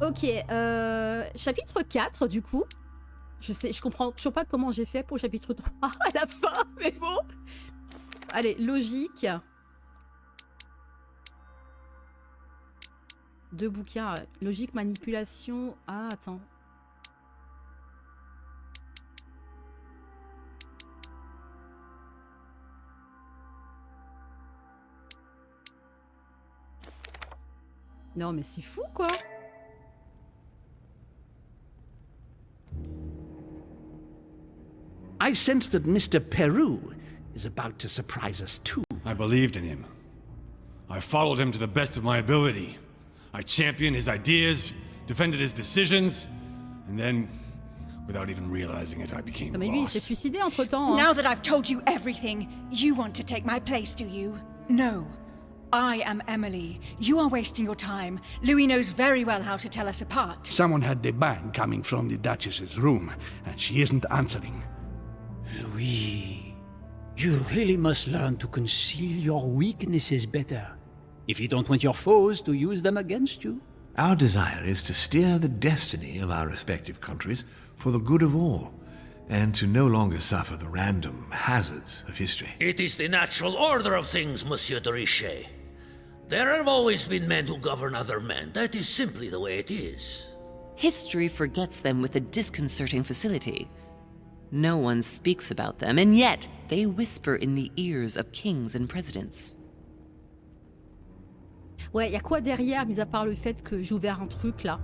Ok, chapitre 4 du coup. Je comprends toujours pas comment j'ai fait pour le chapitre 3 à la fin, mais bon. Allez, logique. 2 bouquins. Logique, manipulation. Ah, attends. Non, mais c'est fou, quoi. I sense that Mr. Peru is about to surprise us too. I believed in him. I followed him to the best of my ability. I championed his ideas, defended his decisions, and then, without even realizing it, I became Mais lui, il s'est lost. suicidé entre-temps. Hein. Now that I've told you everything, you want to take my place, do you? No. I am Emily. You are wasting your time. Louis knows very well how to tell us apart. Someone had the bang coming from the Duchess's room, and she isn't answering. Louis, you really must learn to conceal your weaknesses better, if you don't want your foes to use them against you. Our desire is to steer the destiny of our respective countries for the good of all, and to no longer suffer the random hazards of history. It is the natural order of things, Monsieur de Richet. There have always been men who govern other men. That is simply the way it is. History forgets them with a disconcerting facility. No one speaks about them, and yet they whisper in the ears of kings and presidents. Ouais, il y a quoi derrière, mis à part le fait que j'ai ouvert un truc là?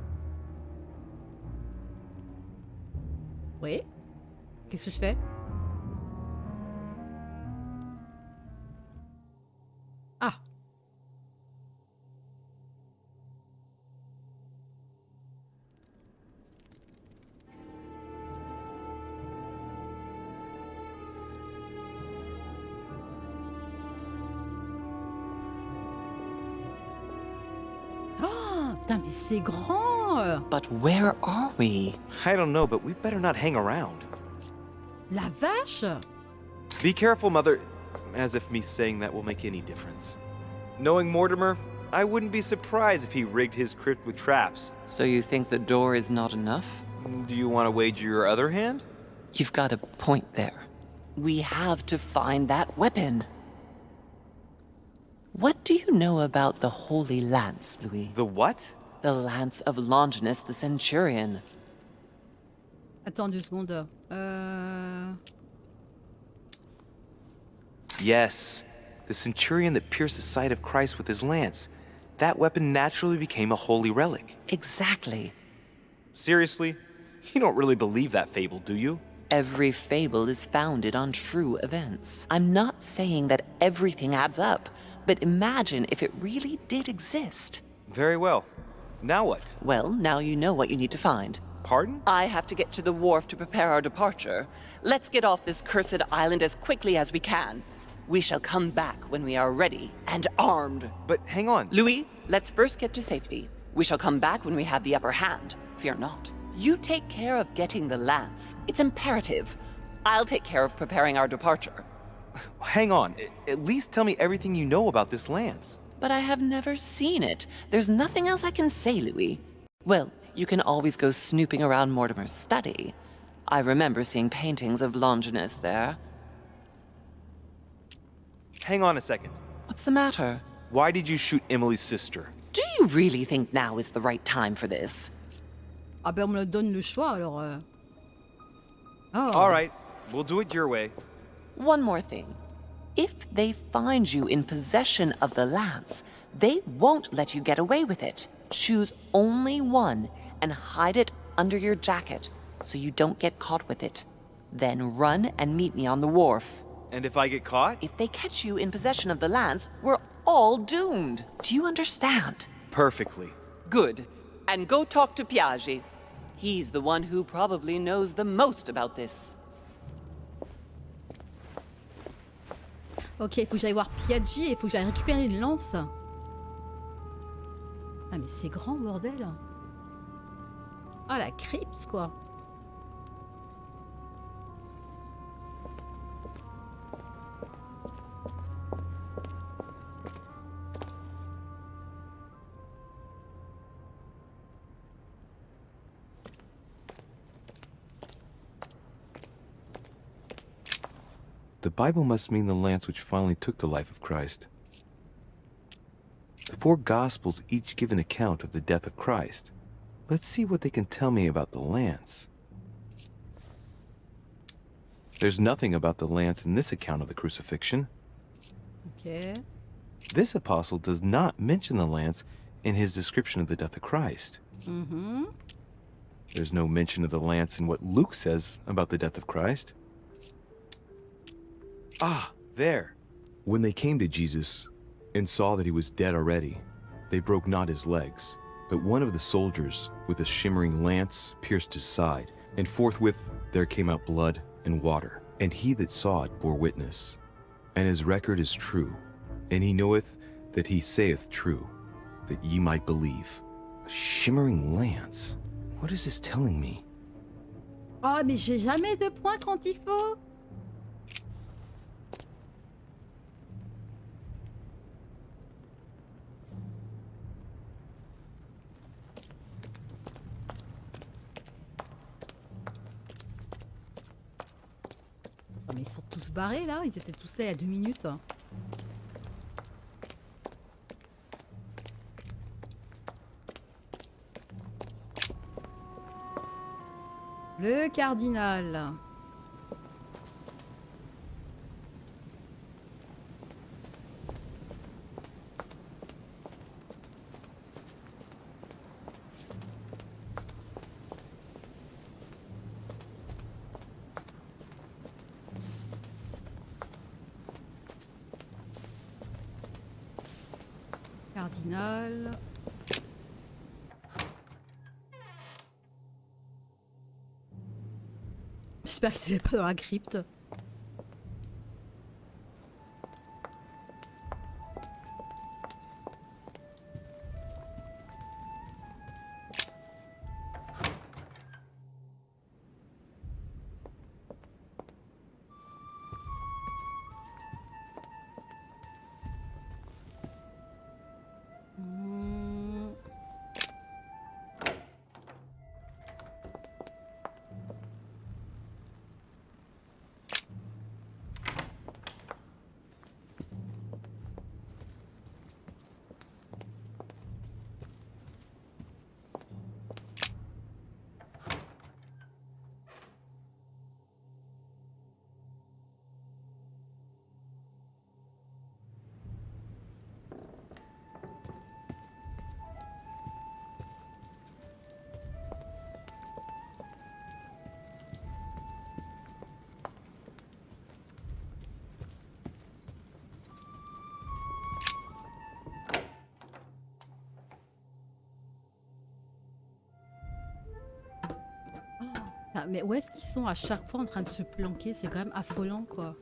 Oui. Qu'est-ce que je fais? Ah. Putain, mais c'est grand! But where are we? I don't know, but we better not hang around. La vache! Be careful, Mother. As if me saying that will make any difference. Knowing Mortimer, I wouldn't be surprised if he rigged his crypt with traps. So you think the door is not enough? Do you want to wager your other hand? You've got a point there. We have to find that weapon. What do you know about the Holy Lance, Louis? The what? The Lance of Longinus the Centurion. Attends 2 secondes. Yes, the centurion that pierced the side of Christ with his lance. That weapon naturally became a holy relic. Exactly. Seriously? You don't really believe that fable, do you? Every fable is founded on true events. I'm not saying that everything adds up, but imagine if it really did exist. Very well. Now what? Well, now you know what you need to find. Pardon? I have to get to the wharf to prepare our departure. Let's get off this cursed island as quickly as we can. We shall come back when we are ready and armed. But hang on. Louis, let's first get to safety. We shall come back when we have the upper hand. Fear not. You take care of getting the lance. It's imperative. I'll take care of preparing our departure. Hang on. At least tell me everything you know about this lance. But I have never seen it. There's nothing else I can say, Louis. Well, you can always go snooping around Mortimer's study. I remember seeing paintings of Longinus there. Hang on a second. What's the matter? Why did you shoot Emily's sister? Do you really think now is the right time for this? Ah ben on me donne le choix alors. Oh. All right, we'll do it your way. One more thing. If they find you in possession of the lance, they won't let you get away with it. Choose only one and hide it under your jacket so you don't get caught with it. Then run and meet me on the wharf. And if I get caught? If they catch you in possession of the lance, we're all doomed. Do you understand? Perfectly. Good. And go talk to Piaggi. He's the one who probably knows the most about this. Ok, il faut que j'aille voir Piaggi et il faut que j'aille récupérer une lance. Ah mais c'est grand bordel. Ah la crypte quoi. The Bible must mean the lance which finally took the life of Christ. The 4 Gospels each give an account of the death of Christ. Let's see what they can tell me about the lance. There's nothing about the lance in this account of the crucifixion. Ok. This apostle does not mention the lance in his description of the death of Christ. There's no mention of the lance in what Luke says about the death of Christ. Ah, there. When they came to Jesus and saw that he was dead already, they broke not his legs, but one of the soldiers with a shimmering lance pierced his side, and forthwith there came out blood and water. And he that saw it bore witness, and his record is true, and he knoweth that he saith true, that ye might believe. A shimmering lance? What is this telling me? Oh, mais j'ai jamais de points quand il faut. Oh, mais ils sont tous barrés là, ils étaient tous là il y a 2 minutes. Le cardinal. Cardinal. J'espère qu'il n'était pas dans la crypte. Mais où est-ce qu'ils sont à chaque fois en train de se planquer? C'est quand même affolant, quoi.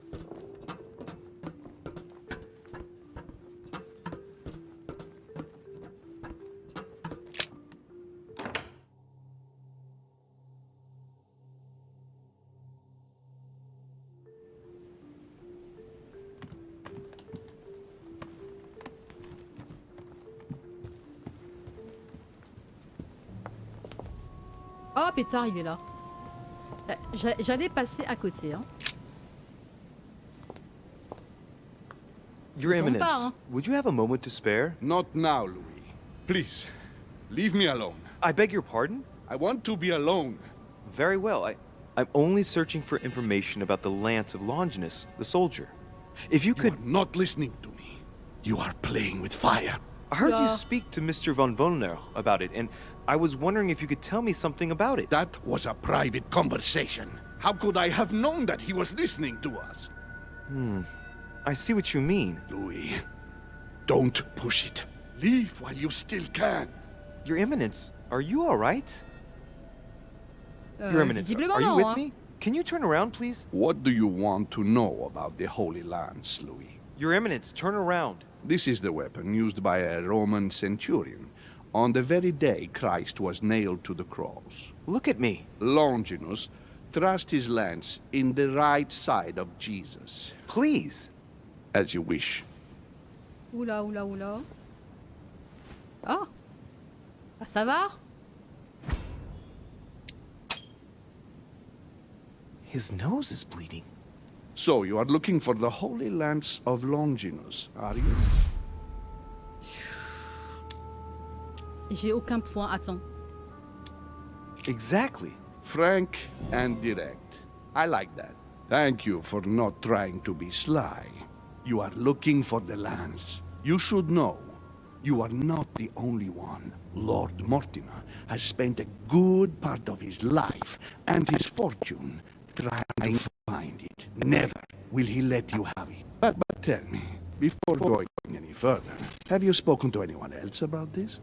Oh, pétard, il est là. J'allais passer à côté, hein. Your Eminence, pas, hein. would you have a moment to spare? Not now, Louis. Please, leave me alone. I beg your pardon? I want to be alone. Very well. I'm only searching for information about the lance of Longinus, the soldier. If you could... You are not listening to me. You are playing with fire. I heard you Yeah. speak to Mr. von Wollner about it, and I was wondering if you could tell me something about it. That was a private conversation. How could I have known that he was listening to us? I see what you mean. Louis, don't push it. Leave while you still can. Your Eminence, are you all right? Your Eminence, visiblement are you non, with hein. me? Can you turn around, please? What do you want to know about the Holy Lance, Louis? Your Eminence, turn around. This is the weapon used by a Roman centurion on the very day Christ was nailed to the cross. Look at me. Longinus thrust his lance in the right side of Jesus. Please. As you wish. Oula, oula, oula. Oh, ah, ça va? His nose is bleeding. So, you are looking for the Holy Lance of Longinus, are you? J'ai aucun point. Attends. Exactly. Frank and direct. I like that. Thank you for not trying to be sly. You are looking for the lance. You should know, you are not the only one. Lord Mortimer has spent a good part of his life and his fortune trying to find it. Never will he let you have it. But tell me, before going any further, have you spoken to anyone else about this?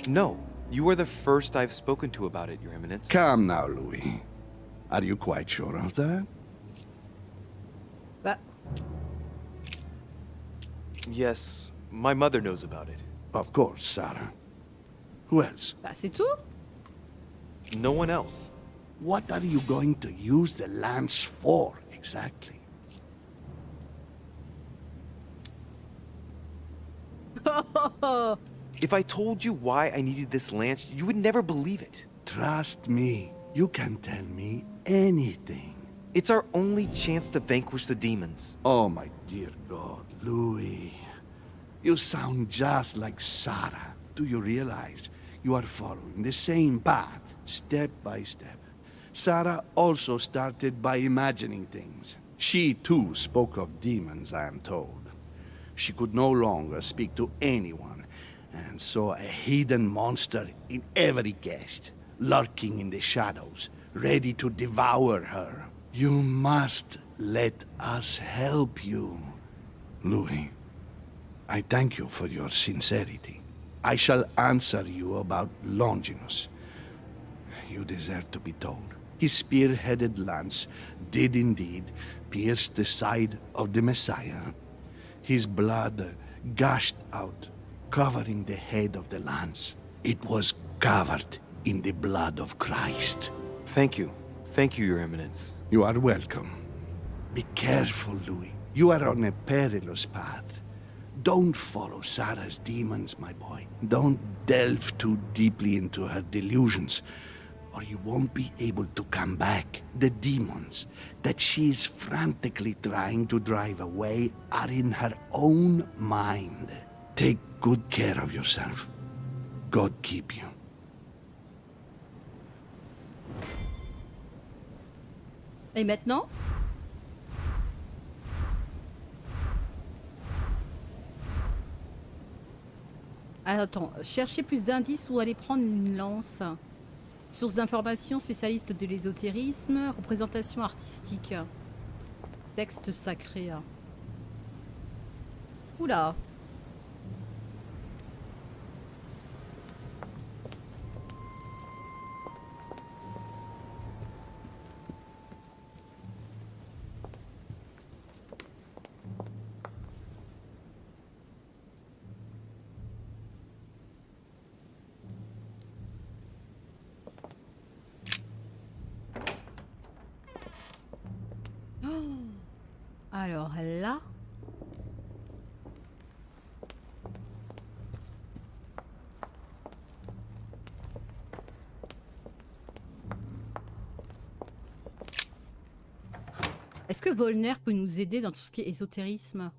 No, you are the first I've spoken to about it, Your Eminence. Come now, Louis. Are you quite sure of that? Bah, Yes, my mother knows about it. Of course, Sarah. Who else? bah c'est tout. No one else. What are you going to use the lance for, exactly? If I told you why I needed this lance, you would never believe it. Trust me, you can tell me anything. It's our only chance to vanquish the demons. Oh, my dear God, Louis. You sound just like Sarah. Do you realize you are following the same path, step by step? Sarah also started by imagining things. She, too, spoke of demons, I am told. She could no longer speak to anyone, and saw a hidden monster in every guest, lurking in the shadows, ready to devour her. You must let us help you. Louis, I thank you for your sincerity. I shall answer you about Longinus. You deserve to be told. His spear-headed lance did indeed pierce the side of the Messiah. His blood gushed out, covering the head of the lance. It was covered in the blood of Christ. Thank you. Thank you, Your Eminence. You are welcome. Be careful, Louis. You are on a perilous path. Don't follow Sarah's demons, my boy. Don't delve too deeply into her delusions, or you won't be able to come back. The demons that she is frantically trying to drive away are in her own mind. Take good care of yourself. God keep you. Et maintenant? Alors, attends, chercher plus d'indices ou aller prendre une lance. Source d'information, spécialiste de l'ésotérisme, représentation artistique. Texte sacré. Oula. Alors là... Est-ce que Volner peut nous aider dans tout ce qui est ésotérisme?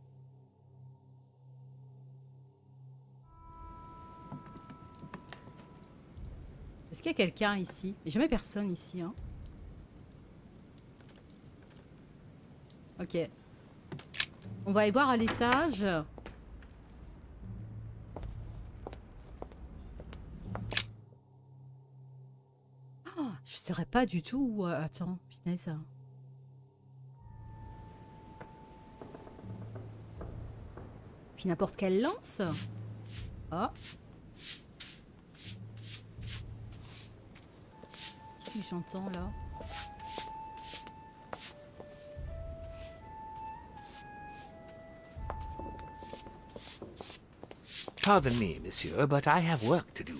Est-ce qu'il y a quelqu'un ici? Il n'y a jamais personne ici, hein. Ok. On va aller voir à l'étage. Oh, je saurais pas du tout où... attends, punaise. Puis n'importe quelle lance. Oh. Ici j'entends là. Pardon me, monsieur, but I have work to do.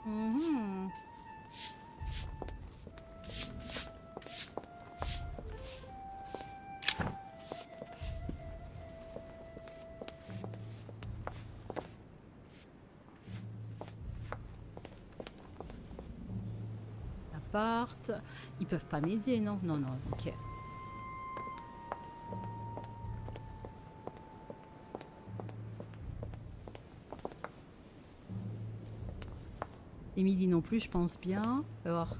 Mhm. appart. Ils peuvent pas m'aider, non? Non, non, ok. Émilie non plus, je pense bien. Alors...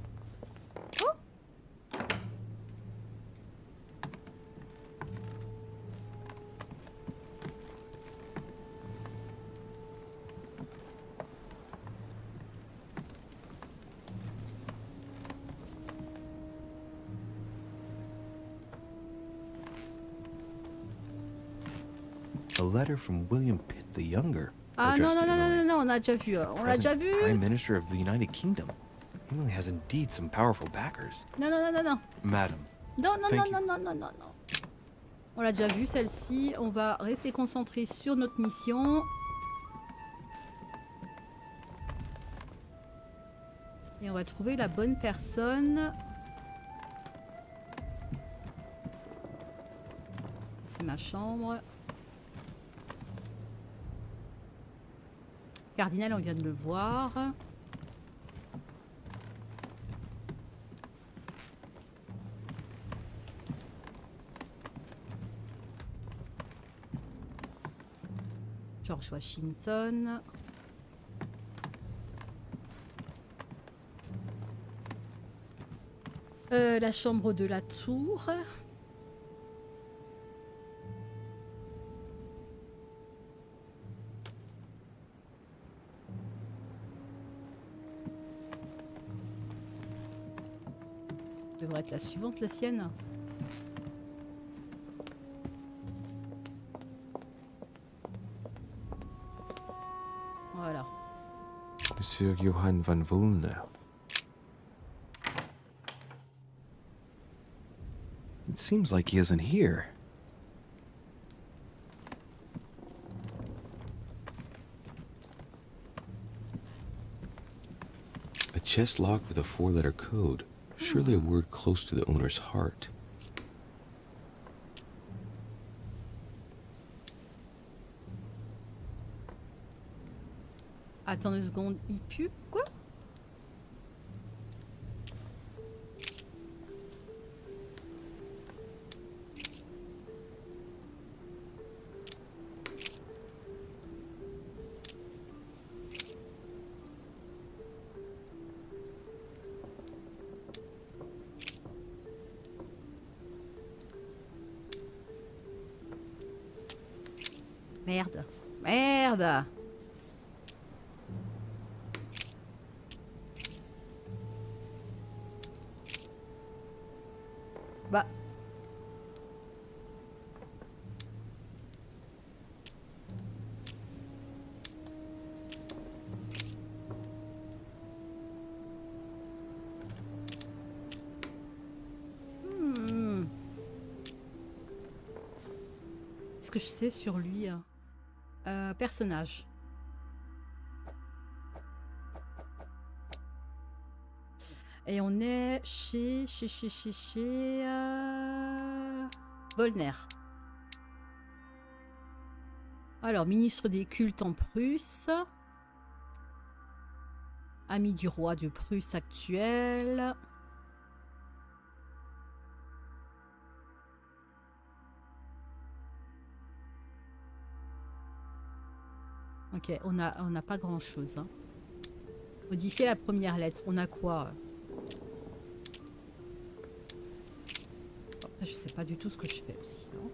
A letter from William Pitt the Younger. Ah non, addressed non, to non, non, Emily. non, non, on a déjà vu. He's the On l'a déjà present vu. Prime Minister of the United Kingdom. Emily has indeed some powerful backers. Non, non, non, non, non. Madam, Non, non, Thank non, you. non, non, non, non, non. On l'a déjà vu celle-ci. On va rester concentré sur notre mission. Et on va trouver la bonne personne. C'est ma chambre. Cardinal, on vient de le voir. George Washington. La chambre de la tour. Devrait être la suivante, la sienne. Voilà. Monsieur Johann van Volner. It seems like he isn't here. A chest locked with a 4-letter code. Surely a word close to the owner's heart. Attends 2 secondes, il pue? Quoi? Merde. Merde. Bah. Qu'est-ce que je sais sur lui? Personnage. Et on est chez Volner. Alors, ministre des cultes en Prusse. Ami du roi de Prusse actuel. Ok, on n'a pas grand chose. Hein. Modifier la première lettre. On a quoi? Après, je sais pas du tout ce que je fais aussi. Non,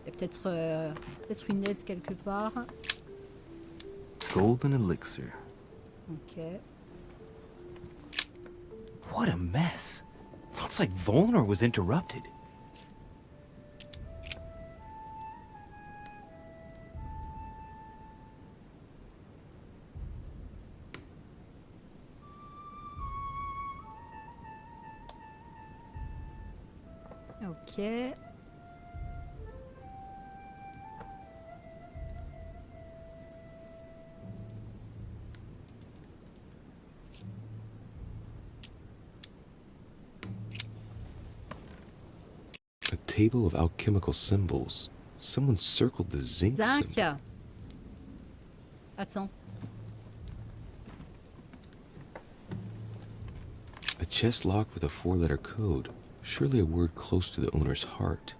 il y a peut-être une lettre quelque part. Golden elixir. Ok. What a mess. Looks like Volner was interrupted. Ok. A table of alchemical symbols. Someone circled the zinc symbol. Zinc. Attends. A chest locked with a 4-letter code. Surely a word close to the owner's heart.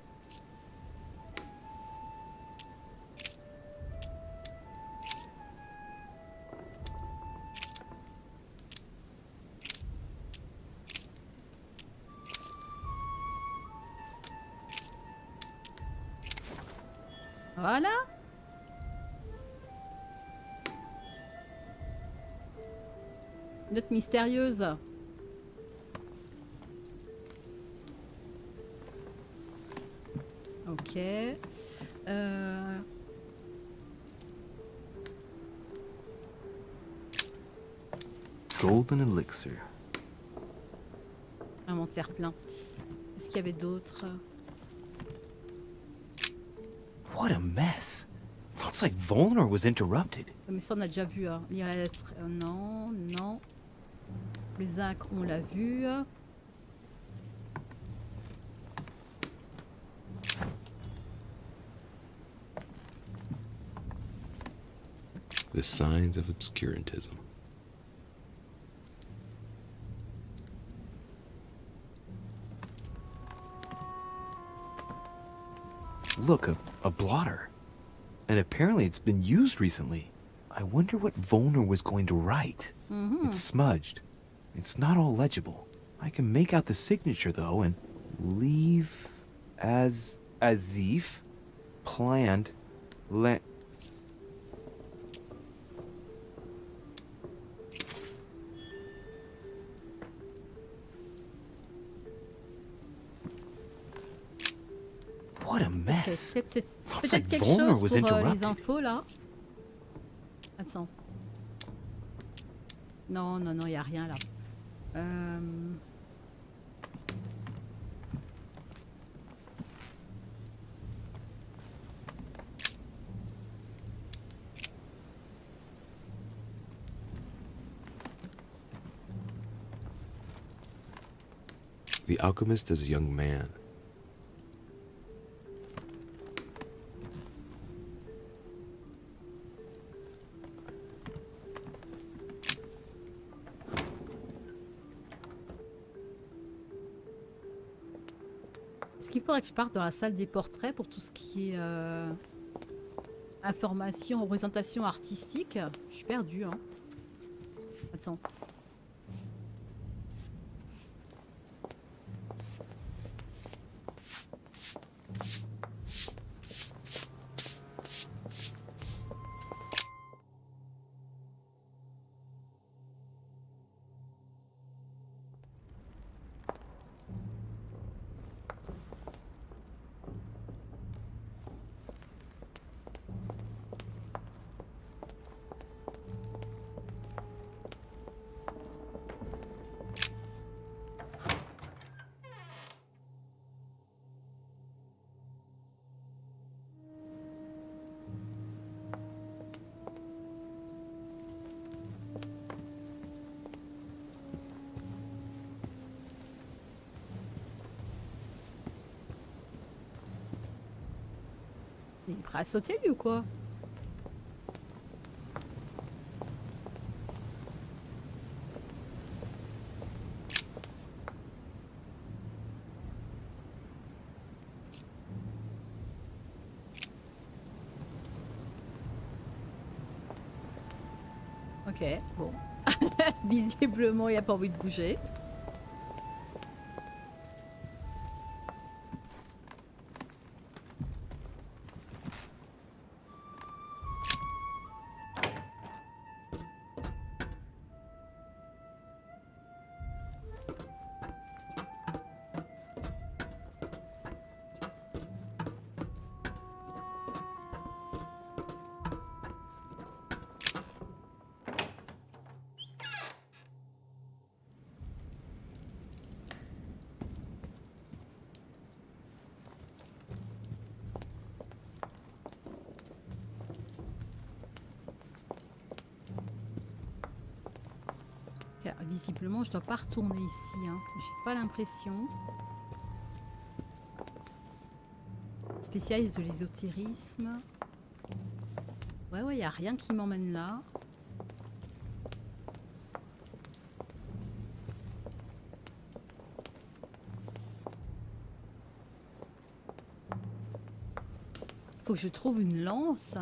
Voilà. Note mystérieuse. Ok. Golden elixir. Inventaire plein. Est-ce qu'il y avait d'autres? What a mess. Looks like Volnor was interrupted. Mais ça on a déjà vu. Hein. Lire la lettre. Non, non. Le zinc on l'a vu. The signs of obscurantism. Look, a blotter. And apparently it's been used recently. I wonder what Volnor was going to write. It's smudged. It's not all legible. I can make out the signature though and leave as if planned What a mess. Okay, peut-être Looks like quelque Volnor chose was pour les interrupted. infos là. Attends. Non, non, non, il n'y a rien là. The alchemist is a young man. Est-ce qu'il faudrait que je parte dans la salle des portraits pour tout ce qui est information, représentation artistique? Je suis perdue, hein. Attends. Il est prêt à sauter lui ou quoi? Ok, bon. Visiblement, il n'a pas envie de bouger. Alors, visiblement, je dois pas retourner ici. Hein. J'ai pas l'impression. Spécialiste de l'ésotérisme. Ouais, il n'y a rien qui m'emmène là. Faut que je trouve une lance.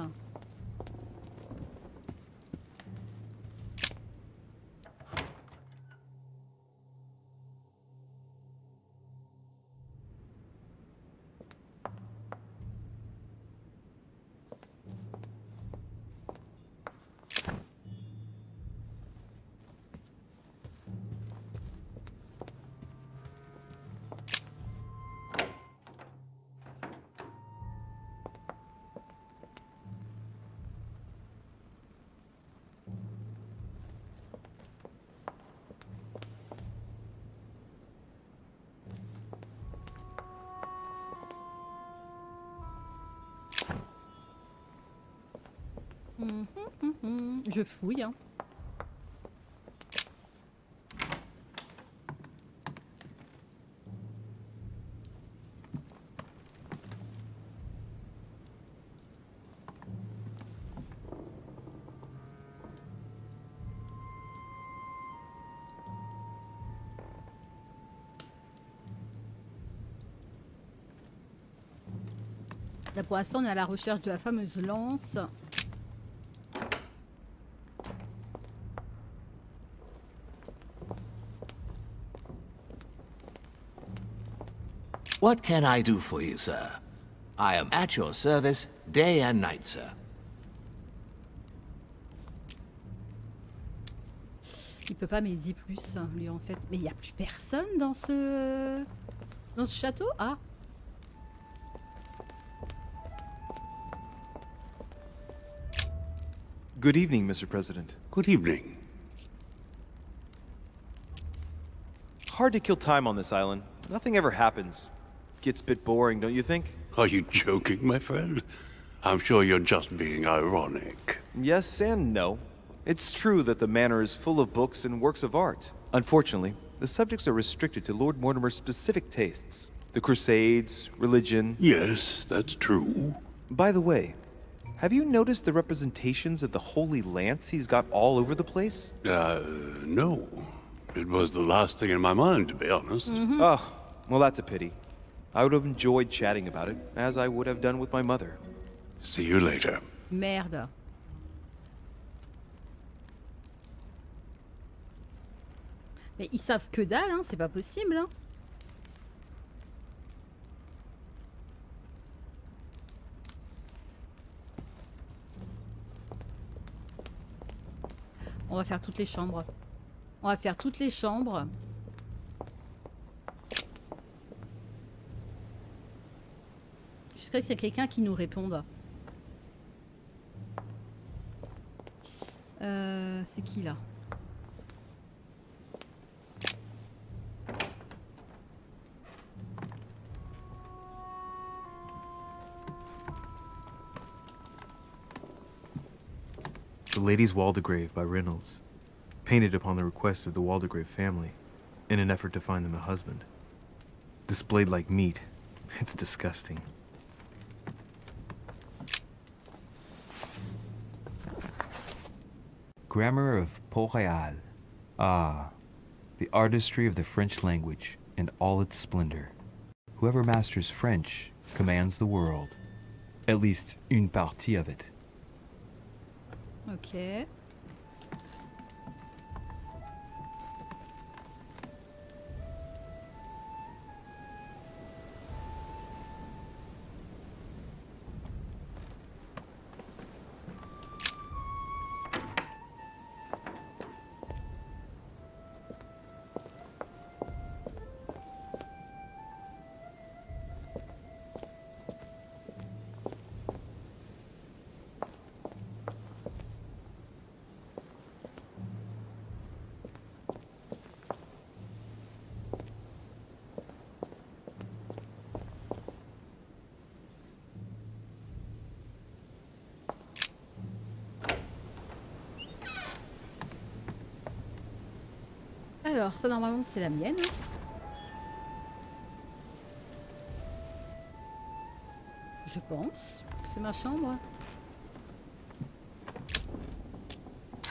Je fouille. Hein. Là, pour l'instant, on est à la recherche de la fameuse lance. What can I do for you, sir? I am at your service day and night, sir. Il peut pas m'aider plus, lui, en fait. Mais il n'y a plus personne dans ce château? Ah. Good evening, Mr. President. Good evening. Hard to kill time on this island. Nothing ever happens. Gets a bit boring, don't you think? Are you joking, my friend? I'm sure you're just being ironic. Yes and no. It's true that the manor is full of books and works of art. Unfortunately, the subjects are restricted to Lord Mortimer's specific tastes. The Crusades, religion... Yes, that's true. By the way, have you noticed the representations of the Holy Lance he's got all over the place? No. It was the last thing in my mind, to be honest. Oh, well that's a pity. I would have enjoyed chatting about it, as I would have done with my mother. See you later. Merde. Mais ils savent que dalle, hein, c'est pas possible. Hein. On va faire toutes les chambres. On va faire toutes les chambres. Jusqu'à ce qu'il y ait quelqu'un qui nous réponde. C'est qui là? The Lady's Waldegrave by Reynolds, painted upon the request of the Waldegrave family, in an effort to find them a husband. Displayed like meat. It's disgusting. Grammar of Port-Réal. Ah, the artistry of the French language and all its splendor. Whoever masters French commands the world. At least une partie of it. Ok. Alors, ça normalement c'est la mienne. Je pense. C'est ma chambre.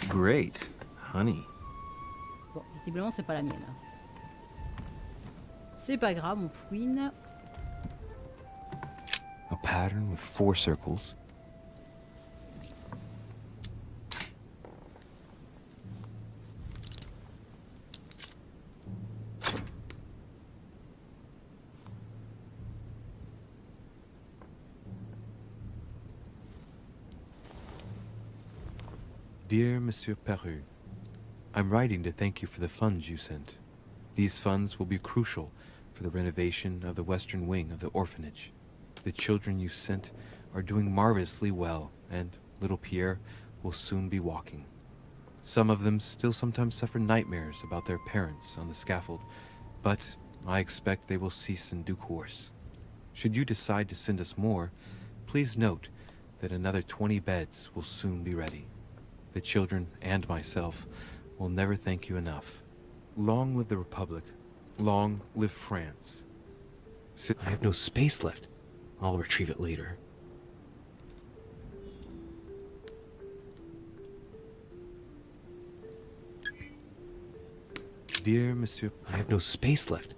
Great, honey. Bon, visiblement c'est pas la mienne. C'est pas grave, on fouine. A pattern with 4 circles. Dear Monsieur Peru, I'm writing to thank you for the funds you sent. These funds will be crucial for the renovation of the western wing of the orphanage. The children you sent are doing marvelously well, and little Pierre will soon be walking. Some of them still sometimes suffer nightmares about their parents on the scaffold, but I expect they will cease in due course. Should you decide to send us more, please note that another 20 beds will soon be ready. The children and myself will never thank you enough. Long live the Republic. Long live France. I have no space left. I'll retrieve it later. Dear Monsieur, I have no space left.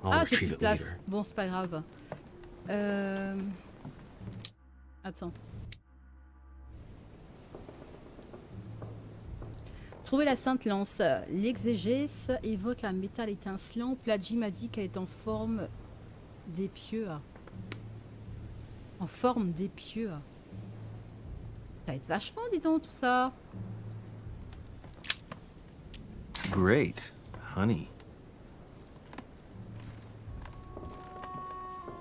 I'll Ah, j'ai plus retrieve de it place. later. Bon, c'est pas grave. Attends. Trouver la Sainte Lance. L'exégèse évoque un métal étincelant. Plagi m'a dit qu'elle est en forme d'épieu. En forme d'épieu. Ça va être vachement, dis donc, tout ça. Great, honey.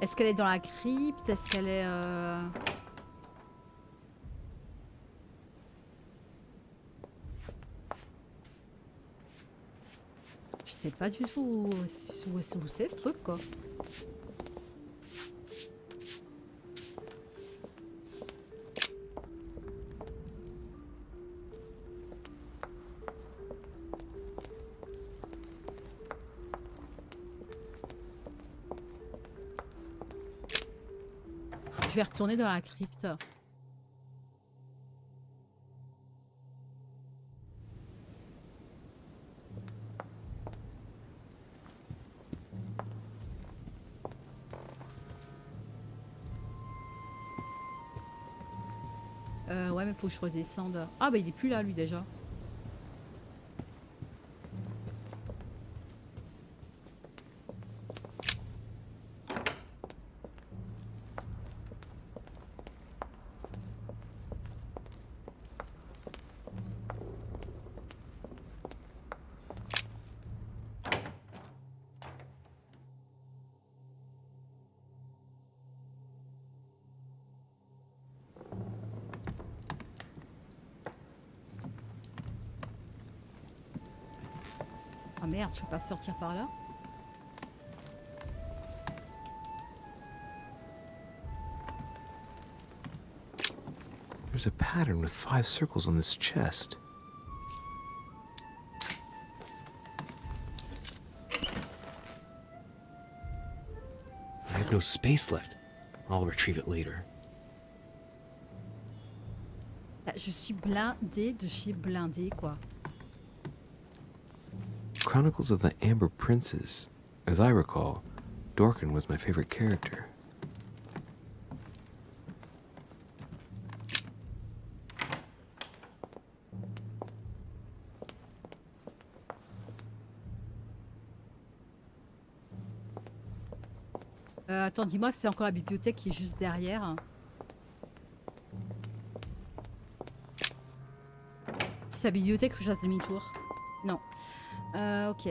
Est-ce qu'elle est dans la crypte? Est-ce qu'elle est... Je sais pas du tout où c'est ce truc, quoi. Je vais retourner dans la crypte. Ouais, mais faut que je redescende. Ah bah il est plus là lui déjà. Ah merde, je peux pas sortir par là. There's a pattern with 5 circles on this chest. I have no space left. I'll retrieve it later. Je suis blindée de chez blindé quoi. Chronicles of the Amber Princes. As I recall, Dorkin was my favorite character. Attends, dis-moi que c'est encore la bibliothèque qui est juste derrière. C'est la bibliothèque que je fasse demi-tour. Non. Ok.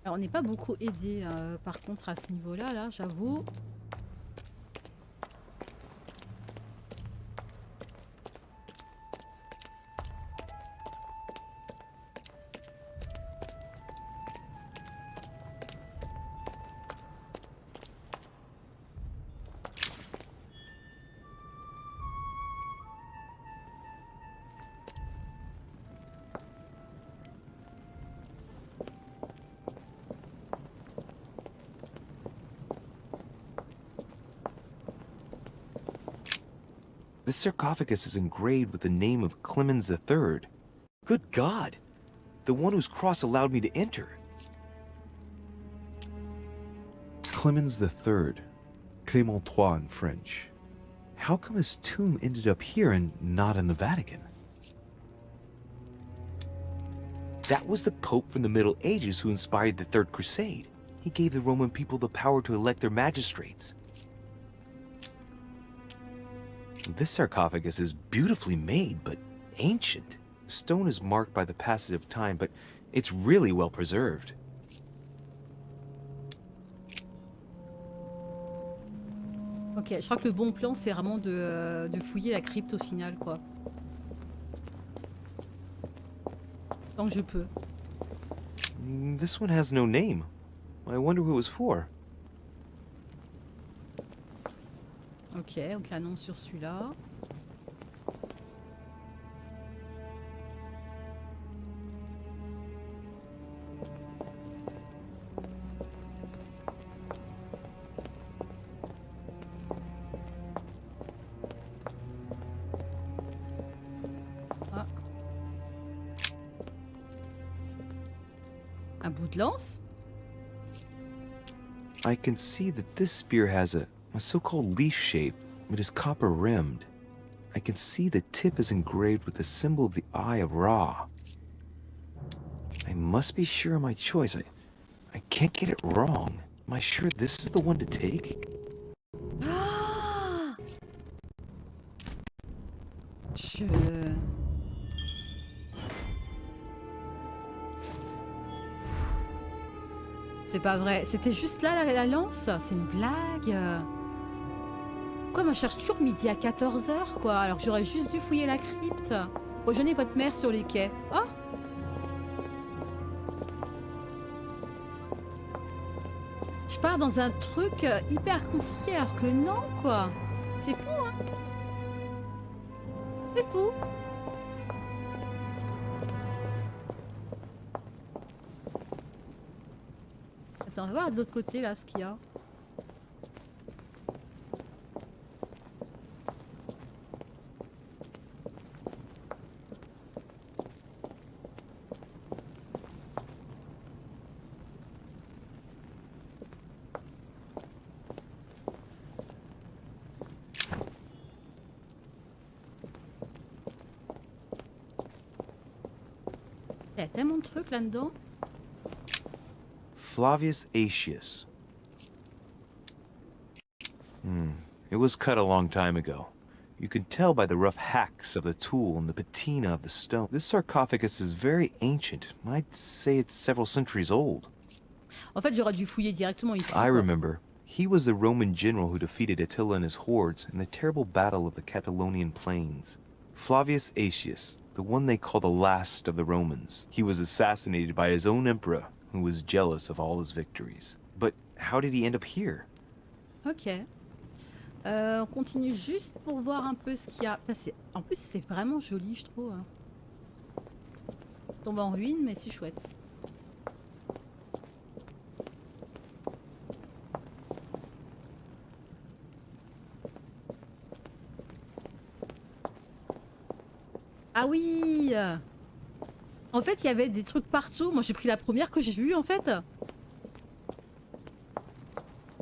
Alors, on n'est pas beaucoup aidé par contre à ce niveau-là, là, j'avoue. This sarcophagus is engraved with the name of Clemens III. Good God! The one whose cross allowed me to enter. Clemens III. Clément III in French. How come his tomb ended up here and not in the Vatican? That was the Pope from the Middle Ages who inspired the Third Crusade. He gave the Roman people the power to elect their magistrates. This sarcophagus is beautifully made, but ancient. The stone is marked by the passage of time, but it's really well preserved. Ok, je crois que le bon plan, c'est vraiment de fouiller la crypte au final, quoi. Tant que je peux. This one has no name. I wonder who it was for. Ok, donc annonce sur celui-là. Ah. Un bout de lance? I can see that this spear has a so-called leaf shape. It is copper-rimmed. I can see the tip is engraved with the symbol of the Eye of Ra. I must be sure of my choice. I can't get it wrong. Am I sure this is the one to take? C'est pas vrai. C'était juste là la lance? C'est une blague. Quoi, moi je cherche toujours midi à 14 h quoi. Alors j'aurais juste dû fouiller la crypte. Rejoignez votre mère sur les quais. Oh! Je pars dans un truc hyper compliqué alors que non, quoi. C'est fou, hein? C'est fou. Attends, on va voir de l'autre côté là ce qu'il y a. Il y a tellement de trucs là-dedans. Flavius Aetius. It was cut a long time ago. You can tell by the rough hacks of the tool and the patina of the stone. This sarcophagus is very ancient. I'd say it's several centuries old. En fait, j'aurais dû fouiller directement ici. I quoi. remember. He was the Roman general who defeated Attila and his hordes in the terrible battle of the Catalonian plains. Flavius Aetius, the one they call the last of the Romans. He was assassinated by his own emperor, who was jealous of all his victories. But how did he end up here? Ok. On continue juste pour voir un peu ce qu'il y a. Putain, en plus, c'est vraiment joli, je trouve. Tombe en ruine, mais c'est chouette. Ah oui! En fait, il y avait des trucs partout. Moi, j'ai pris la première que j'ai vue, en fait.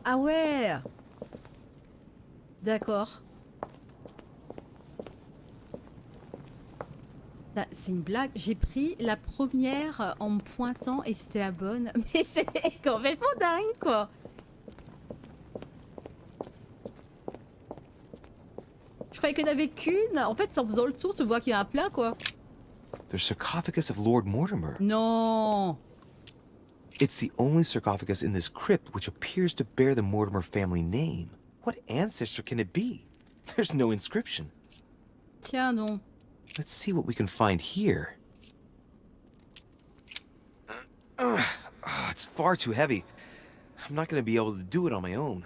Ah ouais! D'accord. C'est une blague. J'ai pris la première en me pointant et c'était la bonne. Mais c'est complètement dingue, quoi. Je croyais qu'il n'y en avait qu'une. En fait, en faisant le tour, tu vois qu'il y a un plat, quoi. The sarcophagus of Lord Mortimer. Non. It's the only sarcophagus in this crypt which appears to bear the Mortimer family name. What ancestor can it be? There's no inscription. Tiens non. Let's see what we can find here. It's far too heavy. I'm not going to be able to do it on my own.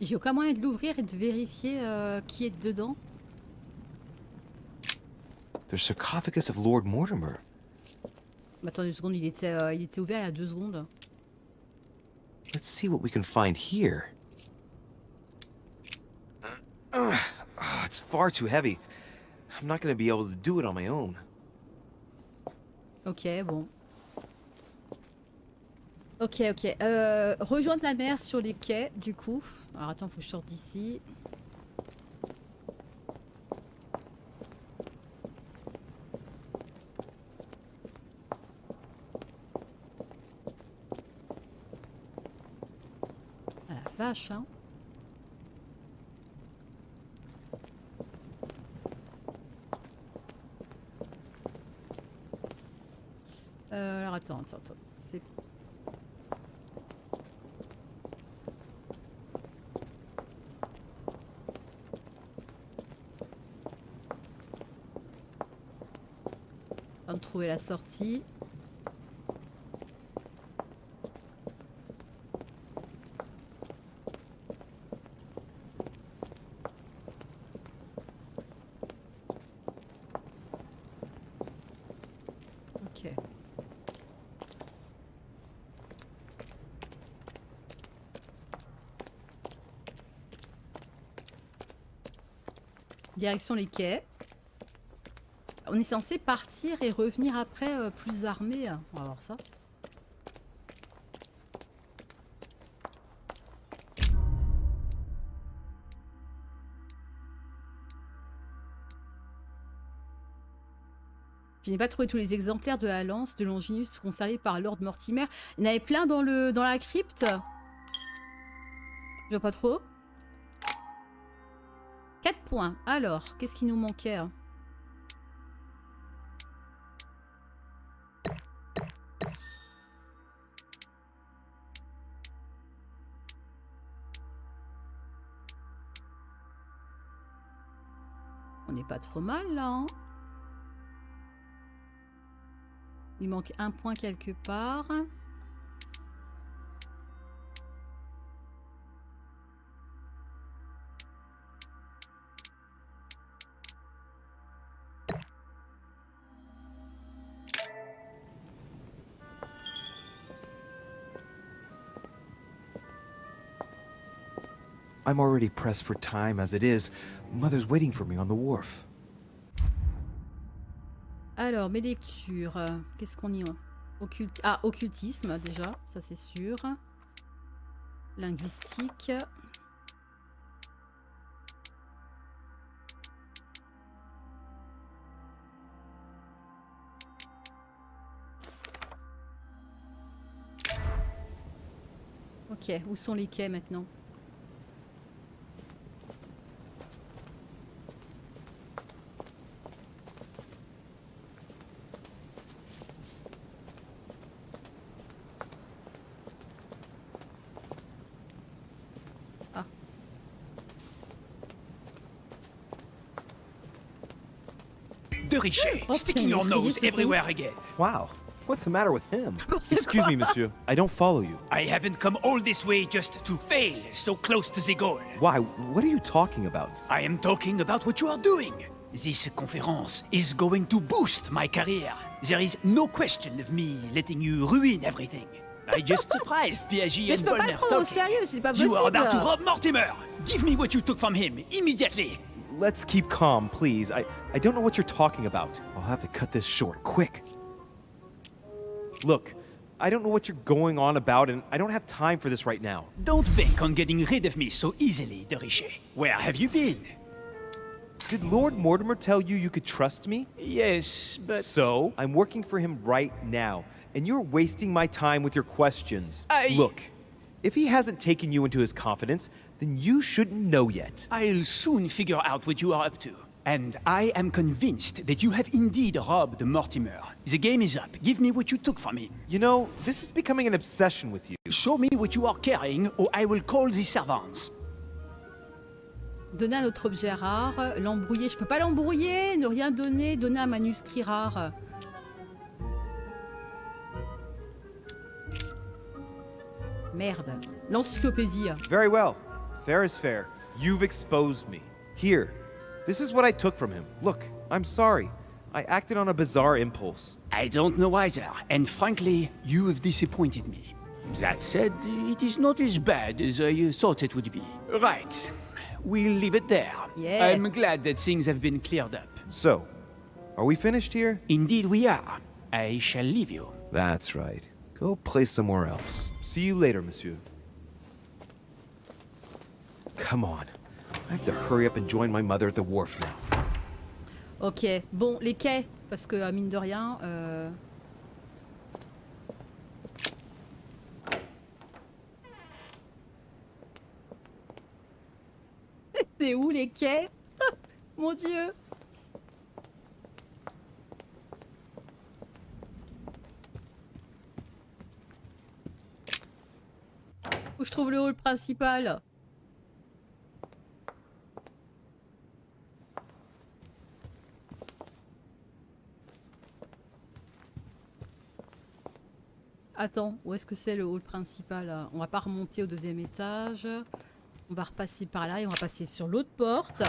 J'ai aucun moyen de l'ouvrir et de vérifier qui est dedans. The sarcophagus of Lord Mortimer. Attends 2 secondes, il était ouvert il y a 2 secondes. Let's see what we can find here. It's far too heavy. I'm not going to be able to do it on my own. Ok, bon. Ok. Rejoindre la mer sur les quais, du coup. Alors attends, faut que je sorte d'ici. Ah la vache, hein. Alors attends. C'est... de trouver la sortie. Ok. Direction les quais. On est censé partir et revenir après plus armé. On va voir ça. Je n'ai pas trouvé tous les exemplaires de la lance de Longinus conservés par Lord Mortimer. Il y en avait plein dans la crypte. Je vois pas trop. 4 points. Alors, qu'est-ce qui nous manquait hein? On n'est pas trop mal là, hein? Il manque un point quelque part. I'm already pressed for time as it is. Mother's waiting for me on the wharf. Alors, mes lectures. Qu'est-ce qu'on y a? Occultisme, déjà. Ça, c'est sûr. Linguistique. Ok, où sont les quais maintenant? De Richet, sticking your nose everywhere again. Wow, what's the matter with him? Excuse me, monsieur. I don't follow you. I haven't come all this way just to fail so close to the goal. Why? What are you talking about? I am talking about what you are doing. This conference is going to boost my career. There is no question of me letting you ruin everything. I just surprised Piaget Mais and je peux pas le Bolner prendre au talking. sérieux, c'est pas possible. You are about to rob Mortimer. Give me what you took from him immediately. Let's keep calm, please. I don't know what you're talking about. I'll have to cut this short, quick. Look, I don't know what you're going on about, and I don't have time for this right now. Don't bank on getting rid of me so easily, De Richet. Where have you been? Did Lord Mortimer tell you you could trust me? Yes, but... So, I'm working for him right now, and you're wasting my time with your questions. Look, if he hasn't taken you into his confidence, then you shouldn't know yet. I'll soon figure out what you are up to. And I am convinced that you have indeed robbed Mortimer. The game is up. Give me what you took from him. You know, this is becoming an obsession with you. Show me what you are carrying, or I will call the servants. Donner un autre objet rare. L'embrouiller. Je peux pas l'embrouiller. Ne rien donner. Donner un manuscrit rare. Merde. L'encyclopédie. Very well. Fair is fair. You've exposed me. Here. This is what I took from him. Look, I'm sorry. I acted on a bizarre impulse. I don't know either, and frankly, you have disappointed me. That said, it is not as bad as I thought it would be. Right. We'll leave it there. Yeah. I'm glad that things have been cleared up. So, are we finished here? Indeed we are. I shall leave you. That's right. Go play somewhere else. See you later, monsieur. Come on. I have to hurry up and join my mother at the wharf now. Ok. Bon, les quais. Parce que, mine de rien... C'est où les quais? Mon Dieu. Où je trouve le hall principal? Attends, où est-ce que c'est le hall principal là? On va pas remonter au deuxième étage. On va repasser par là et on va passer sur l'autre porte.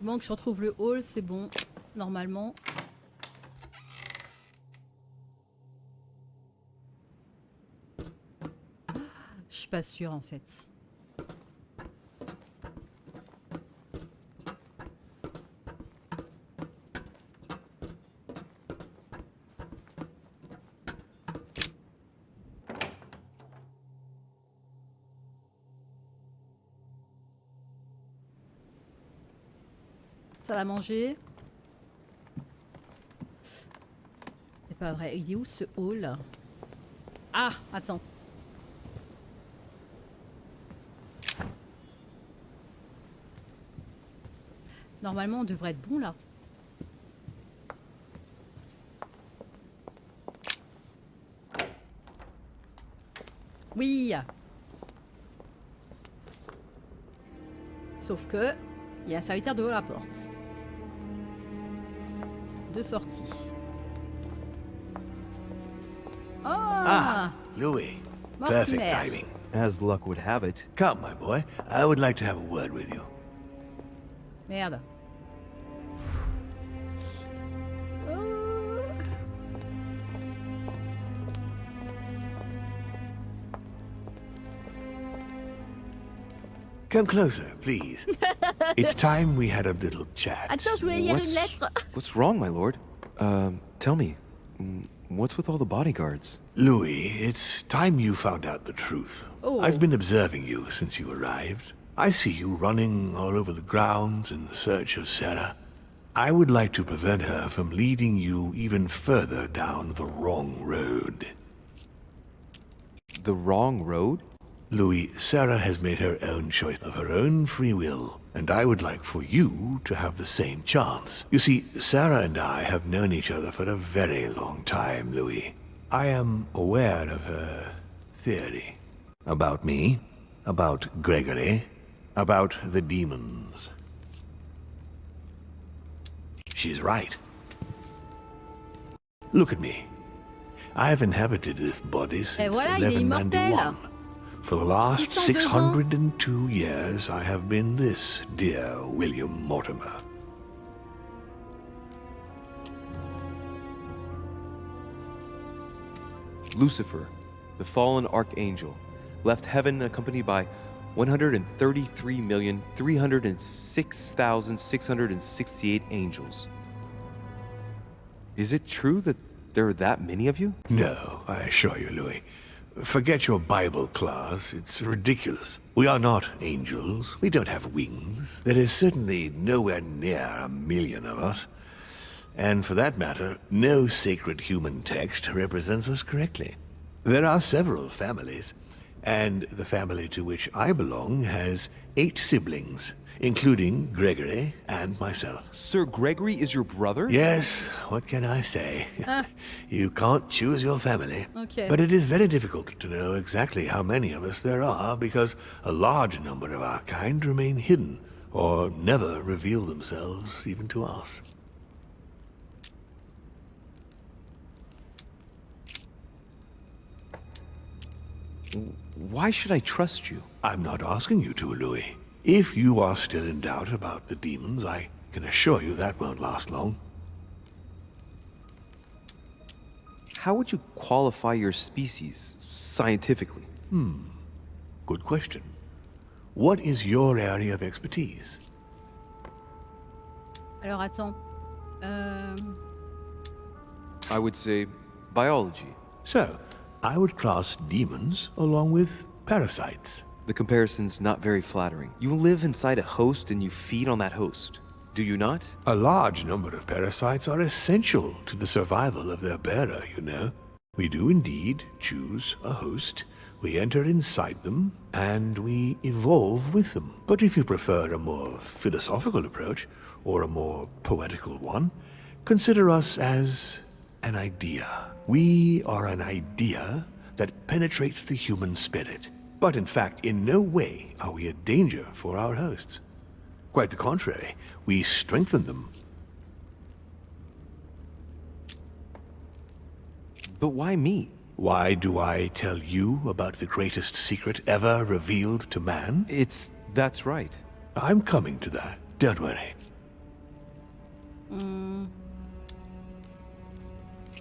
Il manque que je retrouve le hall, c'est bon, normalement. Je suis pas sûre en fait. Ça l'a mangé. C'est pas vrai. Il est où ce hall? Ah, attends. Normalement, on devrait être bon là. Oui. Sauf que il y a un serviteur devant la porte. De sortie. Oh! Ah, Louis. Perfect Mortimer. timing. As luck would have it. Come, my boy. I would like to have a word with you. Merde. Come closer, please. It's time we had a little chat. Attends, je voulais lire une lettre. What's wrong, my lord? Tell me. What's with all the bodyguards? Louis, it's time you found out the truth. Oh. I've been observing you since you arrived. I see you running all over the grounds in the search of Sarah. I would like to prevent her from leading you even further down the wrong road. The wrong road? Louis, Sarah has made her own choice of her own free will, and I would like for you to have the same chance. You see, Sarah and I have known each other for a very long time, Louis. I am aware of her theory. About me, about Gregory, about the demons. She's right. Look at me. I have inhabited this body since voilà, il est immortel. 1191. For the last 602 ans. 602 years, I have been this dear William Mortimer. Lucifer, the fallen archangel, left heaven accompanied by 133,306,668 angels. Is it true that there are that many of you? No, I assure you, Louis. Forget your Bible class. It's ridiculous. We are not angels. We don't have wings. There is certainly nowhere near 1,000,000 of us. And for that matter, no sacred human text represents us correctly. There are several families, and the family to which I belong has 8 siblings, including Gregory and myself. Sir Gregory is your brother? Yes, what can I say? You can't choose your family. Okay. But it is very difficult to know exactly how many of us there are because a large number of our kind remain hidden or never reveal themselves even to us. Why should I trust you? I'm not asking you to, Louis. If you are still in doubt about the demons, I can assure you that won't last long. How would you qualify your species, scientifically? Good question. What is your area of expertise? Alors attends. I would say biology. So, I would class demons along with parasites. The comparison's not very flattering. You live inside a host and you feed on that host. Do you not? A large number of parasites are essential to the survival of their bearer, you know. We do indeed choose a host, we enter inside them, and we evolve with them. But if you prefer a more philosophical approach, or a more poetical one, consider us as an idea. We are an idea that penetrates the human spirit. But in fact, in no way are we a danger for our hosts. Quite the contrary, we strengthen them. But why me? Why do I tell you about the greatest secret ever revealed to man? That's right. I'm coming to that, don't worry.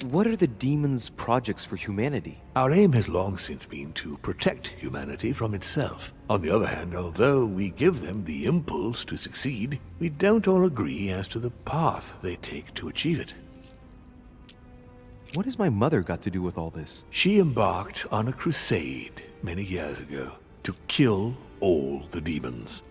What are the demons' projects for humanity? Our aim has long since been to protect humanity from itself. On the other hand, although we give them the impulse to succeed, we don't all agree as to the path they take to achieve it. What has my mother got to do with all this? She embarked on a crusade many years ago to kill all the demons.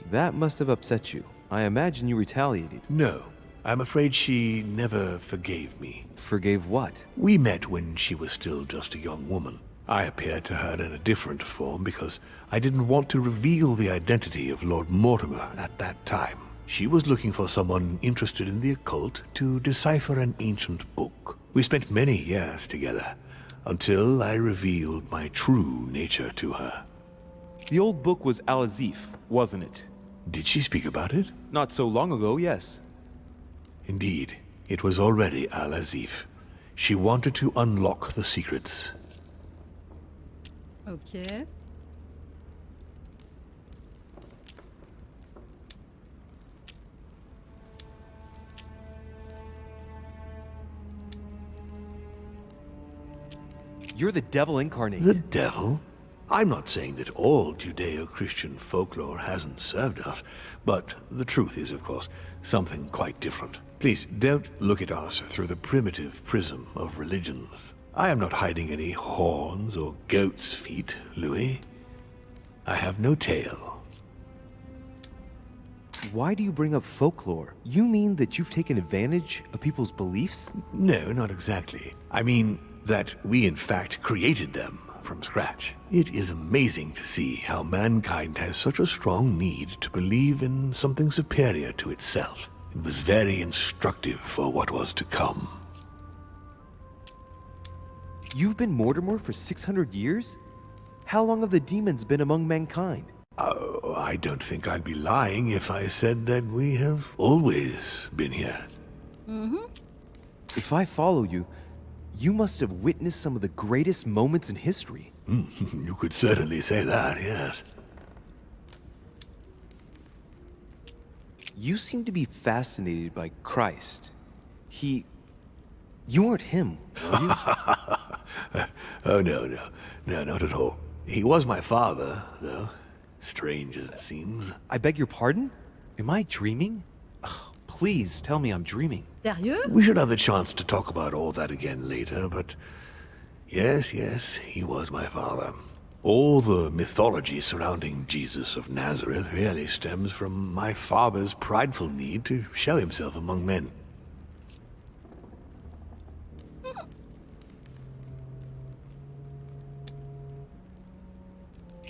That must have upset you. I imagine you retaliated. No, I'm afraid she never forgave me. Forgave what? We met when she was still just a young woman. I appeared to her in a different form because I didn't want to reveal the identity of Lord Mortimer at that time. She was looking for someone interested in the occult to decipher an ancient book. We spent many years together, until I revealed my true nature to her. The old book was Al-Azif, wasn't it? Did she speak about it? Not so long ago, yes. Indeed, it was already Al-Azif. She wanted to unlock the secrets. Ok. You're the devil incarnate. The devil? I'm not saying that all Judeo-Christian folklore hasn't served us, but the truth is, of course, something quite different. Please, don't look at us through the primitive prism of religions. I am not hiding any horns or goat's feet, Louis. I have no tail. Why do you bring up folklore? You mean that you've taken advantage of people's beliefs? No, not exactly. I mean that we in fact created them from scratch. It is amazing to see how mankind has such a strong need to believe in something superior to itself. It was very instructive for what was to come. You've been Mortimer for 600 years? How long have the demons been among mankind? Oh, I don't think I'd be lying if I said that we have always been here. If I follow you, you must have witnessed some of the greatest moments in history. You could certainly say that, yes. You seem to be fascinated by Christ. You weren't him, were you? Oh, no, not at all. He was my father, though. Strange as it seems. I beg your pardon? Am I dreaming? Please tell me I'm dreaming. Sérieux? We should have the chance to talk about all that again later, but yes, he was my father. All the mythology surrounding Jesus of Nazareth really stems from my father's prideful need to show himself among men.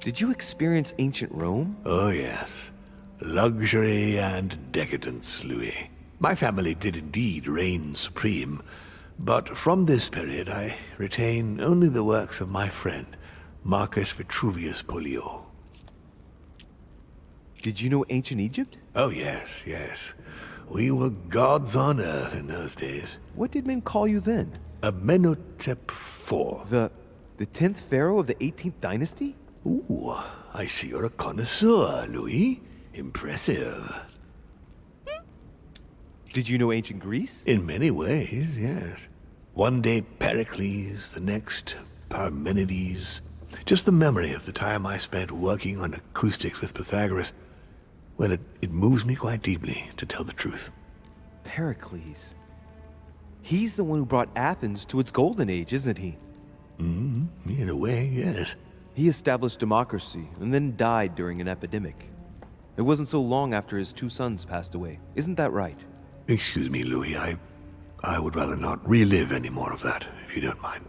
Did you experience ancient Rome? Oh yes. Luxury and decadence, Louis. My family did indeed reign supreme, but from this period I retain only the works of my friend, Marcus Vitruvius Pollio. Did you know ancient Egypt? Oh yes. We were gods on earth in those days. What did men call you then? Amenhotep IV. The 10th pharaoh of the 18th dynasty? Ooh, I see you're a connoisseur, Louis. Impressive. Did you know ancient Greece? In many ways, yes. One day Pericles, the next Parmenides. Just the memory of the time I spent working on acoustics with Pythagoras, well, it moves me quite deeply, to tell the truth. Pericles. He's the one who brought Athens to its golden age, isn't he? In a way, yes. He established democracy and then died during an epidemic. It wasn't so long after his 2 sons passed away. Isn't that right? Excuse me, Louis. I would rather not relive any more of that, if you don't mind.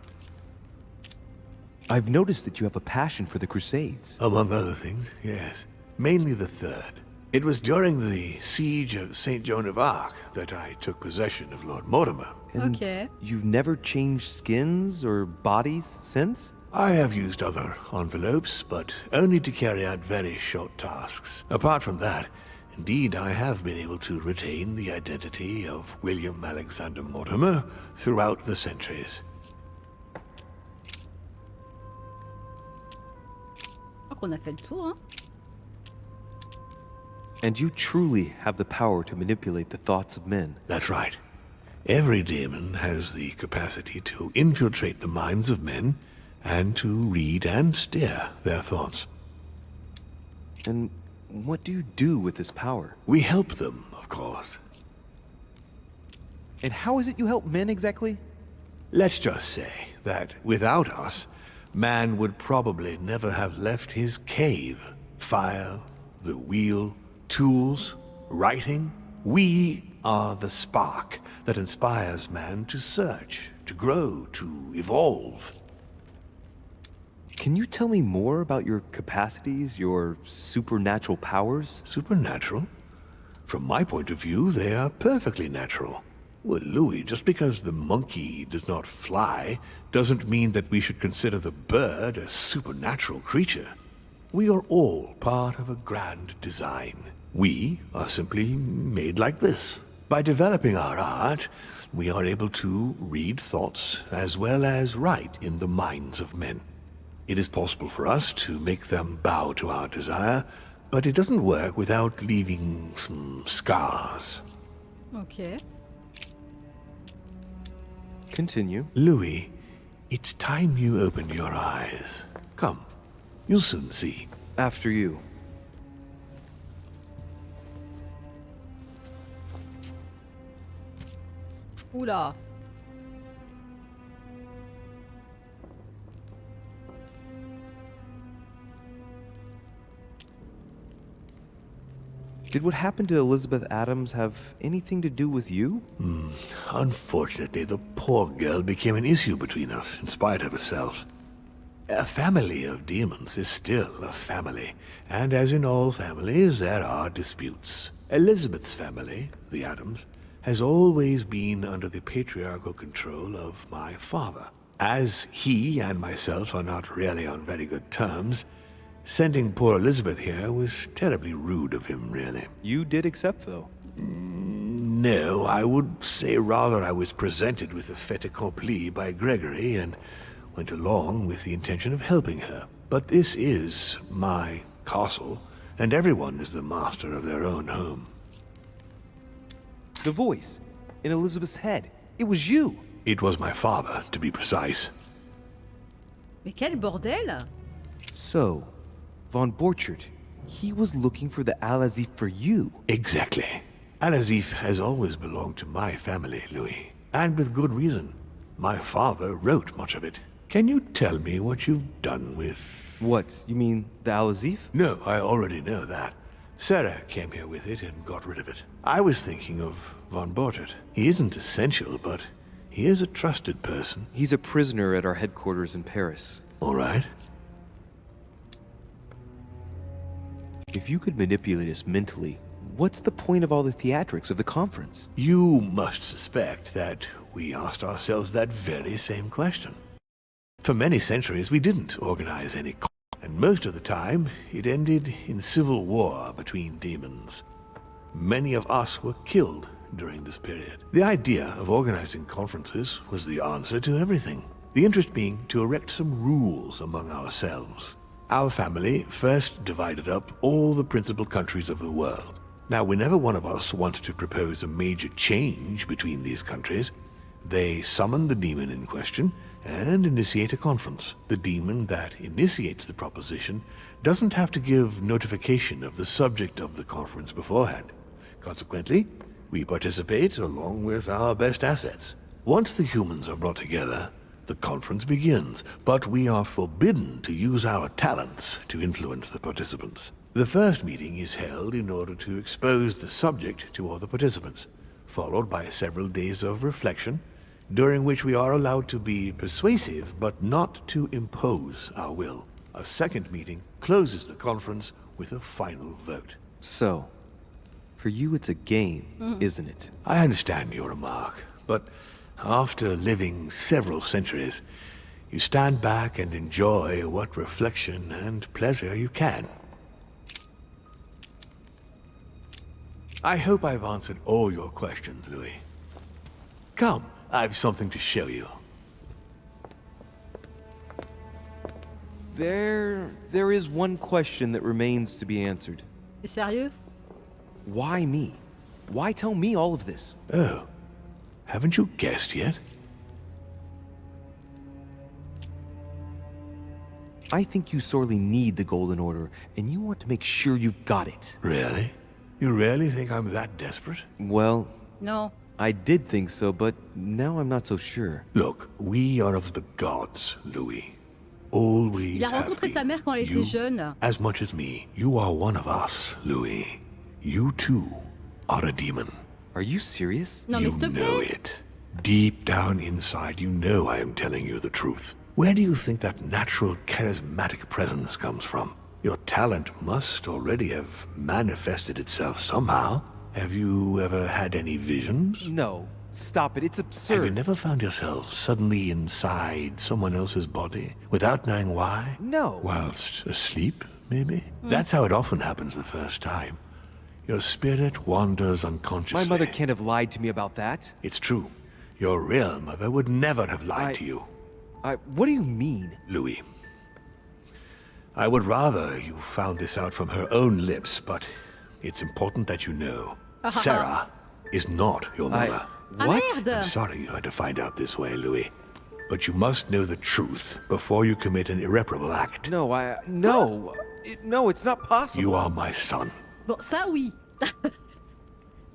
I've noticed that you have a passion for the Crusades. Among other things, yes. Mainly the third. It was during the siege of St. Joan of Arc that I took possession of Lord Mortimer. And Okay. you've never changed skins or bodies since? I have used other envelopes, but only to carry out very short tasks. Apart from that, indeed, I have been able to retain the identity of William Alexander Mortimer throughout the centuries. Je crois qu'on a fait le tour, hein. And you truly have the power to manipulate the thoughts of men. That's right. Every demon has the capacity to infiltrate the minds of men and to read and steer their thoughts. And what do you do with this power? We help them, of course. And how is it you help men exactly? Let's just say that without us, man would probably never have left his cave. Fire, the wheel, tools, writing. We are the spark that inspires man to search, to grow, to evolve. Can you tell me more about your capacities, your supernatural powers? Supernatural? From my point of view, they are perfectly natural. Well, Louis, just because the monkey does not fly doesn't mean that we should consider the bird a supernatural creature. We are all part of a grand design. We are simply made like this. By developing our art, we are able to read thoughts as well as write in the minds of men. It is possible for us to make them bow to our desire, but it doesn't work without leaving some scars. Ok. Continue. Louis, it's time you opened your eyes. Come, you'll soon see. After you. Oula. Did what happened to Elizabeth Adams have anything to do with you? Unfortunately, the poor girl became an issue between us, in spite of herself. A family of demons is still a family, and as in all families, there are disputes. Elizabeth's family, the Adams, has always been under the patriarchal control of my father. As he and myself are not really on very good terms, sending poor Elizabeth here was terribly rude of him, really. You did accept, though. No, I would say rather I was presented with a fait accompli by Gregory and went along with the intention of helping her. But this is my castle, and everyone is the master of their own home. The voice in Elizabeth's head. It was you. It was my father, to be precise. Mais quel bordel! So, Von Borchert, he was looking for the Al-Azif for you. Exactly. Al-Azif has always belonged to my family, Louis. And with good reason. My father wrote much of it. Can you tell me what you've done with... What? You mean the Al-Azif? No, I already know that. Sarah came here with it and got rid of it. I was thinking of von Bortet. He isn't essential, but he is a trusted person. He's a prisoner at our headquarters in Paris. All right. If you could manipulate us mentally, what's the point of all the theatrics of the conference? You must suspect that we asked ourselves that very same question. For many centuries, we didn't organize any and most of the time, it ended in civil war between demons. Many of us were killed during this period. The idea of organizing conferences was the answer to everything. The interest being to erect some rules among ourselves. Our family first divided up all the principal countries of the world. Now, whenever one of us wanted to propose a major change between these countries, they summon the demon in question and initiate a conference. The demon that initiates the proposition doesn't have to give notification of the subject of the conference beforehand. Consequently, we participate along with our best assets. Once the humans are brought together, the conference begins, but we are forbidden to use our talents to influence the participants. The first meeting is held in order to expose the subject to all the participants, followed by several days of reflection, during which we are allowed to be persuasive but not to impose our will. A second meeting closes the conference with a final vote. So, for you it's a game, isn't it? I understand your remark, but after living several centuries, you stand back and enjoy what reflection and pleasure you can. I hope I've answered all your questions, Louis. Come, I've something to show you. There is one question that remains to be answered. T'es sérieux? Why me? Why tell me all of this? Oh, haven't you guessed yet? I think you sorely need the Golden Order, and you want to make sure you've got it. Really? You really think I'm that desperate? Well, Non. I did think so, but now I'm not so sure. Look, we are of the gods, Louis. Always Il a have rencontré been. ta mère quand elle You, était jeune. as much as me, you are one of us, Louis. You too are a demon. Are you serious? Non, mais You s'il te know plaît. it. Deep down inside, you know I am telling you the truth. Where do you think that natural, charismatic presence comes from? Your talent must already have manifested itself somehow. Have you ever had any visions? No. Stop it. It's Have absurd. you never found yourself suddenly inside someone else's body without knowing why? No. Whilst asleep, maybe? That's how it often happens the first time. Your spirit wanders unconsciously. My mother can't have lied to me about that. It's true. Your real mother would never have lied to you. What do you mean? Louis. I would rather you found this out from her own lips, but it's important that you know. Sarah is not your mother. What? Ah, merde. I'm sorry you had to find out this way, Louis. But you must know the truth before you commit an irreparable act. No, no. No, it's not possible. You are my son. Bon, ça oui.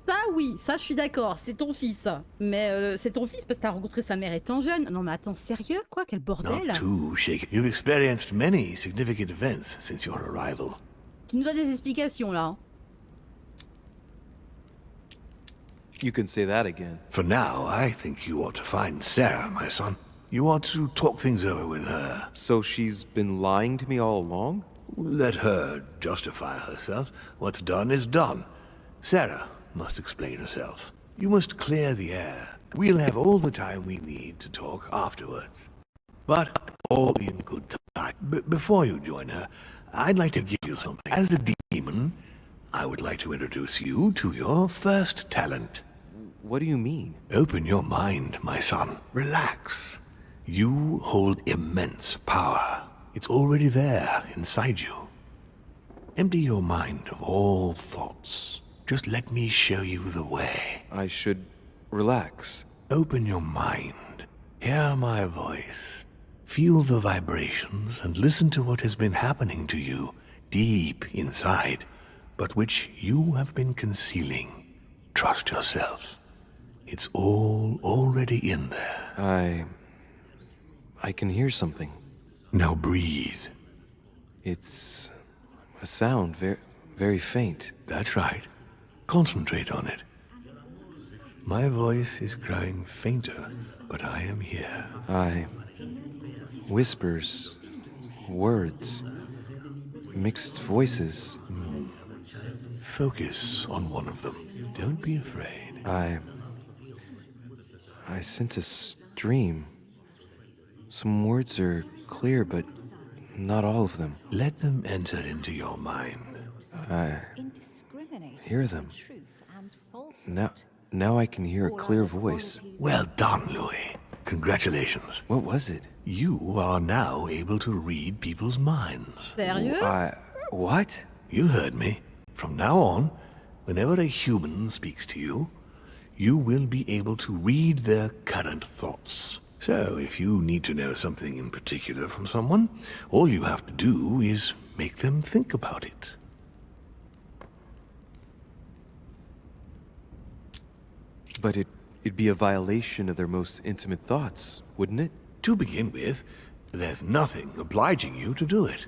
Ça oui, ça je suis d'accord, c'est ton fils. Mais c'est ton fils parce que t'as rencontré sa mère étant jeune. Non mais attends, sérieux quoi? Quel bordel. Not too shaken. You've experienced many significant events since your arrival. Tu nous donnes des explications là. Hein. You can say that again. For now, I think you ought to find Sarah, my son. You ought to talk things over with her. So she's been lying to me all along? Let her justify herself. What's done is done. Sarah must explain herself. You must clear the air. We'll have all the time we need to talk afterwards. But all in good time. Before you join her, I'd like to give you something. As a demon, I would like to introduce you to your first talent. What do you mean? Open your mind, my son. Relax. You hold immense power. It's already there inside you. Empty your mind of all thoughts. Just let me show you the way. I should relax. Open your mind. Hear my voice. Feel the vibrations and listen to what has been happening to you deep inside, but which you have been concealing. Trust yourself. It's all already in there. I can hear something. Now breathe. It's a sound, very faint. That's right. Concentrate on it. My voice is growing fainter, but I am here. Whispers, words, mixed voices. Focus on one of them. Don't be afraid. I sense a stream. Some words are clear, but not all of them. Let them enter into your mind. I hear them. Now I can hear a clear voice. Well done, Louis. Congratulations. What was it? You are now able to read people's minds. Sérieux? What? You heard me. From now on, whenever a human speaks to you, you will be able to read their current thoughts. So, if you need to know something in particular from someone, all you have to do is make them think about it. But it'd be a violation of their most intimate thoughts, wouldn't it? To begin with, there's nothing obliging you to do it.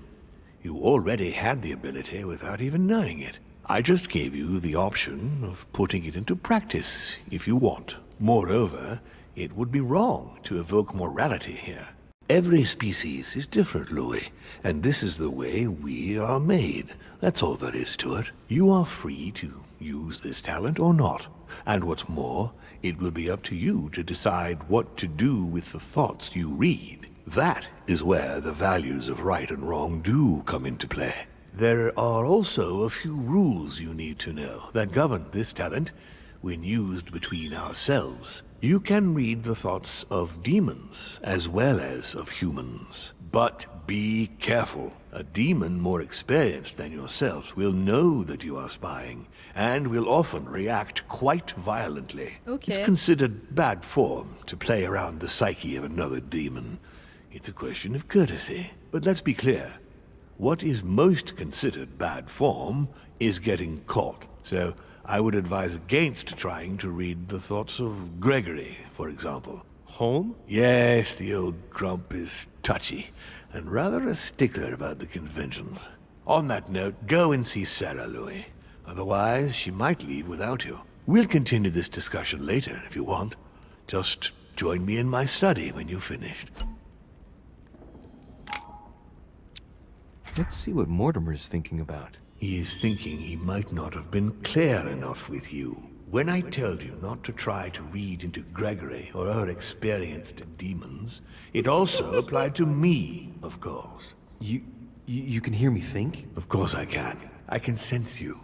You already had the ability without even knowing it. I just gave you the option of putting it into practice if you want. Moreover, it would be wrong to evoke morality here. Every species is different, Louis, and this is the way we are made. That's all there is to it. You are free to use this talent or not. And what's more, it will be up to you to decide what to do with the thoughts you read. That is where the values of right and wrong do come into play. There are also a few rules you need to know that govern this talent when used between ourselves. You can read the thoughts of demons as well as of humans. But be careful. A demon more experienced than yourself will know that you are spying and will often react quite violently. Okay. It's considered bad form to play around the psyche of another demon. It's a question of courtesy. But let's be clear. What is most considered bad form is getting caught. So I would advise against trying to read the thoughts of Gregory, for example. Home? Yes, the old grump is touchy, and rather a stickler about the conventions. On that note, go and see Sarah, Louis. Otherwise, she might leave without you. We'll continue this discussion later, if you want. Just join me in my study when you've finished. Let's see what Mortimer's thinking about. He is thinking he might not have been clear enough with you. When I told you not to try to read into Gregory or her experienced demons, it also applied to me, of course. You can hear me think? Of course I can. I can sense you.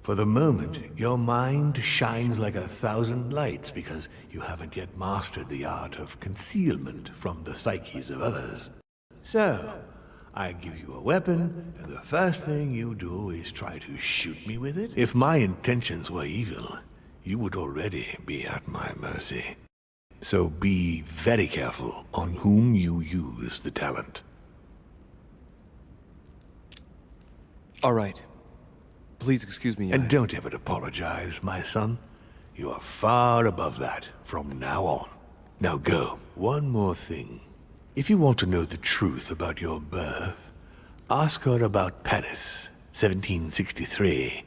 For the moment, your mind shines like 1,000 lights because you haven't yet mastered the art of concealment from the psyches of others. So, I give you a weapon, and the first thing you do is try to shoot me with it? If my intentions were evil, you would already be at my mercy. So be very careful on whom you use the talent. All right. Please excuse me. And don't ever apologize, my son. You are far above that from now on. Now go. One more thing. If you want to know the truth about your birth, ask her about Paris, 1763,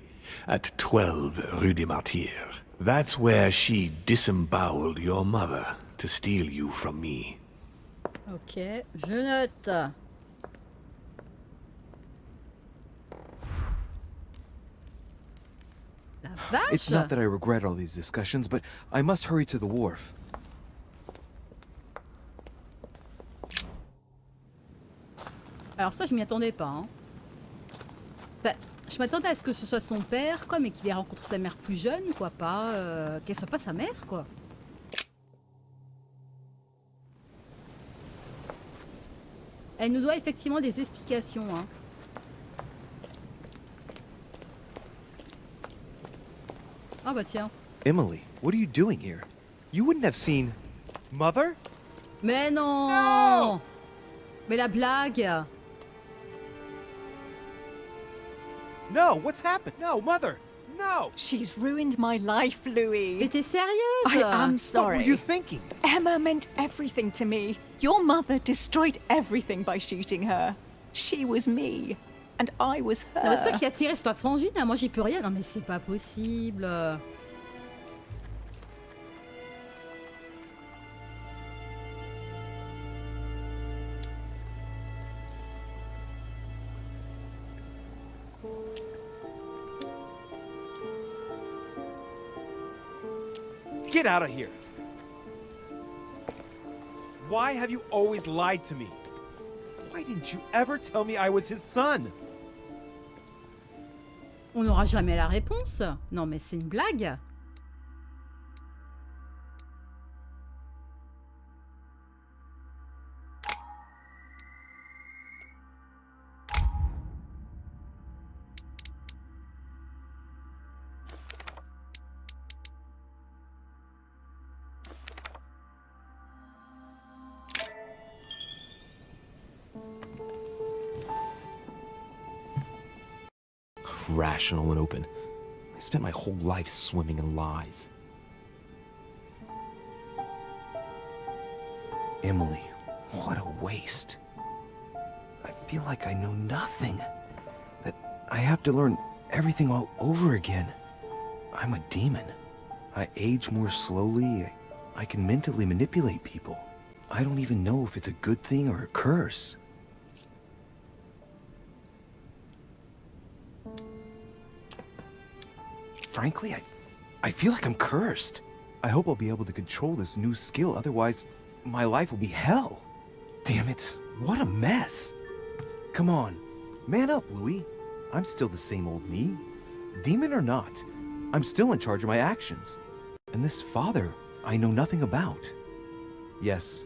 at 12 Rue des Martyrs. That's where she disemboweled your mother to steal you from me. Ok, je note. La vache! It's not that I regret all these discussions, but I must hurry to the wharf. Alors ça, je m'y attendais pas. Hein. Enfin, je m'attendais à ce que ce soit son père, quoi, mais qu'il ait rencontré sa mère plus jeune, quoi, pas qu'elle soit pas sa mère, quoi. Elle nous doit effectivement des explications, hein. Ah bah tiens. Emily, what are you doing here? You wouldn't have seen... Mother? Mais non! Mais la blague! No, what's happened? No, Mother! No! She's ruined my life, Louis. Mais t'es sérieuse? I am What were sorry. you thinking? Emma meant everything to me. Your mother destroyed everything by shooting her. She was me, and I was her. Non, mais c'est toi qui as tiré sur ta frangine, hein. Moi j'y peux rien. Non mais c'est pas possible. Get out of here! Why have you always lied to me? Why didn't you ever tell me I was his son? On n'aura jamais la réponse. Non mais c'est une blague. Rational and open. I spent my whole life swimming in lies. Emily, what a waste. I feel like I know nothing. That I have to learn everything all over again. I'm a demon. I age more slowly. I can mentally manipulate people. I don't even know if it's a good thing or a curse. Frankly, I feel like I'm cursed. I hope I'll be able to control this new skill, otherwise my life will be hell. Damn it, what a mess. Come on, man up, Louis. I'm still the same old me. Demon or not, I'm still in charge of my actions. And this father, I know nothing about. Yes,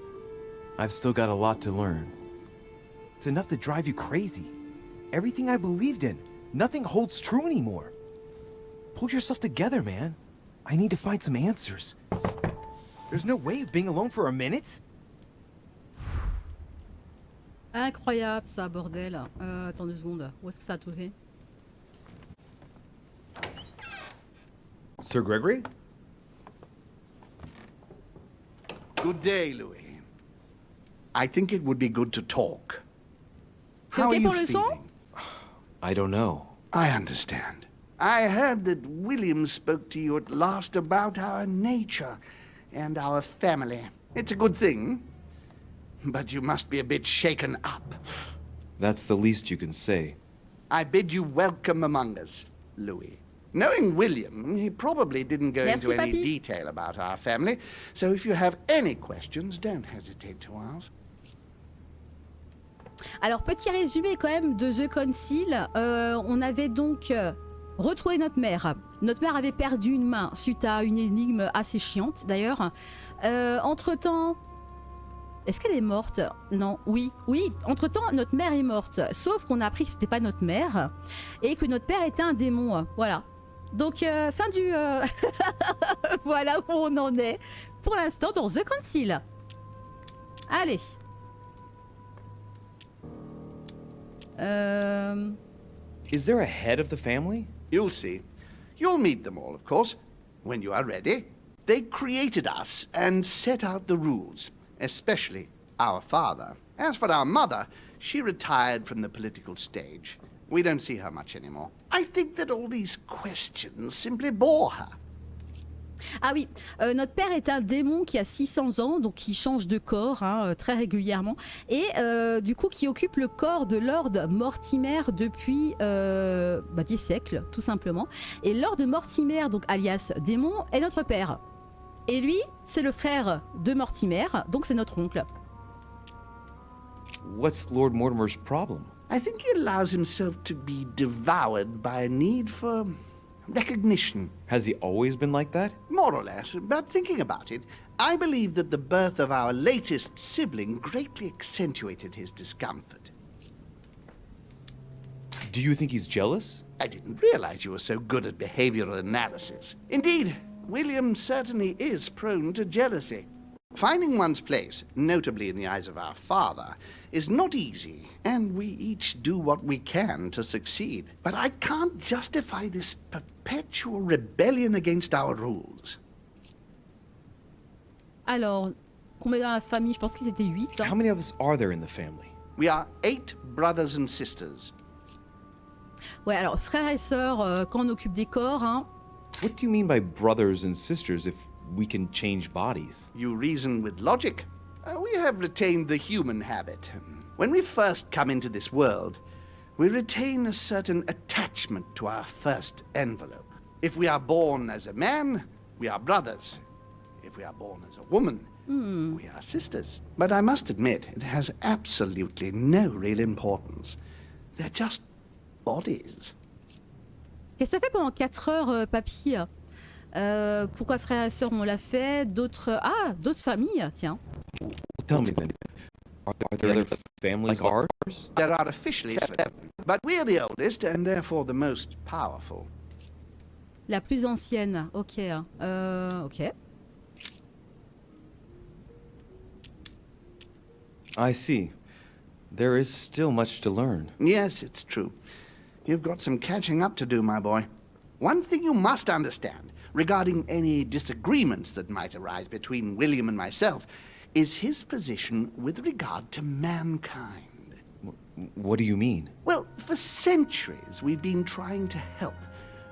I've still got a lot to learn. It's enough to drive you crazy. Everything I believed in, nothing holds true anymore. Pull yourself together, man. I need to find some answers. There's no way of being alone for a minute. Incroyable ça, bordel. Attends 2 secondes. Où est-ce que ça a trouvé? Sir Gregory? Good day, Louis. I think it would be good to talk. T'es How are ok you pour le son? feeling? I don't know. I understand. I heard that William spoke to you at last about our nature and our family. It's a good thing, but you must be a bit shaken up. That's the least you can say. I bid you welcome among us, Louis. Knowing William, he probably didn't go Merci, into any Papi. detail about our family, so if you have any questions, don't hesitate to ask. Alors, petit résumé quand même de The Council. On avait donc retrouvé notre mère. Notre mère avait perdu une main suite à une énigme assez chiante d'ailleurs. Entre-temps... Est-ce qu'elle est morte? Non, oui. Entre-temps, notre mère est morte. Sauf qu'on a appris que c'était pas notre mère et que notre père était un démon. Voilà. Donc, fin du... voilà où on en est pour l'instant dans The Council. Allez. Is there a head of the family? You'll see. You'll meet them all, of course, when you are ready. They created us and set out the rules, especially our father. As for our mother, she retired from the political stage. We don't see her much anymore. I think that all these questions simply bore her. Ah oui, notre père est un démon qui a 600 ans, donc qui change de corps très régulièrement, et du coup qui occupe le corps de Lord Mortimer depuis 10 siècles, tout simplement. Et Lord Mortimer, donc alias démon, est notre père. Et lui, c'est le frère de Mortimer, donc c'est notre oncle. What's Lord Mortimer's problem? I think he allows himself to be devoured by a need for recognition. Has he always been like that? More or less, but thinking about it, I believe that the birth of our latest sibling greatly accentuated his discomfort. Do you think he's jealous? I didn't realize you were so good at behavioral analysis. Indeed, William certainly is prone to jealousy. Finding one's place, notably in the eyes of our father, is not easy, and we each do what we can to succeed. But I can't justify this perpetual rebellion against our rules. Alors, combien dans la famille? Je pense qu'ils étaient 8. How many of us are there in the family? We are 8 brothers and sisters. Ouais, alors frères et sœurs, quand on occupe des corps, hein. What do you mean by brothers and sisters if we can change bodies? You reason with logic. We have retained the human habit. When we first come into this world, we retain a certain attachment to our first envelope. If we are born as a man, we are brothers. If we are born as a woman, we are sisters. But I must admit, it has absolutely no real importance. They're just bodies. Qu'est-ce que ça fait pendant 4 heures, papy? Pourquoi frères et sœurs on l'a fait? D'autres familles, tiens. Tell me then, are there other families like ours? There are officially 7, but we're the oldest and therefore the most powerful. La plus ancienne, ok. Ok. I see. There is still much to learn. Yes, it's true. You've got some catching up to do, my boy. One thing you must understand, regarding any disagreements that might arise between William and myself, is his position with regard to mankind. What do you mean? Well, for centuries we've been trying to help,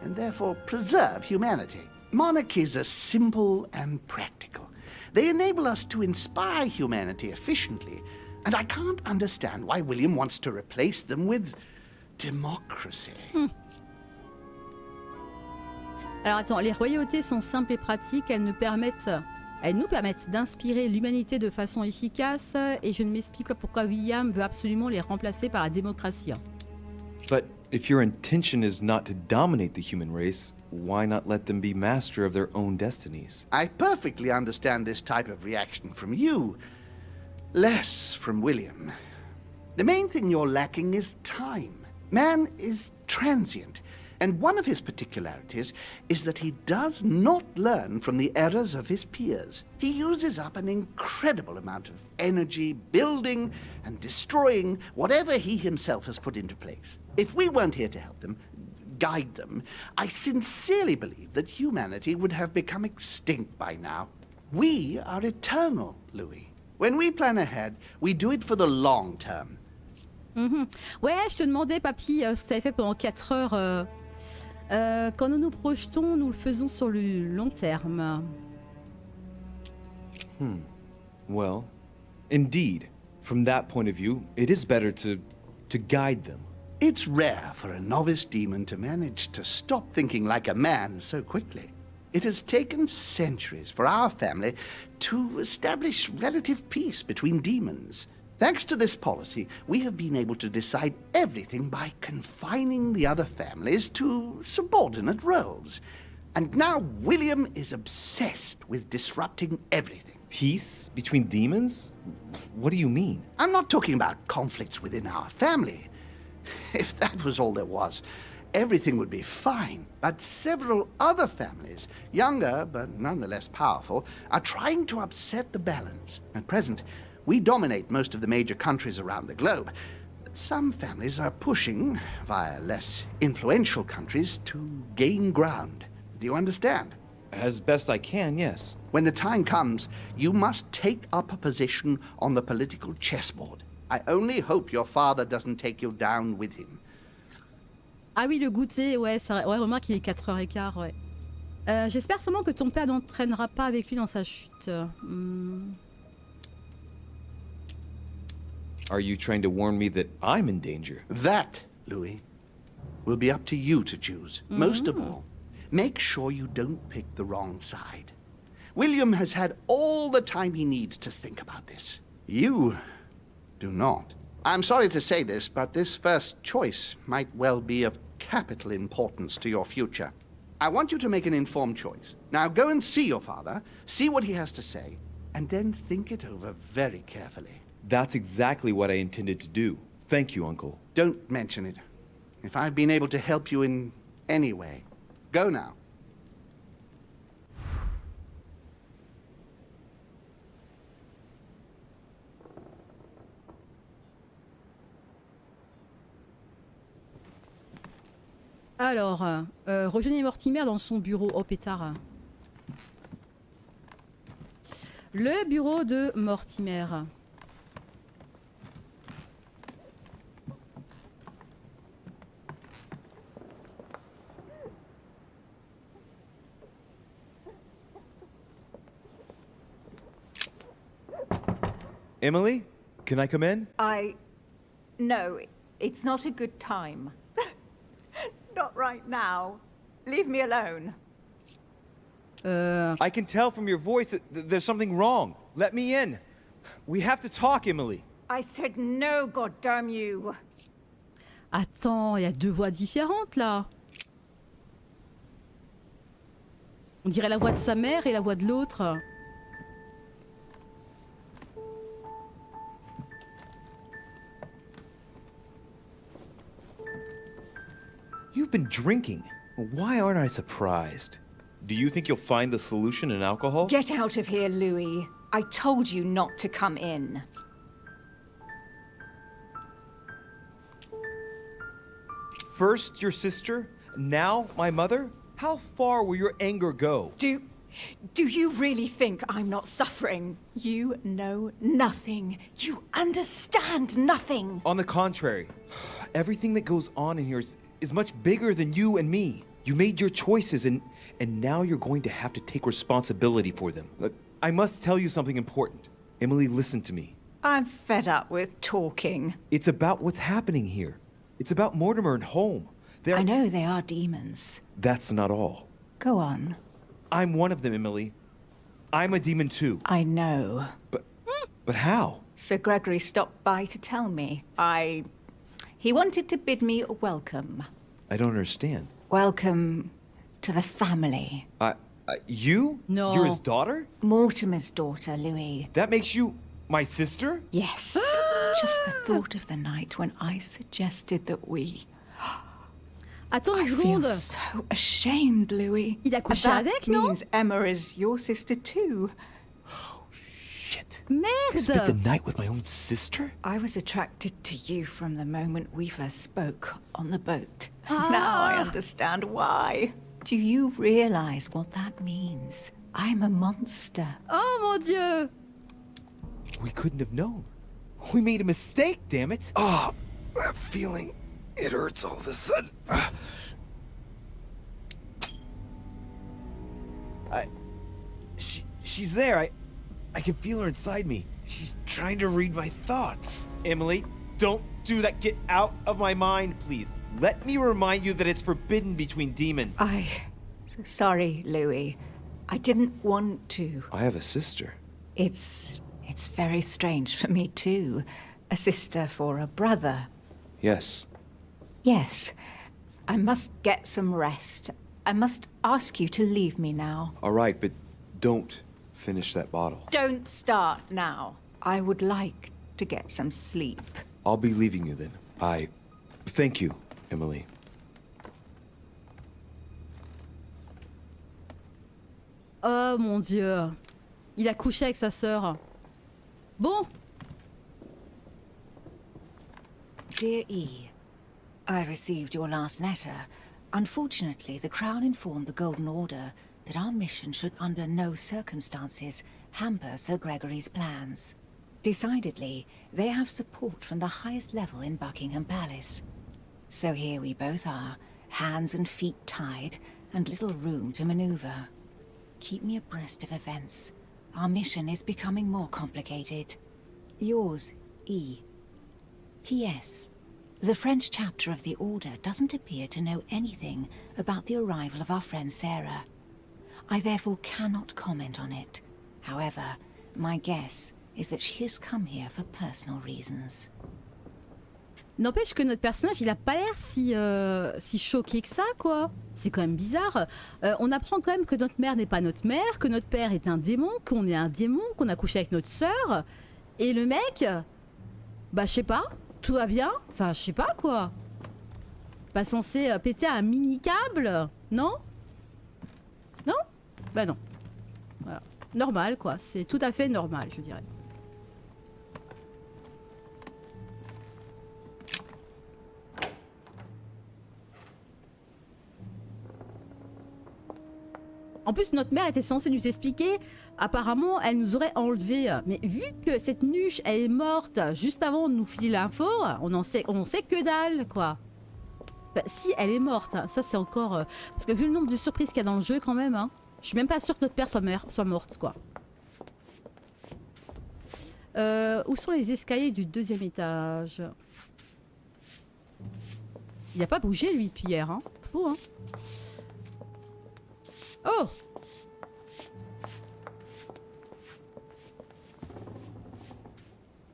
and therefore preserve humanity. Monarchies are simple and practical. They enable us to inspire humanity efficiently, and I can't understand why William wants to replace them with democracy. Alors attends, les royautés sont simples et pratiques, elles nous permettent d'inspirer l'humanité de façon efficace, et je ne m'explique pas pourquoi William veut absolument les remplacer par la démocratie. But if your intention is not to dominate the human race, why not let them be master of their own destinies? I perfectly understand this type of reaction from you, less from William. The main thing you're lacking is time. Man is transient, and one of his particularities is that he does not learn from the errors of his peers. He uses up an incredible amount of energy building and destroying whatever he himself has put into place. If we weren't here to help them, guide them, I sincerely believe that humanity would have become extinct by now. We are eternal, Louis. When we plan ahead, we do it for the long term. Ouais, je te demandais, papy, ce que tu avais fait pendant 4 heures. Quand nous nous projetons, nous le faisons sur le long terme. Well, indeed, from that point of view, it is better to guide them. It's rare for a novice demon to manage to stop thinking like a man so quickly. It has taken centuries for our family to establish relative peace between demons. Thanks to this policy, we have been able to decide everything by confining the other families to subordinate roles. And now William is obsessed with disrupting everything. Peace between demons? What do you mean? I'm not talking about conflicts within our family. If that was all there was, everything would be fine. But several other families, younger but nonetheless powerful, are trying to upset the balance. At present, we dominate most of the major countries around the globe. But some families are pushing, via less influential countries, to gain ground. Do you understand? As best I can, yes. When the time comes, you must take up a position on the political chessboard. I only hope your father doesn't take you down with him. Ah oui, le goûter, ouais, c'est vrai. Ouais, remarque qu'il est 4h15, ouais. J'espère seulement que ton père n'entraînera pas avec lui dans sa chute. Are you trying to warn me that I'm in danger? That, Louis, will be up to you to choose. Most of all, make sure you don't pick the wrong side. William has had all the time he needs to think about this. You do not. I'm sorry to say this, but this first choice might well be of capital importance to your future. I want you to make an informed choice. Now go and see your father, see what he has to say, and then think it over very carefully. That's exactly what I intended to do. Thank you, Uncle. Don't mention it. If I've been able to help you in any way, go now. Alors, rejoignez Mortimer dans son bureau. Oh pétard. Le bureau de Mortimer. Emily, can I come in? No, it's not a good time. Not right now. Leave me alone. I can tell from your voice that there's something wrong. Let me in. We have to talk, Emily. I said no, goddamn you. Attends, il y a deux voix différentes là. On dirait la voix de sa mère et la voix de l'autre. You've been drinking. Why aren't I surprised? Do you think you'll find the solution in alcohol? Get out of here, Louis. I told you not to come in. First your sister, now my mother? How far will your anger go? Do you really think I'm not suffering? You know nothing. You understand nothing. On the contrary, everything that goes on in here is much bigger than you and me. You made your choices and now you're going to have to take responsibility for them. Look, I must tell you something important. Emily, listen to me. I'm fed up with talking. It's about what's happening here. It's about Mortimer and home. I know they are demons. That's not all. Go on. I'm one of them, Emily. I'm a demon too. I know. But how? Sir Gregory stopped by to tell me. He wanted to bid me a welcome. I don't understand. Welcome to the family. You? No. You're his daughter? Mortimer's daughter, Louis. That makes you my sister? Yes. Just the thought of the night when I suggested that we... Attends une I feel seconde. so ashamed, Louis. Il a couché That avec, non? means Emma is your sister too. Shit. I spent the Merde. night with my own sister? I was attracted to you from the moment we first spoke on the boat. Now I understand why. Do you realize what that means? I'm a monster. Oh mon dieu. We couldn't have known. We made a mistake, damn it. Ah, that feeling. It hurts all of a sudden. She's there. I can feel her inside me. She's trying to read my thoughts. Emily, don't do that. Get out of my mind, please. Let me remind you that it's forbidden between demons. Sorry, Louis. I didn't want to. I have a sister. It's very strange for me too. A sister for a brother. Yes. Yes. I must get some rest. I must ask you to leave me now. All right, but don't finish that bottle. Don't start now. I would like to get some sleep. I'll be leaving you then. Thank you, Emily. Oh mon dieu. Il a couché avec sa sœur. Bon. Dear E, I received your last letter. Unfortunately, the Crown informed the Golden Order that our mission should under no circumstances hamper Sir Gregory's plans. Decidedly, they have support from the highest level in Buckingham Palace. So here we both are, hands and feet tied, and little room to maneuver. Keep me abreast of events. Our mission is becoming more complicated. Yours, E. P.S. The French chapter of the Order doesn't appear to know anything about the arrival of our friend Sarah. I therefore cannot comment on it. However, my guess is that she has come here for personal reasons. N'empêche que notre personnage, il a pas l'air si choqué que ça, quoi. C'est quand même bizarre. On apprend quand même que notre mère n'est pas notre mère, que notre père est un démon, qu'on est un démon, qu'on a couché avec notre sœur. Et le mec, bah je sais pas, tout va bien. Enfin, je sais pas, quoi. Pas censé péter un mini-câble, non? Non? Bah non. Voilà. Normal, quoi. C'est tout à fait normal, je dirais. En plus, notre mère était censée nous expliquer, apparemment, elle nous aurait enlevé. Mais vu que cette nuche, elle est morte juste avant de nous filer l'info, on sait que dalle, quoi. Bah, si, elle est morte, hein. Ça c'est encore... parce que vu le nombre de surprises qu'il y a dans le jeu, quand même, hein, je suis même pas sûre que notre père soit morte, quoi. Où sont les escaliers du 2e étage? Il a pas bougé, lui, depuis hier, hein. Fou, hein. Oh!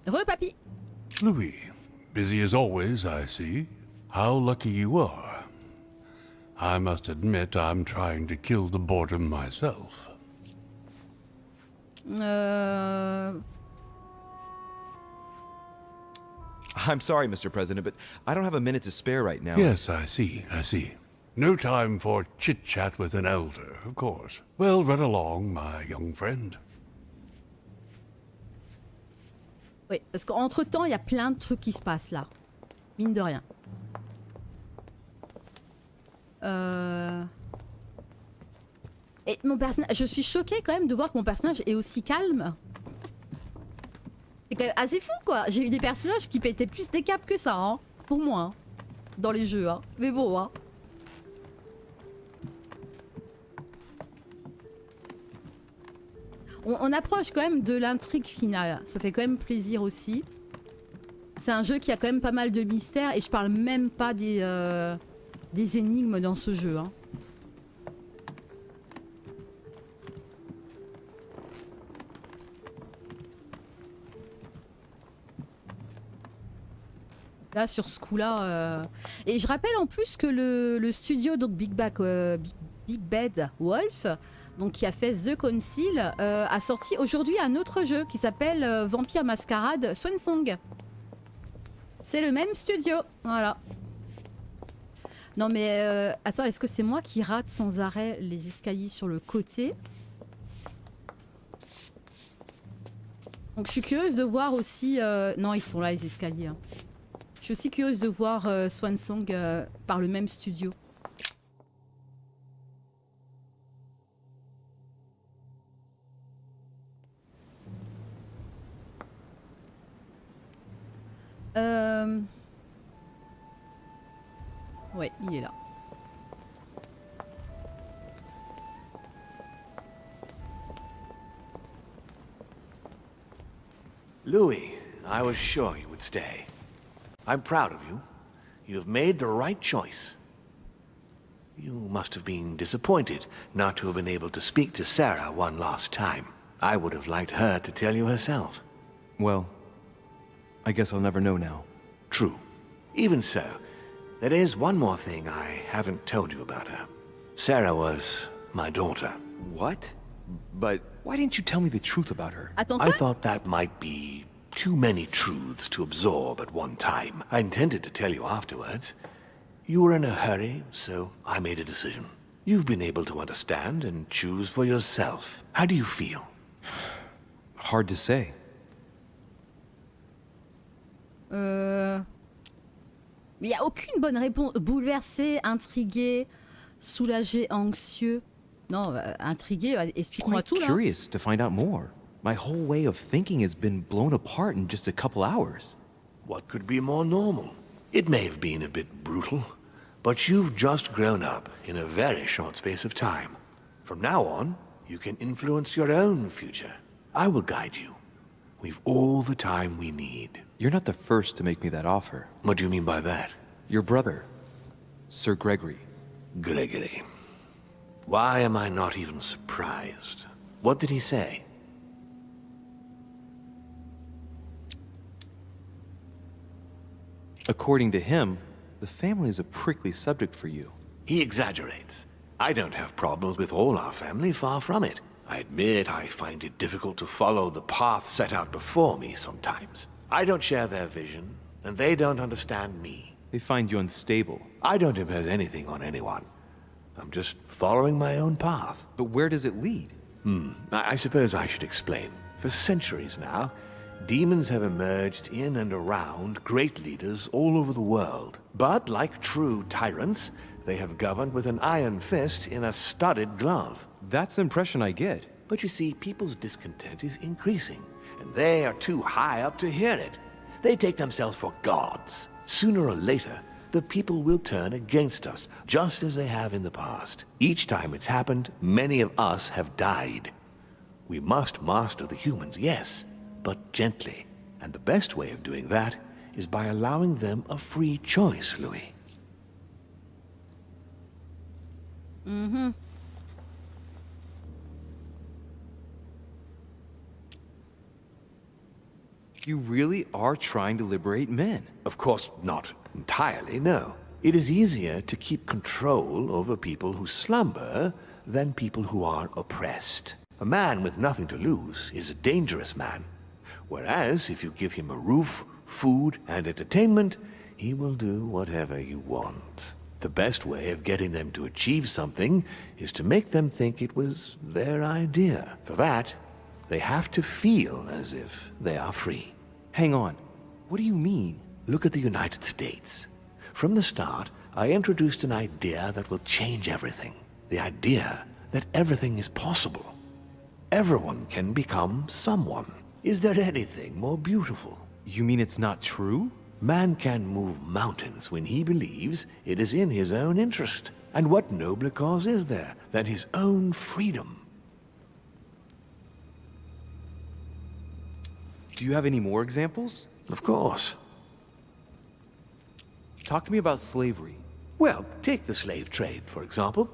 Re-papy! Louis, busy as always, I see. How lucky you are. I must admit I'm trying to kill the boredom myself. I'm sorry, Mr. President, but I don't have a minute to spare right now. Yes, I see. No time for chit-chat with an elder, of course. Well, run along, my young friend. Oui, parce qu'entre-temps, il y a plein de trucs qui se passent là. Mine de rien. Et mon personnage... Je suis choquée quand même de voir que mon personnage est aussi calme. C'est quand même assez fou, quoi. J'ai eu des personnages qui pétaient plus des câbles que ça, hein. Pour moi, hein. Dans les jeux, hein. Mais bon, hein. On approche quand même de l'intrigue finale. Ça fait quand même plaisir aussi. C'est un jeu qui a quand même pas mal de mystères. Et je parle même pas des énigmes dans ce jeu, hein. Là, sur ce coup-là... Et je rappelle en plus que le studio, donc Big Bad Wolf, donc qui a fait The Council, a sorti aujourd'hui un autre jeu qui s'appelle Vampire Masquerade Swansong. C'est le même studio, voilà. Non mais attends, est-ce que c'est moi qui rate sans arrêt les escaliers sur le côté? Donc je suis curieuse de voir aussi... Non, ils sont là les escaliers, hein. Je suis aussi curieuse de voir Swansong par le même studio. Ouais, il est là. Louis, I was sure you would stay. I'm proud of you. You have made the right choice. You must have been disappointed not to have been able to speak to Sarah one last time. I would have liked her to tell you herself. Well, I guess I'll never know now. True. Even so, there is one more thing I haven't told you about her. Sarah was my daughter. What? But why didn't you tell me the truth about her? Attends, I thought that might be too many truths to absorb at one time. I intended to tell you afterwards. You were in a hurry, so I made a decision. You've been able to understand and choose for yourself. How do you feel? Hard to say. Mais il n'y a aucune bonne réponse. Bouleversé, intrigué, soulagé, anxieux. Non, intrigué, explique-moi tout là. Curious to find out more. My whole way of thinking has been blown apart in just a couple hours. What could be more normal? It may have been a bit brutal, but you've just grown up in a very short space of time. From now on, you can influence your own future. I will guide you. We've all the time we need. You're not the first to make me that offer. What do you mean by that? Your brother, Sir Gregory. Gregory. Why am I not even surprised? What did he say? According to him, the family is a prickly subject for you. He exaggerates. I don't have problems with all our family, far from it. I admit I find it difficult to follow the path set out before me sometimes. I don't share their vision, and they don't understand me. They find you unstable. I don't impose anything on anyone. I'm just following my own path. But where does it lead? I suppose I should explain. For centuries now, demons have emerged in and around great leaders all over the world. But like true tyrants, they have governed with an iron fist in a studded glove. That's the impression I get. But you see, people's discontent is increasing, and they are too high up to hear it. They take themselves for gods. Sooner or later, the people will turn against us, just as they have in the past. Each time it's happened, many of us have died. We must master the humans, yes, but gently. And the best way of doing that is by allowing them a free choice, Louis. Mm-hmm. You really are trying to liberate men. Of course, not entirely, no. It is easier to keep control over people who slumber than people who are oppressed. A man with nothing to lose is a dangerous man. Whereas, if you give him a roof, food, and entertainment, he will do whatever you want. The best way of getting them to achieve something is to make them think it was their idea. For that, they have to feel as if they are free. Hang on. What do you mean? Look at the United States. From the start, I introduced an idea that will change everything. The idea that everything is possible. Everyone can become someone. Is there anything more beautiful? You mean it's not true? Man can move mountains when he believes it is in his own interest. And what nobler cause is there than his own freedom? Do you have any more examples? Of course. Talk to me about slavery. Well, take the slave trade, for example.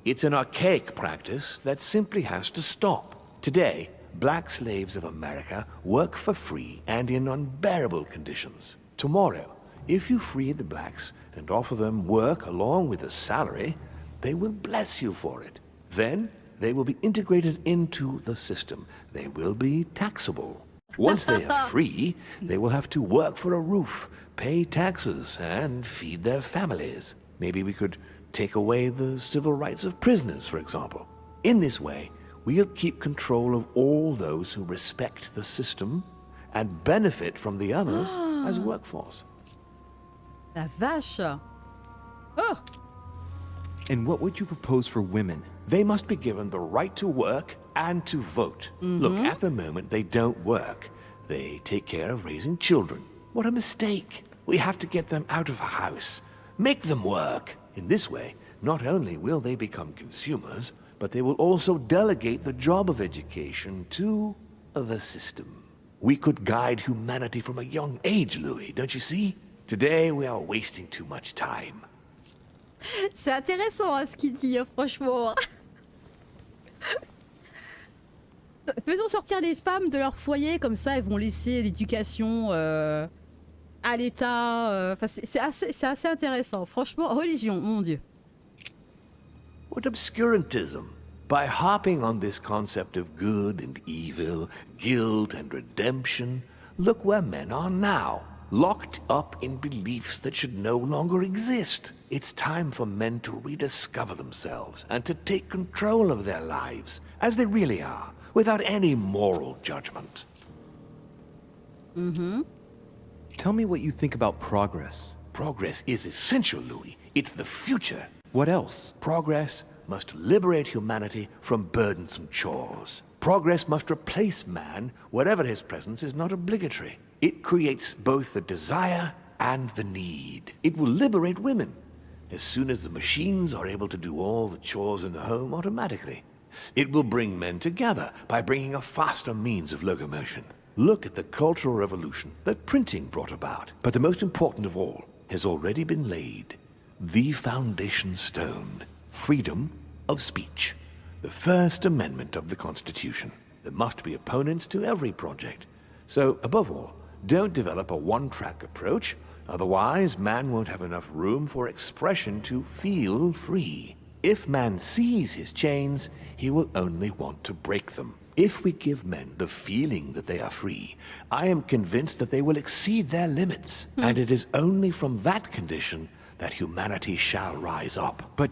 It's an archaic practice that simply has to stop. Today, black slaves of America work for free and in unbearable conditions. Tomorrow, if you free the blacks and offer them work along with a salary, they will bless you for it. Then, they will be integrated into the system. They will be taxable. Once they are free, they will have to work for a roof, pay taxes, and feed their families. Maybe we could take away the civil rights of prisoners, for example. In this way, we'll keep control of all those who respect the system and benefit from the others as workforce. La vache! Oh! And what would you propose for women? They must be given the right to work and to vote. Look, at the moment, they don't work. They take care of raising children. What a mistake. We have to get them out of the house. Make them work. In this way, not only will they become consumers, but they will also delegate the job of education to the system. We could guide humanity from a young age, Louis, don't you see? Today, we are wasting too much time. C'est intéressant hein, ce qu'il dit, franchement. Faisons sortir les femmes de leur foyer, comme ça elles vont laisser l'éducation à l'État. Enfin, c'est assez intéressant. Franchement, religion, mon Dieu. What obscurantism! By harping on this concept of good and evil, guilt and redemption, look where men are now. Locked up in beliefs that should no longer exist. It's time for men to rediscover themselves and to take control of their lives as they really are, without any moral judgment. Tell me what you think about progress. Progress is essential, Louis. It's the future. What else? Progress must liberate humanity from burdensome chores. Progress must replace man wherever his presence is not obligatory. It creates both the desire and the need. It will liberate women as soon as the machines are able to do all the chores in the home automatically. It will bring men together by bringing a faster means of locomotion. Look at the cultural revolution that printing brought about. But the most important of all has already been laid. The foundation stone. Freedom of speech. The First Amendment of the Constitution. There must be opponents to every project. So, above all, don't develop a one-track approach, otherwise man won't have enough room for expression to feel free. If man sees his chains, he will only want to break them. If we give men the feeling that they are free, I am convinced that they will exceed their limits. And it is only from that condition that humanity shall rise up. But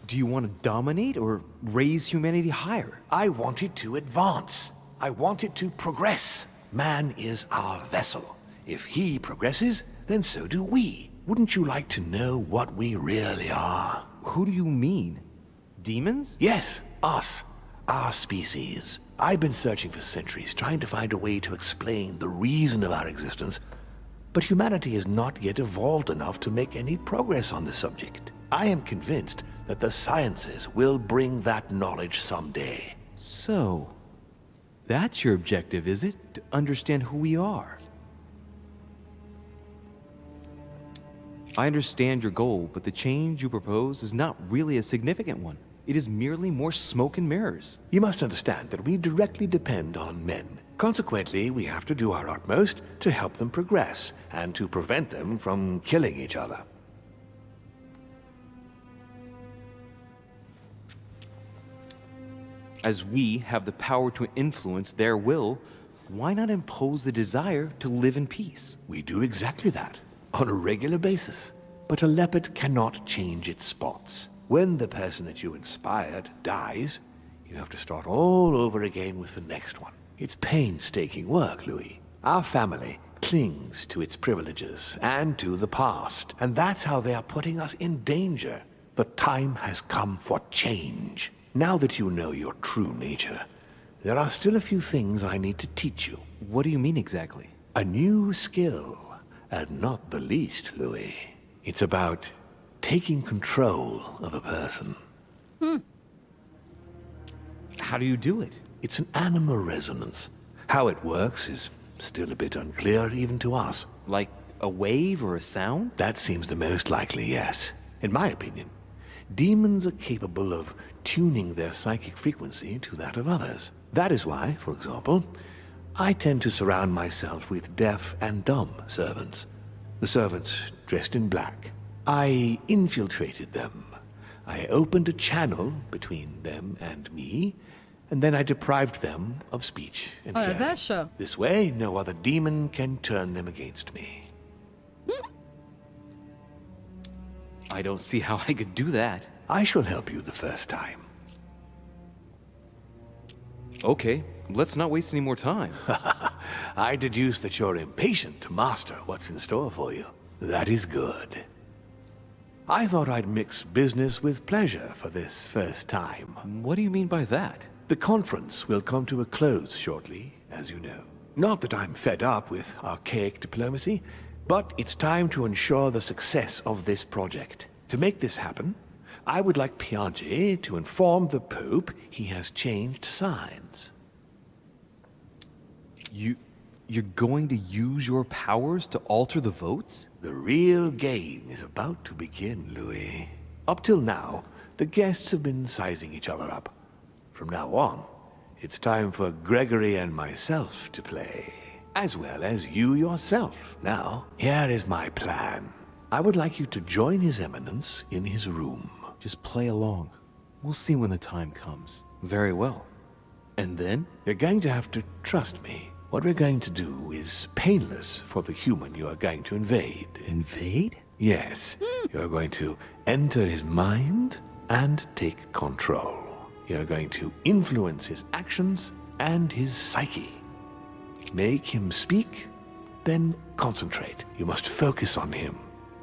do you want to dominate or raise humanity higher? I want it to advance. I want it to progress. Man is our vessel. If he progresses, then so do we. Wouldn't you like to know what we really are? Who do you mean? Demons? Yes, us. Our species. I've been searching for centuries, trying to find a way to explain the reason of our existence, but humanity has not yet evolved enough to make any progress on the subject. I am convinced that the sciences will bring that knowledge someday. So, that's your objective, is it? To understand who we are? I understand your goal, but the change you propose is not really a significant one. It is merely more smoke and mirrors. You must understand that we directly depend on men. Consequently, we have to do our utmost to help them progress and to prevent them from killing each other. As we have the power to influence their will, why not impose the desire to live in peace? We do exactly that, on a regular basis. But a leopard cannot change its spots. When the person that you inspired dies, you have to start all over again with the next one. It's painstaking work, Louis. Our family clings to its privileges and to the past, and that's how they are putting us in danger. The time has come for change. Now that you know your true nature, there are still a few things I need to teach you. What do you mean exactly? A new skill, and not the least, Louis. It's about taking control of a person. How do you do it? It's an animal resonance. How it works is still a bit unclear even to us. Like a wave or a sound? That seems the most likely, yes. In my opinion, demons are capable of tuning their psychic frequency to that of others. That is why, for example, I tend to surround myself with deaf and dumb servants. The servants dressed in black. I infiltrated them. I opened a channel between them and me, and then I deprived them of speech and Oh la hearing. vache! This way, no other demon can turn them against me. I don't see how I could do that. I shall help you the first time. Okay, let's not waste any more time. I deduce that you're impatient to master what's in store for you. That is good. I thought I'd mix business with pleasure for this first time. What do you mean by that? The conference will come to a close shortly, as you know. Not that I'm fed up with archaic diplomacy, but it's time to ensure the success of this project. To make this happen, I would like Piaget to inform the Pope he has changed sides. You're going to use your powers to alter the votes? The real game is about to begin, Louis. Up till now, the guests have been sizing each other up. From now on, it's time for Gregory and myself to play, as well as you yourself. Now, here is my plan. I would like you to join His Eminence in his room. Just play along. We'll see when the time comes. Very well. And then? You're going to have to trust me. What we're going to do is painless for the human you are going to invade. Invade? Yes. You're going to enter his mind and take control. You're going to influence his actions and his psyche. Make him speak, then concentrate. You must focus on him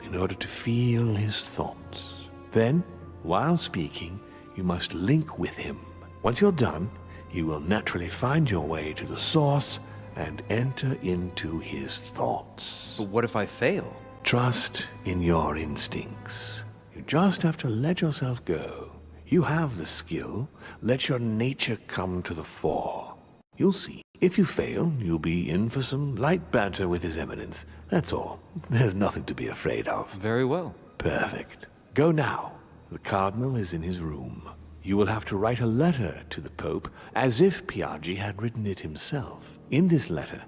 in order to feel his thoughts. Then, while speaking, you must link with him. Once you're done, you will naturally find your way to the source and enter into his thoughts. But what if I fail? Trust in your instincts. You just have to let yourself go. You have the skill. Let your nature come to the fore. You'll see. If you fail, you'll be in for some light banter with His Eminence. That's all. There's nothing to be afraid of. Very well. Perfect. Go now. The Cardinal is in his room. You will have to write a letter to the Pope as if Piaget had written it himself. In this letter,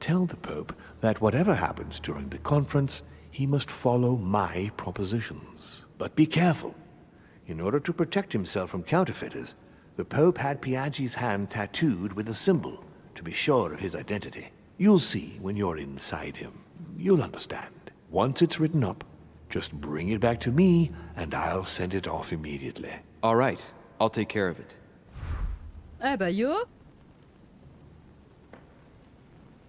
tell the Pope that whatever happens during the conference, he must follow my propositions. But be careful. In order to protect himself from counterfeiters, the Pope had Piaget's hand tattooed with a symbol to be sure of his identity. You'll see when you're inside him. You'll understand. Once it's written up, just bring it back to me and I'll send it off immediately. All right, I'll take care of it. Eh bah yo!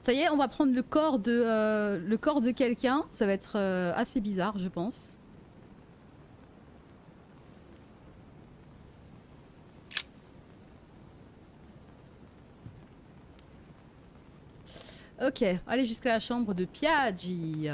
Ça y est, on va prendre le corps de quelqu'un. Ça va être assez bizarre, je pense. Ok, allez jusqu'à la chambre de Piaggi.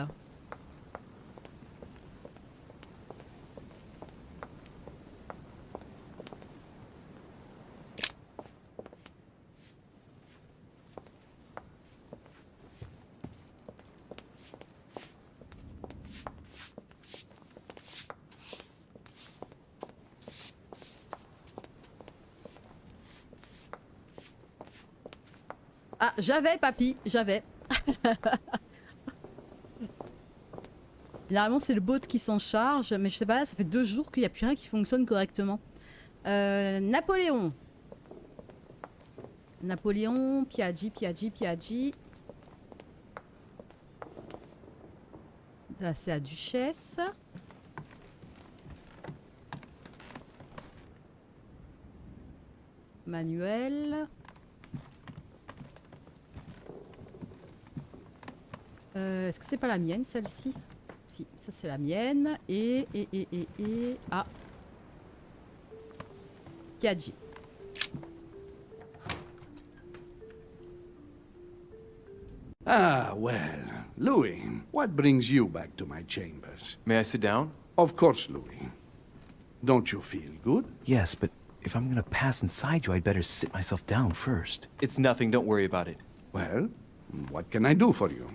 Ah, j'avais, papy, j'avais. Généralement, c'est le bot qui s'en charge, mais je sais pas, là, ça fait 2 jours qu'il n'y a plus rien qui fonctionne correctement. Napoléon. Napoléon, Piaggi. Là, c'est la duchesse. Manuel. Est-ce que c'est pas la mienne, celle-ci? Si, ça c'est la mienne. Ah. Piaggi. Ah, well, Louis, what brings you back to my chambers? May I sit down? Of course, Louis. Don't you feel good? Yes, but if I'm gonna pass inside you, I'd better sit myself down first. It's nothing, don't worry about it. Well, what can I do for you?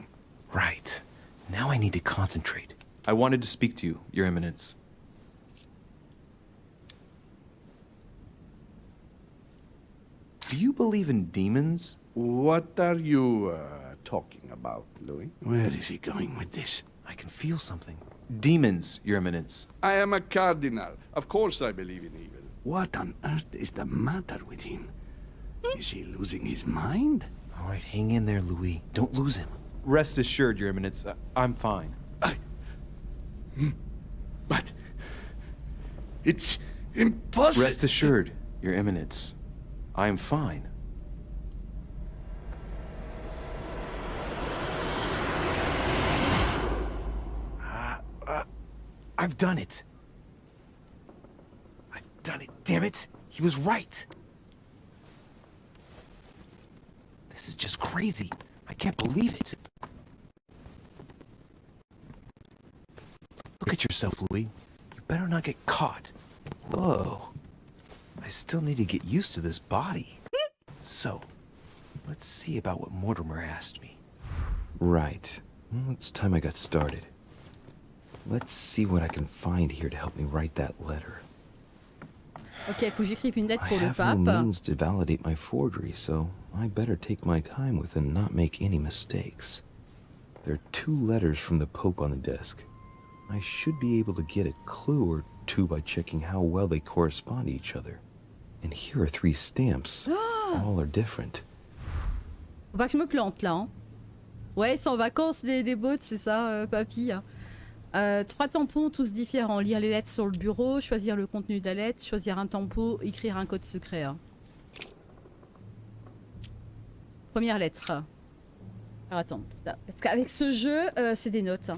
Right. Now I need to concentrate. I wanted to speak to you, Your Eminence. Do you believe in demons? What are you talking about, Louis? Where is he going with this? I can feel something. Demons, Your Eminence. I am a cardinal. Of course I believe in evil. What on earth is the matter with him? Is he losing his mind? All right, hang in there, Louis. Don't lose him. Rest assured, Your Eminence, I'm fine. But it's impossible. Rest assured, Your Eminence, I am fine. I've done it. I've done it, damn it. He was right. This is just crazy. I can't believe it. Look at yourself, Louis. You better not get caught. Whoa. I still need to get used to this body. So, let's see about what Mortimer asked me. Right. Well, it's time I got started. Let's see what I can find here to help me write that letter. Ok, faut que j'écrive une lettre I pour le have pape. no means to validate my forgery, so I better take my time with it and not make any mistakes. There are 2 letters from the Pope on the desk. I should be able to get a clue or 2 by checking how well they correspond to each other. And here are 3 stamps. All are different. Faut pas que je me plante là. Hein. Ouais, c'est en vacances les bots, c'est ça, papy. 3 tampons, tous différents. Lire les lettres sur le bureau, choisir le contenu de la lettre, choisir un tampon, écrire un code secret. Hein. Première lettre. Alors attends, parce qu'avec ce jeu, c'est des notes. Hein.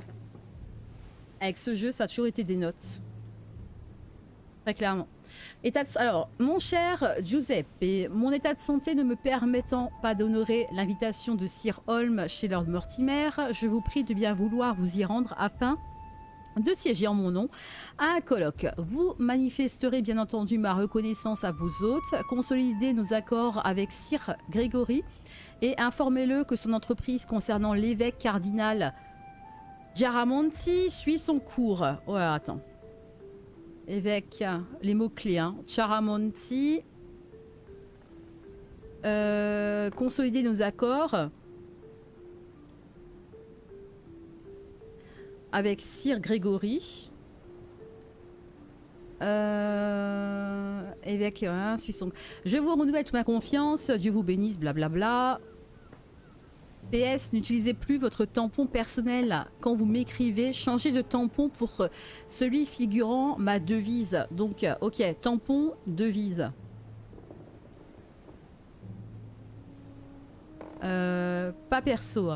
Avec ce jeu, ça a toujours été des notes. Très clairement. Alors, mon cher Giuseppe, mon état de santé ne me permettant pas d'honorer l'invitation de Sir Holm chez Lord Mortimer, je vous prie de bien vouloir vous y rendre afin de siéger en mon nom à un colloque. Vous manifesterez bien entendu ma reconnaissance à vos hôtes, consolidez nos accords avec Sir Gregory et informez-le que son entreprise concernant l'évêque cardinal Giaramonti suit son cours. Ouais, attends. Évêque, les mots-clés, hein. Giaramonti. Consolider nos accords avec Sir Gregory. Évêque, hein, suit son... Je vous renouvelle toute ma confiance. Dieu vous bénisse, blablabla. PS, n'utilisez plus votre tampon personnel quand vous m'écrivez. Changez de tampon pour celui figurant ma devise. Donc, ok, tampon, devise. Pas perso.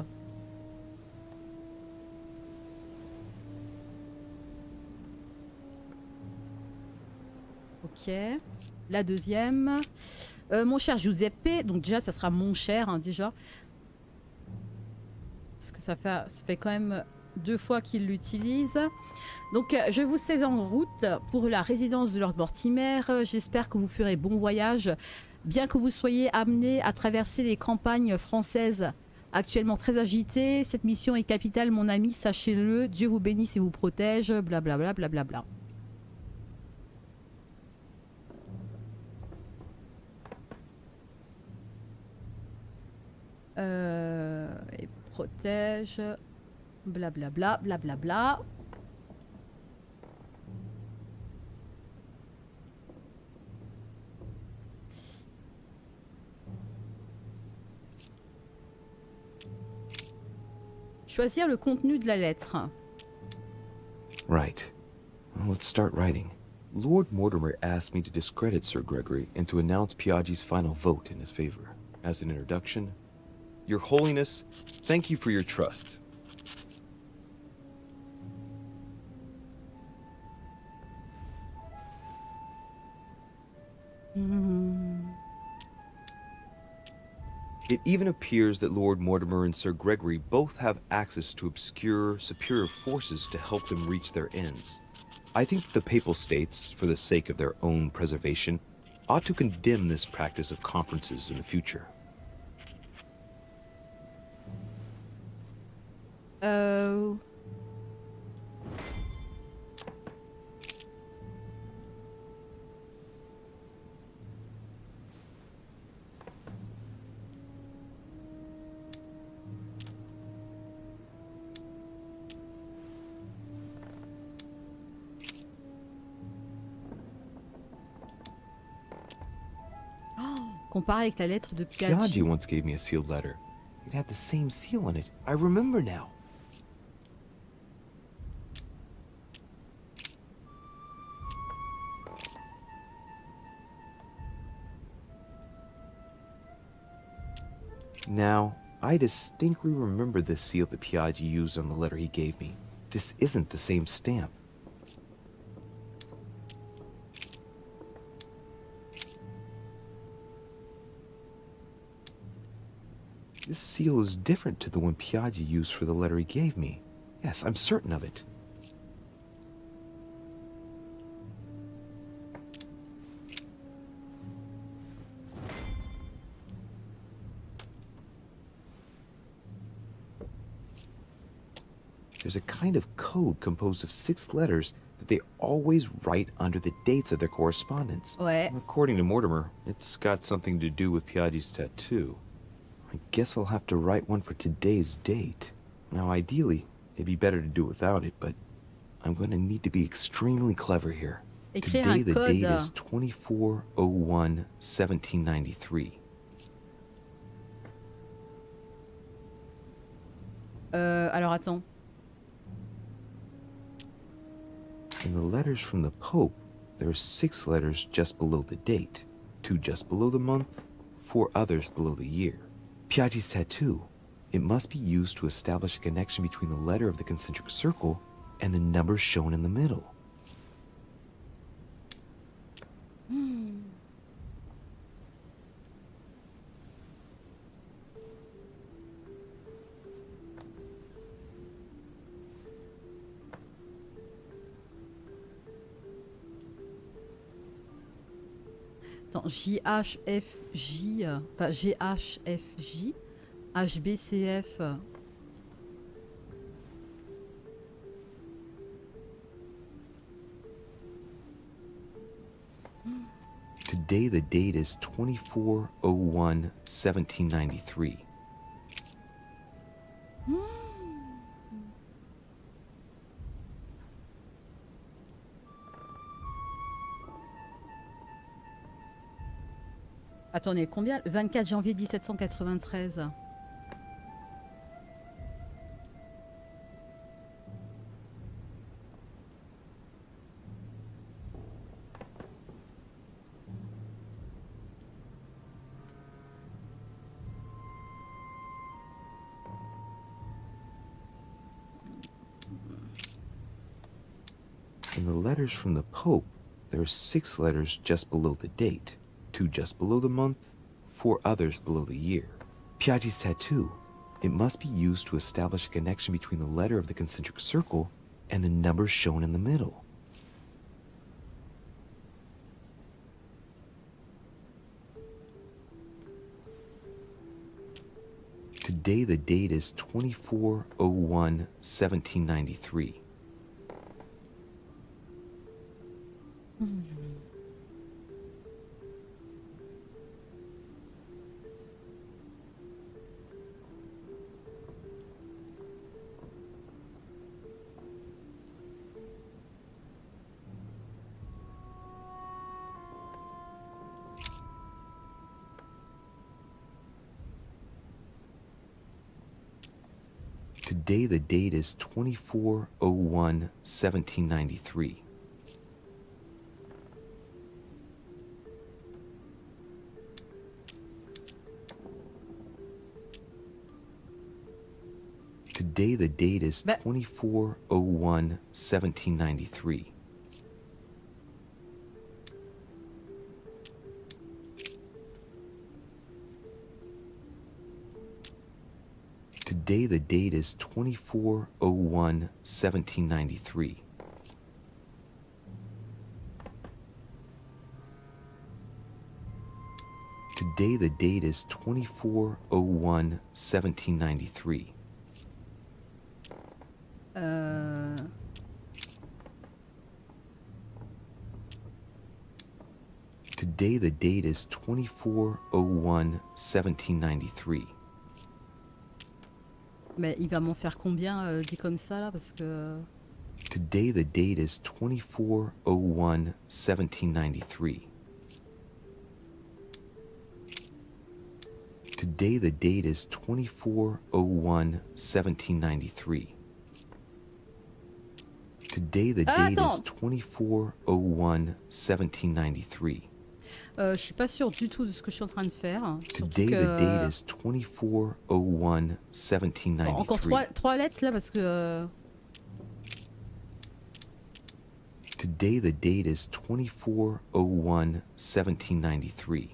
Ok. La deuxième. Mon cher Giuseppe. Donc déjà, ça sera mon cher, hein, déjà. parce que ça fait quand même 2 fois qu'il l'utilise. Donc je vous sais en route pour la résidence de Lord Mortimer. J'espère que vous ferez bon voyage, bien que vous soyez amené à traverser les campagnes françaises actuellement très agitées. Cette mission est capitale, mon ami, sachez-le. Dieu vous bénisse et vous protège, blablabla, blablabla. Et protège, blablabla, blablabla. Choisir le contenu de la lettre. Right. Well, let's start writing. Lord Mortimer asked me to discredit Sir Gregory and to announce Piaggi's final vote in his favor. As an introduction, Your Holiness, thank you for your trust. It even appears that Lord Mortimer and Sir Gregory both have access to obscure, superior forces to help them reach their ends. I think that the Papal States, for the sake of their own preservation, ought to condemn this practice of conferences in the future. Oh. Comparé avec la lettre de Piaggi. Piaggi once gave me a sealed letter. It had the same seal on it. I remember now. Now, I distinctly remember this seal that Piaggi used on the letter he gave me. This isn't the same stamp. This seal is different to the one Piaggi used for the letter he gave me. Yes, I'm certain of it. There's a kind of code composed of 6 letters that they always write under the dates of their correspondence. Ouais. According to Mortimer, it's got something to do with Piaggi's tattoo. I guess I'll have to write one for today's date. Now, ideally, it'd be better to do without it, but I'm going to need to be extremely clever here. Écrire Today, un the code. date is 24/01/1793. Alors attends. In the letters from the Pope, there are 6 letters just below the date, 2 just below the month, 4 others below the year. Piaggi's tattoo. It must be used to establish a connection between the letter of the concentric circle and the numbers shown in the middle. Attends, JHFJ, enfin GHFJ, HBCF. Today the date is 24/01/1793. Attendez, combien? 24 janvier 1793. In the letters from the Pope, there are 6 letters just below the date, 2 just below the month, 4 others below the year. Piaggi's tattoo. It must be used to establish a connection between the letter of the concentric circle and the number shown in the middle. Today the date is 24/01/1793. Today the date is 24/01/1793. Today the date is 24/01/1793. Today the date is 24/01/1793. Today the date is 24/01/1793. Today the date is 24/01/1793. Mais il va m'en faire combien dit comme ça là parce que. Today the date is 24/01/1793. Today the date is 24/01/1793. Today the date is 24/01/1793. Je suis pas sûre du tout de ce que je suis en train de faire. Today the date is 24/01/1793. Encore trois lettres là parce que. Today the date is 24/01/1793.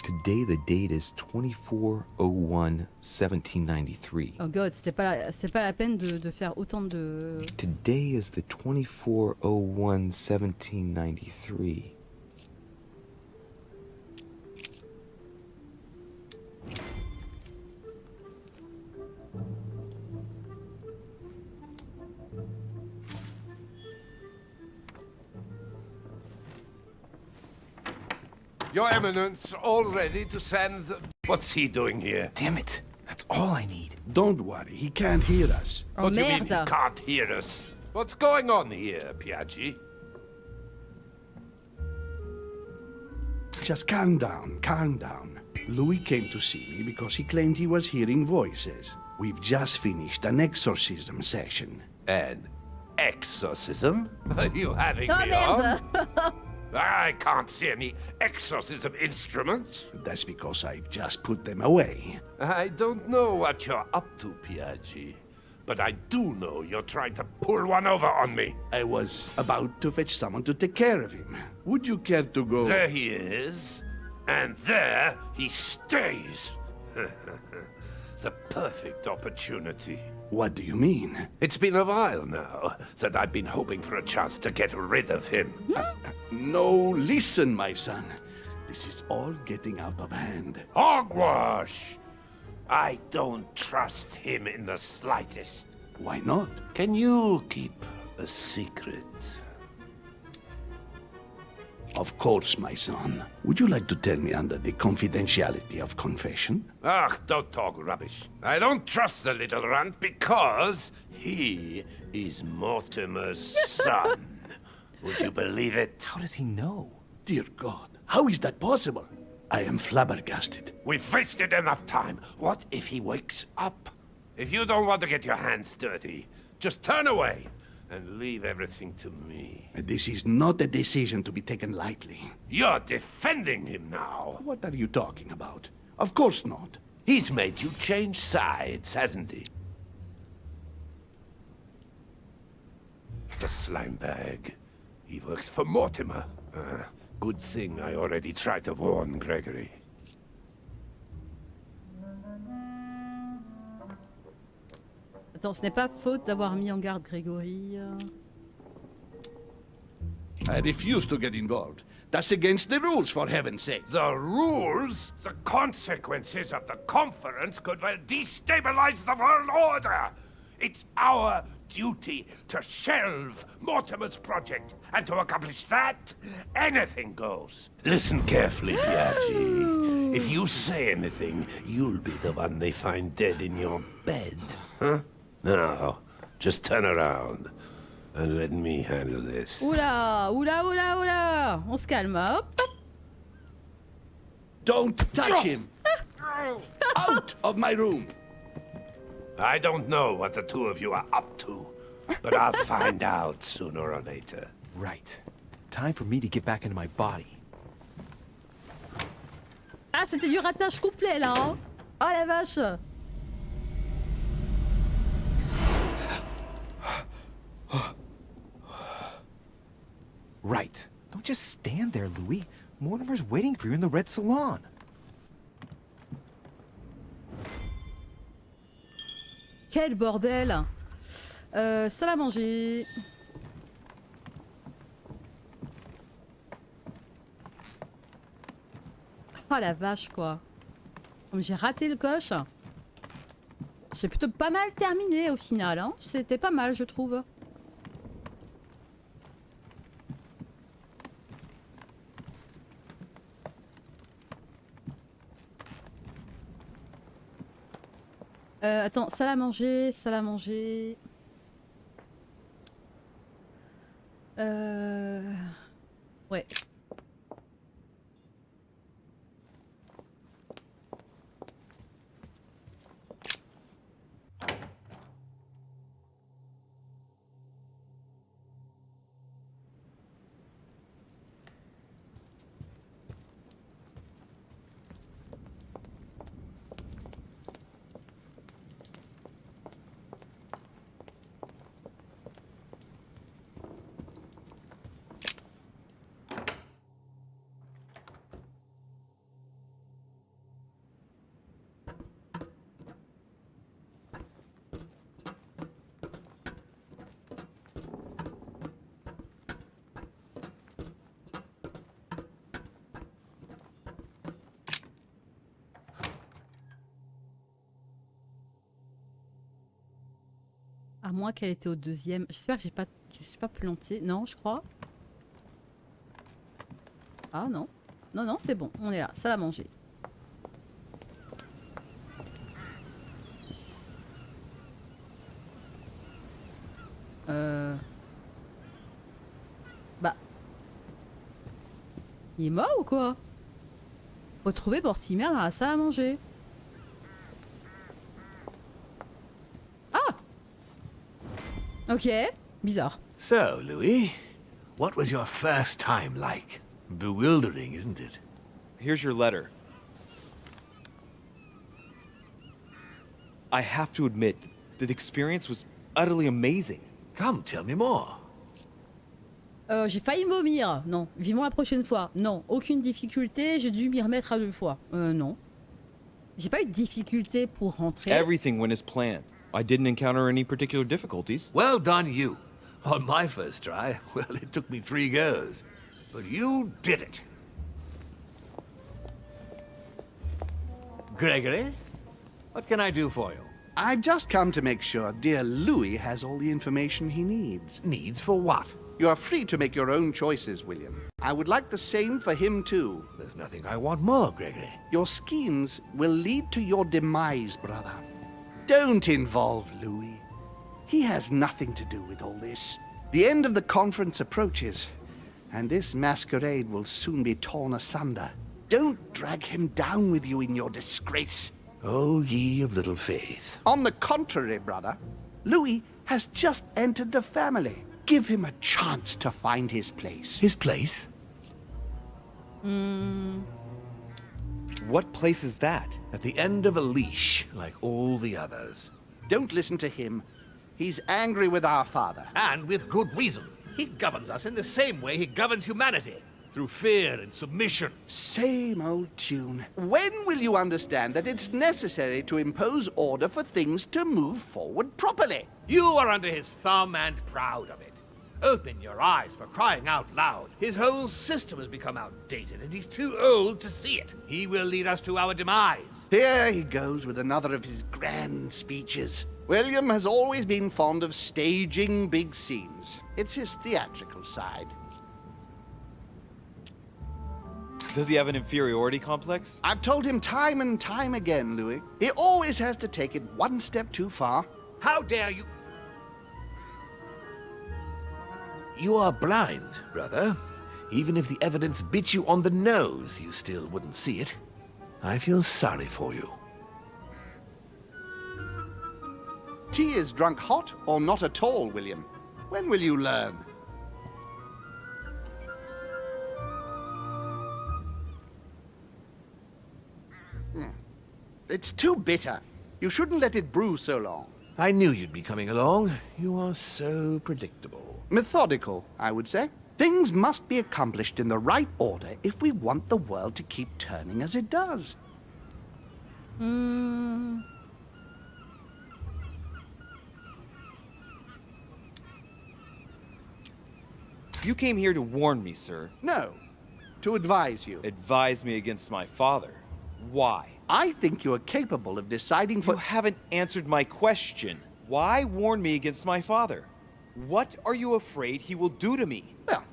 Today the date is 24/01/1793. Oh god, c'est pas la peine de faire autant de. Today is the 24/01/1793. Your Eminence, all ready to send the... What's he doing here? Damn it. That's all I need. Don't worry, he can't hear us. Oh What do you mean merde! he can't hear us? What's going on here, Piaggi? Just calm down, calm down. Louis came to see me because he claimed he was hearing voices. We've just finished an exorcism session. An exorcism? Are you having Oh me on? merde! I can't see any exorcism instruments. That's because I've just put them away. I don't know what you're up to, Piaggi, but I do know you're trying to pull one over on me. I was about to fetch someone to take care of him. Would you care to go? There he is, and there he stays. The perfect opportunity. What do you mean? It's been a while now that I've been hoping for a chance to get rid of him. No, listen, my son. This is all getting out of hand. Hogwash! I don't trust him in the slightest. Why not? Can you keep a secret? Of course, my son. Would you like to tell me under the confidentiality of confession? Ah, don't talk rubbish. I don't trust the little runt because he is Mortimer's son. Would you believe it? How does he know? Dear God, how is that possible? I am flabbergasted. We've wasted enough time. What if he wakes up? If you don't want to get your hands dirty, just turn away and leave everything to me. This is not a decision to be taken lightly. You're defending him now. What are you talking about? Of course not. He's made you change sides, hasn't he? The slime bag. He works for Mortimer. Good thing I already tried to warn Gregory. Attends, ce n'est pas faute d'avoir mis en garde Grégory. I refuse to get involved. That's against the rules, for heaven's sake. The rules? The consequences of the conference could well destabilize the world order. It's our duty to shelve Mortimer's project, and to accomplish that, anything goes. Listen carefully, Biaggi. If you say anything, you'll be the one they find dead in your bed. Huh? Now, just turn around and let me handle this. Oula, oula, oula, oula. On se calme, hop. Don't touch him! Out of my room! I don't know what the two of you are up to, but I'll find out sooner or later. Right. Time for me to get back into my body. Ah, c'était du ratage complet, là, hein. Oh la vache. Right. Don't just stand there, Louis. Mortimer's waiting for you in the red salon. Quel bordel. Salle à manger. Oh la vache, quoi. Comme j'ai raté le coche. C'est plutôt pas mal terminé au final, hein. C'était pas mal, je trouve. Attends, salle à manger, salle à manger. Ouais. À moins qu'elle était au deuxième. J'espère que je suis pas plantée. Non, je crois. Ah non. Non, non, c'est bon. On est là. Salle à manger. Bah. Il est mort ou quoi? Retrouver Portinaire dans la salle à manger. Ok, bizarre. So, Louis, what was your first time like? Bewildering, isn't it? Here's your letter. I have to admit that the experience was utterly amazing. Come, tell me more. J'ai failli vomir. Non. Vivement la prochaine fois. Non. Aucune difficulté. J'ai dû m'y remettre à 2 fois. Non. J'ai pas eu de difficulté pour rentrer. Everything went as planned. I didn't encounter any particular difficulties. Well done, you. On my first try, well, it took me 3 goes. But you did it. Gregory, what can I do for you? I've just come to make sure dear Louis has all the information he needs. Needs for what? You are free to make your own choices, William. I would like the same for him, too. There's nothing I want more, Gregory. Your schemes will lead to your demise, brother. Don't involve Louis. He has nothing to do with all this. The end of the conference approaches, and this masquerade will soon be torn asunder. Don't drag him down with you in your disgrace. Oh, ye of little faith. On the contrary, brother, Louis has just entered the family. Give him a chance to find his place. His place? What place is that? At the end of a leash, like all the others. Don't listen to him. He's angry with our father. And with good reason. He governs us in the same way he governs humanity. through fear and submission. Same old tune. When will you understand that it's necessary to impose order for things to move forward properly? You are under his thumb and proud of it. Open your eyes, for crying out loud. His whole system has become outdated, and he's too old to see it. He will lead us to our demise. Here he goes with another of his grand speeches. William has always been fond of staging big scenes. It's his theatrical side. Does he have an inferiority complex? I've told him time and time again, Louis. He always has to take it one step too far. How dare you? You are blind, brother. Even if the evidence bit you on the nose, you still wouldn't see it. I feel sorry for you. Tea is drunk hot or not at all, William. When will you learn? It's too bitter. You shouldn't let it brew so long. I knew you'd be coming along. You are so predictable. Methodical, I would say. Things must be accomplished in the right order if we want the world to keep turning as it does. You came here to warn me, sir. No, to advise you. Advise me against my father. Why? I think you are capable of deciding for... You haven't answered my question. Why warn me against my father? What are you afraid he will do to me? Well,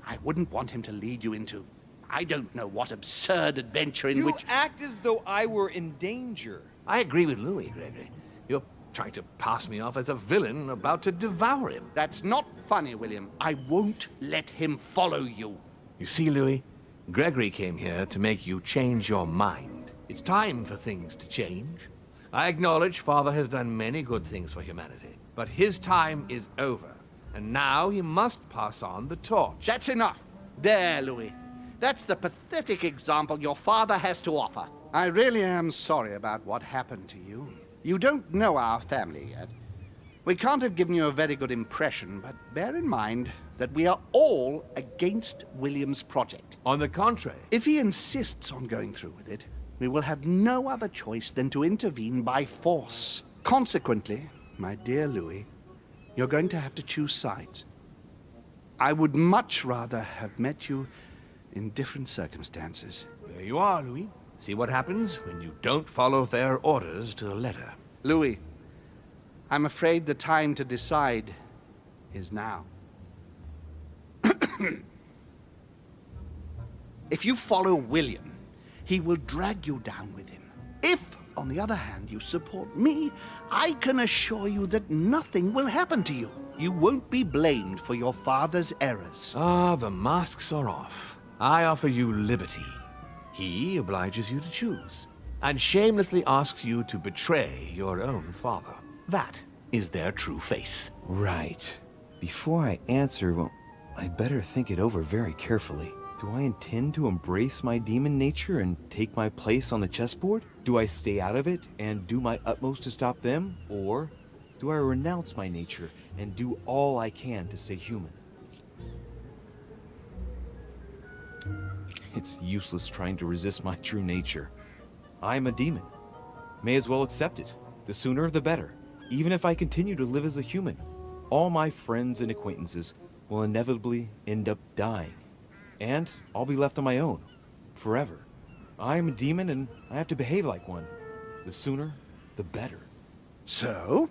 I wouldn't want him to lead you into... I don't know what absurd adventure in which... You act as though I were in danger. I agree with Louis, Gregory. You're trying to pass me off as a villain about to devour him. That's not funny, William. I won't let him follow you. You see, Louis, Gregory came here to make you change your mind. It's time for things to change. I acknowledge Father has done many good things for humanity, but his time is over, and now he must pass on the torch. That's enough. There, Louis. That's the pathetic example your father has to offer. I really am sorry about what happened to you. You don't know our family yet. We can't have given you a very good impression, but bear in mind that we are all against William's project. On the contrary. If he insists on going through with it, we will have no other choice than to intervene by force. Consequently, my dear Louis, you're going to have to choose sides. I would much rather have met you in different circumstances. There you are, Louis. See what happens when you don't follow their orders to the letter. Louis, I'm afraid the time to decide is now. If you follow William, he will drag you down with him. If, on the other hand, you support me, I can assure you that nothing will happen to you. You won't be blamed for your father's errors. Ah, the masks are off. I offer you liberty. He obliges you to choose, and shamelessly asks you to betray your own father. That is their true face. Right. Before I answer, well, I'd better think it over very carefully. Do I intend to embrace my demon nature and take my place on the chessboard? Do I stay out of it and do my utmost to stop them? Or do I renounce my nature and do all I can to stay human? It's useless trying to resist my true nature. I'm a demon. May as well accept it. The sooner the better. Even if I continue to live as a human, all my friends and acquaintances will inevitably end up dying. And I'll be left on my own, forever. I am a demon and I have to behave like one. The sooner, the better. So?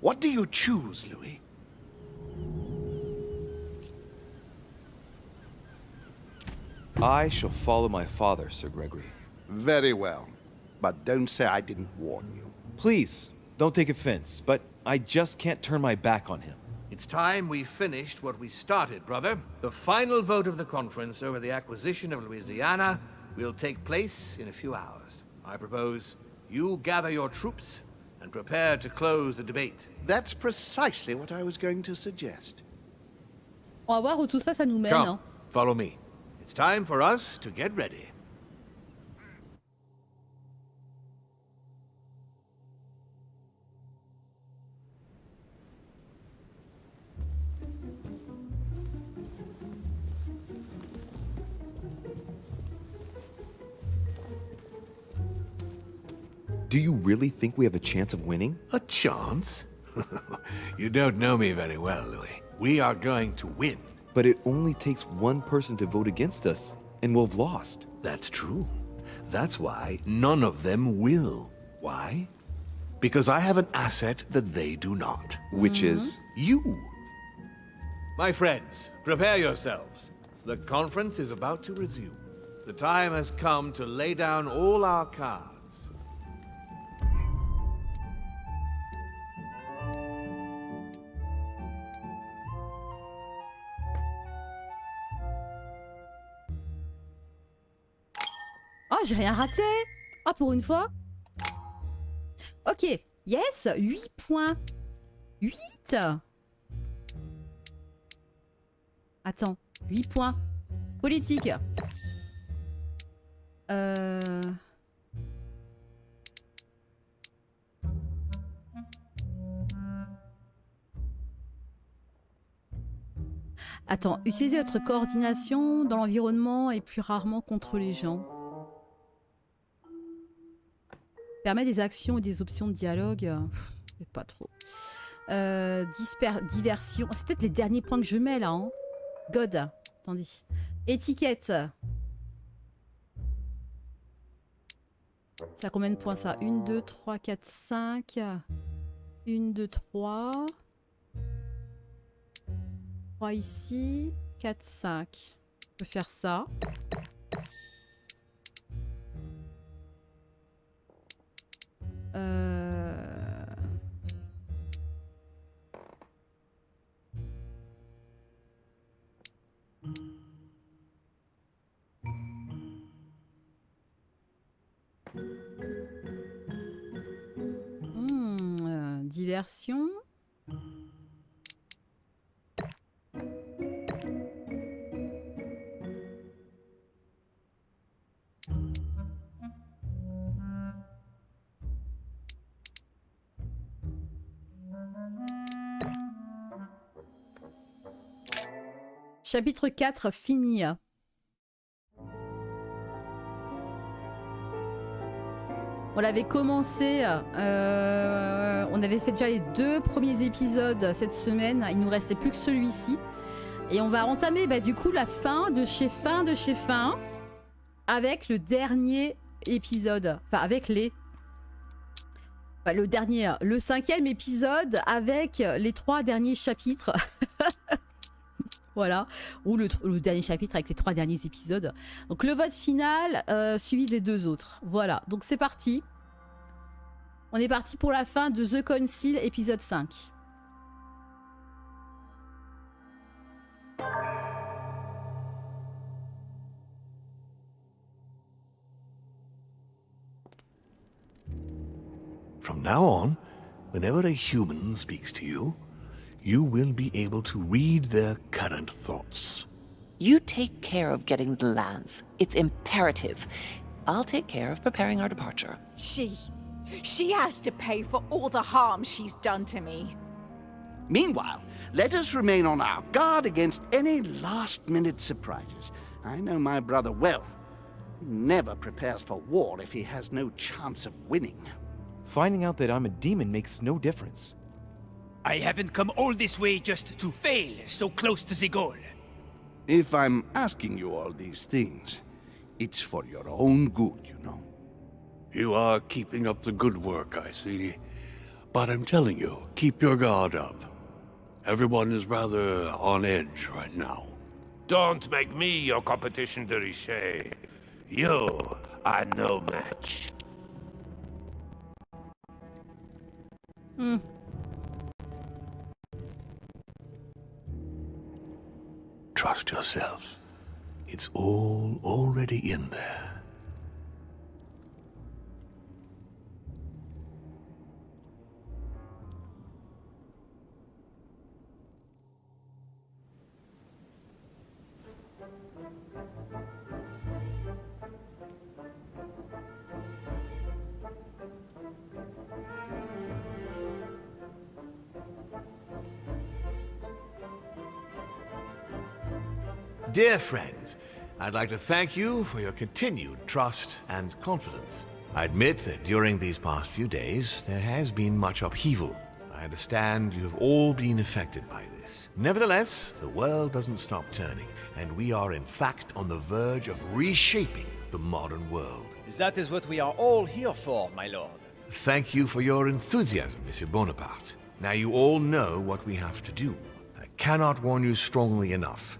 What do you choose, Louis? I shall follow my father, Sir Gregory. Very well. But don't say I didn't warn you. Please, don't take offense, but I just can't turn my back on him. It's time we finished what we started, brother. The final vote of the conference over the acquisition of Louisiana will take place in a few hours. I propose you gather your troops and prepare to close the debate. That's precisely what I was going to suggest. On va voir où tout ça, ça nous mène. Come, Hein. follow me. It's time for us to get ready. Do you really think we have a chance of winning? A chance? You don't know me very well, Louis. We are going to win. But it only takes one person to vote against us, and we'll have lost. That's true. That's why none of them will. Why? Because I have an asset that they do not. Which is? You. My friends, prepare yourselves. The conference is about to resume. The time has come to lay down all our cards. Oh, j'ai rien raté. Ah, pour une fois. Ok, yes, 8 points. 8. Attends, 8 points. Politique. Attends, utilisez votre coordination dans l'environnement et plus rarement contre les gens. Permet des actions et des options de dialogue. Pas trop. Diversion. C'est peut-être les derniers points que je mets là. Hein. God. Attendez. Étiquette. Ça a combien de points ça? 1, 2, 3, 4, 5. 1, 2, 3. 3 ici. 4, 5. Je peux faire ça. Diversion. Chapitre 4, fini. On l'avait commencé, on avait fait déjà les 2 premiers épisodes cette semaine, il nous restait plus que celui-ci. Et on va entamer du coup la fin de chez fin avec le dernier épisode, enfin avec les... le 5e épisode avec les 3 derniers chapitres. Voilà, ou le dernier chapitre avec les 3 derniers épisodes. Donc le vote final suivi des 2 autres. Voilà, donc c'est parti. On est parti pour la fin de The Council, épisode 5. From now on, whenever a human speaks to you, you will be able to read their current thoughts. You take care of getting the lands. It's imperative. I'll take care of preparing our departure. She has to pay for all the harm she's done to me. Meanwhile, let us remain on our guard against any last-minute surprises. I know my brother well. He never prepares for war if he has no chance of winning. Finding out that I'm a demon makes no difference. I haven't come all this way just to fail so close to the goal. If I'm asking you all these things, it's for your own good, you know. You are keeping up the good work, I see. But I'm telling you, keep your guard up. Everyone is rather on edge right now. Don't make me your competition, de Richet. You are no match. Trust yourselves. It's all already in there. Dear friends, I'd like to thank you for your continued trust and confidence. I admit that during these past few days, there has been much upheaval. I understand you have all been affected by this. Nevertheless, the world doesn't stop turning, and we are in fact on the verge of reshaping the modern world. That is what we are all here for, my lord. Thank you for your enthusiasm, Monsieur Bonaparte. Now you all know what we have to do. I cannot warn you strongly enough.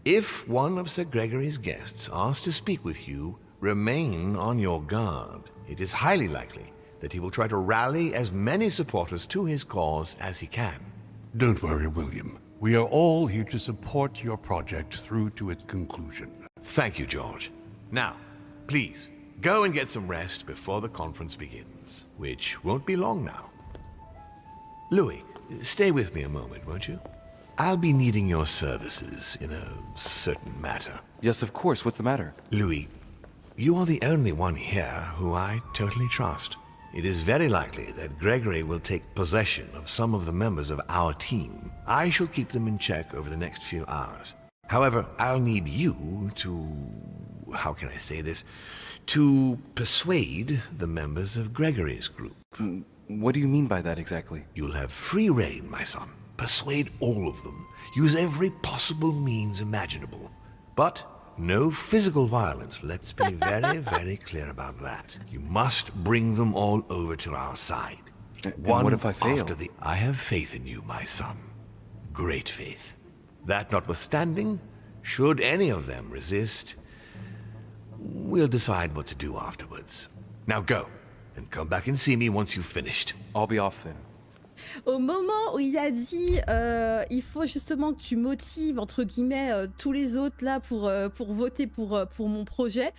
If one of Sir Gregory's guests asks to speak with you, remain on your guard. It is highly likely that he will try to rally as many supporters to his cause as he can. Don't worry, William. We are all here to support your project through to its conclusion. Thank you, George. Now, please, go and get some rest before the conference begins, which won't be long now. Louis, stay with me a moment, won't you? I'll be needing your services in a certain matter. Yes, of course. What's the matter? Louis, you are the only one here who I totally trust. It is very likely that Gregory will take possession of some of the members of our team. I shall keep them in check over the next few hours. However, I'll need you to... how can I say this? To persuade the members of Gregory's group. What do you mean by that exactly? You'll have free rein, my son. Persuade all of them. Use every possible means imaginable. But no physical violence. Let's be very, very clear about that. You must bring them all over to our side. And what if I fail? After the... I have faith in you, my son. Great faith. That notwithstanding, should any of them resist, we'll decide what to do afterwards. Now go, and come back and see me once you've finished. I'll be off then. Au moment où il a dit il faut justement que tu motives entre guillemets tous les autres là pour voter pour mon projet,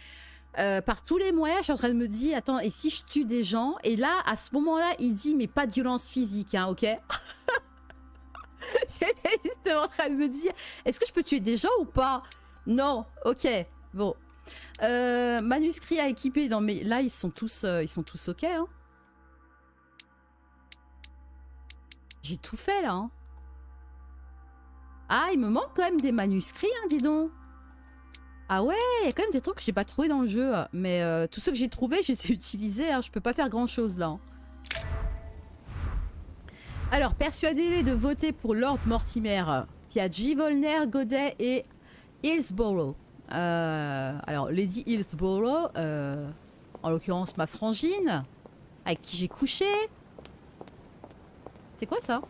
par tous les moyens, je suis en train de me dire attends, et si je tue des gens? Et là, à ce moment-là, il dit mais pas de violence physique, hein, ok? J'étais justement en train de me dire est-ce que je peux tuer des gens ou pas? Non, ok, bon. Manuscrits à équiper, non mais là ils sont tous ok, hein. J'ai tout fait là, hein. Ah, il me manque quand même des manuscrits, hein, dis donc. Ah ouais, il y a quand même des trucs que j'ai pas trouvé dans le jeu. Mais tous ceux que j'ai trouvés, je les ai utilisés, hein. Je peux pas faire grand chose là, hein. Alors, persuadez-les de voter pour Lord Mortimer, Piaggi, Volner, Godet et Hillsborough. Alors, Lady Hillsborough, en l'occurrence ma frangine, avec qui j'ai couché. C'est quoi ça?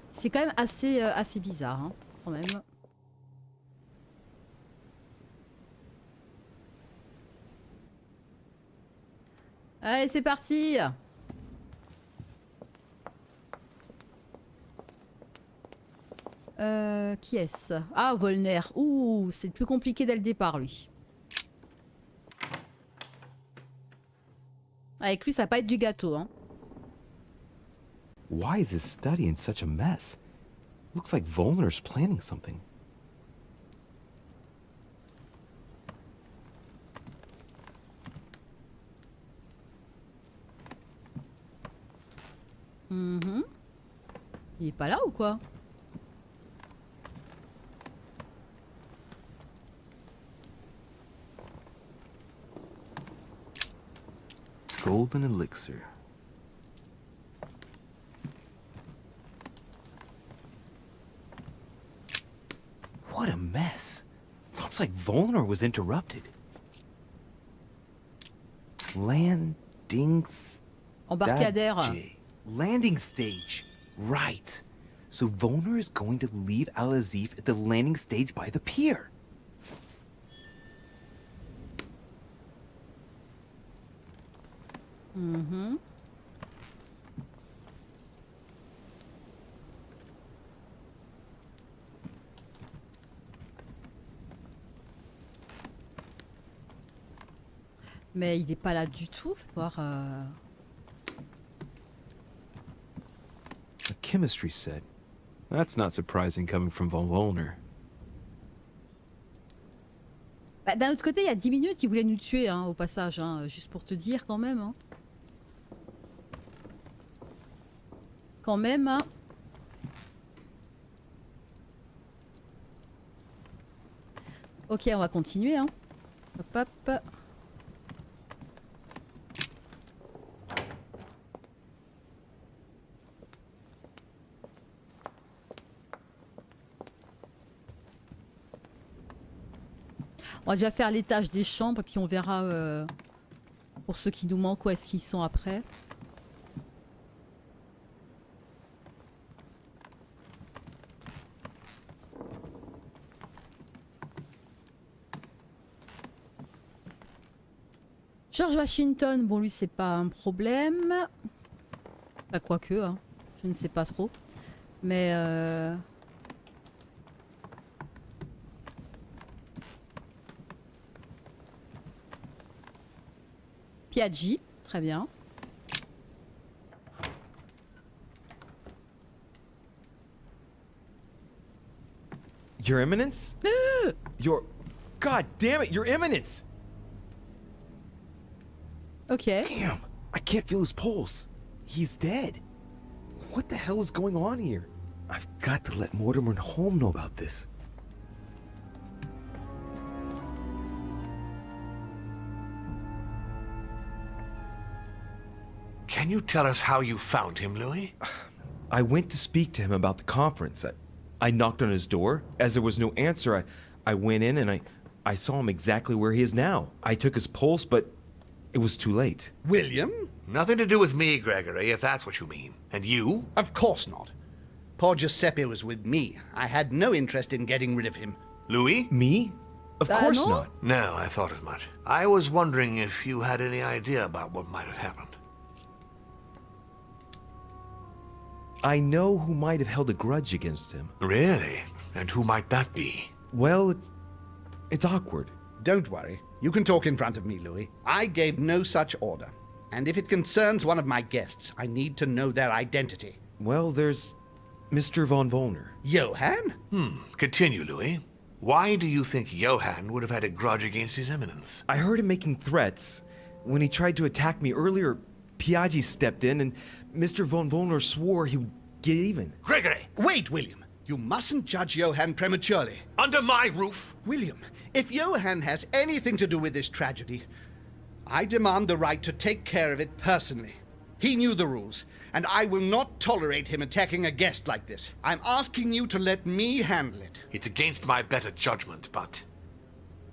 C'est quand même assez bizarre, hein, quand même. Allez, c'est parti! Qui est-ce? Ah, Volner. Ouh, c'est plus compliqué dès le départ, lui. Avec lui, ça va pas être du gâteau, hein. Why is his study in such a mess? Looks like Volner's planning something. Il est pas là ou quoi? Golden elixir. What a mess. Looks like Volner was interrupted. Embarcadère. Landing stage. Right. So Volner is going to leave Al-Azif at the landing stage by the pier. Mais il est pas là du tout, faut voir. A chemistry set. That's not surprising coming from Von Volner. Bah, d'un autre côté, il y a 10 minutes, il voulait nous tuer, hein, au passage, hein, juste pour te dire quand même. Hein. Quand même, hein. Ok, on va continuer. Hein. Hop, hop. On va déjà faire l'étage des chambres et puis on verra pour ceux qui nous manquent où est-ce qu'ils sont après. George Washington, bon lui c'est pas un problème. Bah quoique, hein. Je ne sais pas trop. Mais Piaggi, très bien. Your Eminence? Your... God damn it, Your Eminence! Okay. Damn, I can't feel his pulse. He's dead. What the hell is going on here? I've got to let Mortimer and Holm know about this. Can you tell us how you found him, Louis? I went to speak to him about the conference. I knocked on his door. As there was no answer, I went in and I saw him exactly where he is now. I took his pulse, but it was too late. William? Nothing to do with me, Gregory, if that's what you mean. And you? Of course not. Poor Giuseppe was with me. I had no interest in getting rid of him. Louis? Me? Of course no? not. No, I thought as much. I was wondering if you had any idea about what might have happened. I know who might have held a grudge against him. Really? And who might that be? Well, it's awkward. Don't worry. You can talk in front of me, Louis. I gave no such order. And if it concerns one of my guests, I need to know their identity. Well, there's Mr. von Wollner. Johann? Continue, Louis. Why do you think Johann would have had a grudge against His Eminence? I heard him making threats. When he tried to attack me earlier, Piaggi stepped in and Mr. von Wollner swore he would get even. Gregory! Wait, William. You mustn't judge Johann prematurely. Under my roof? William, if Johann has anything to do with this tragedy, I demand the right to take care of it personally. He knew the rules, and I will not tolerate him attacking a guest like this. I'm asking you to let me handle it. It's against my better judgment, but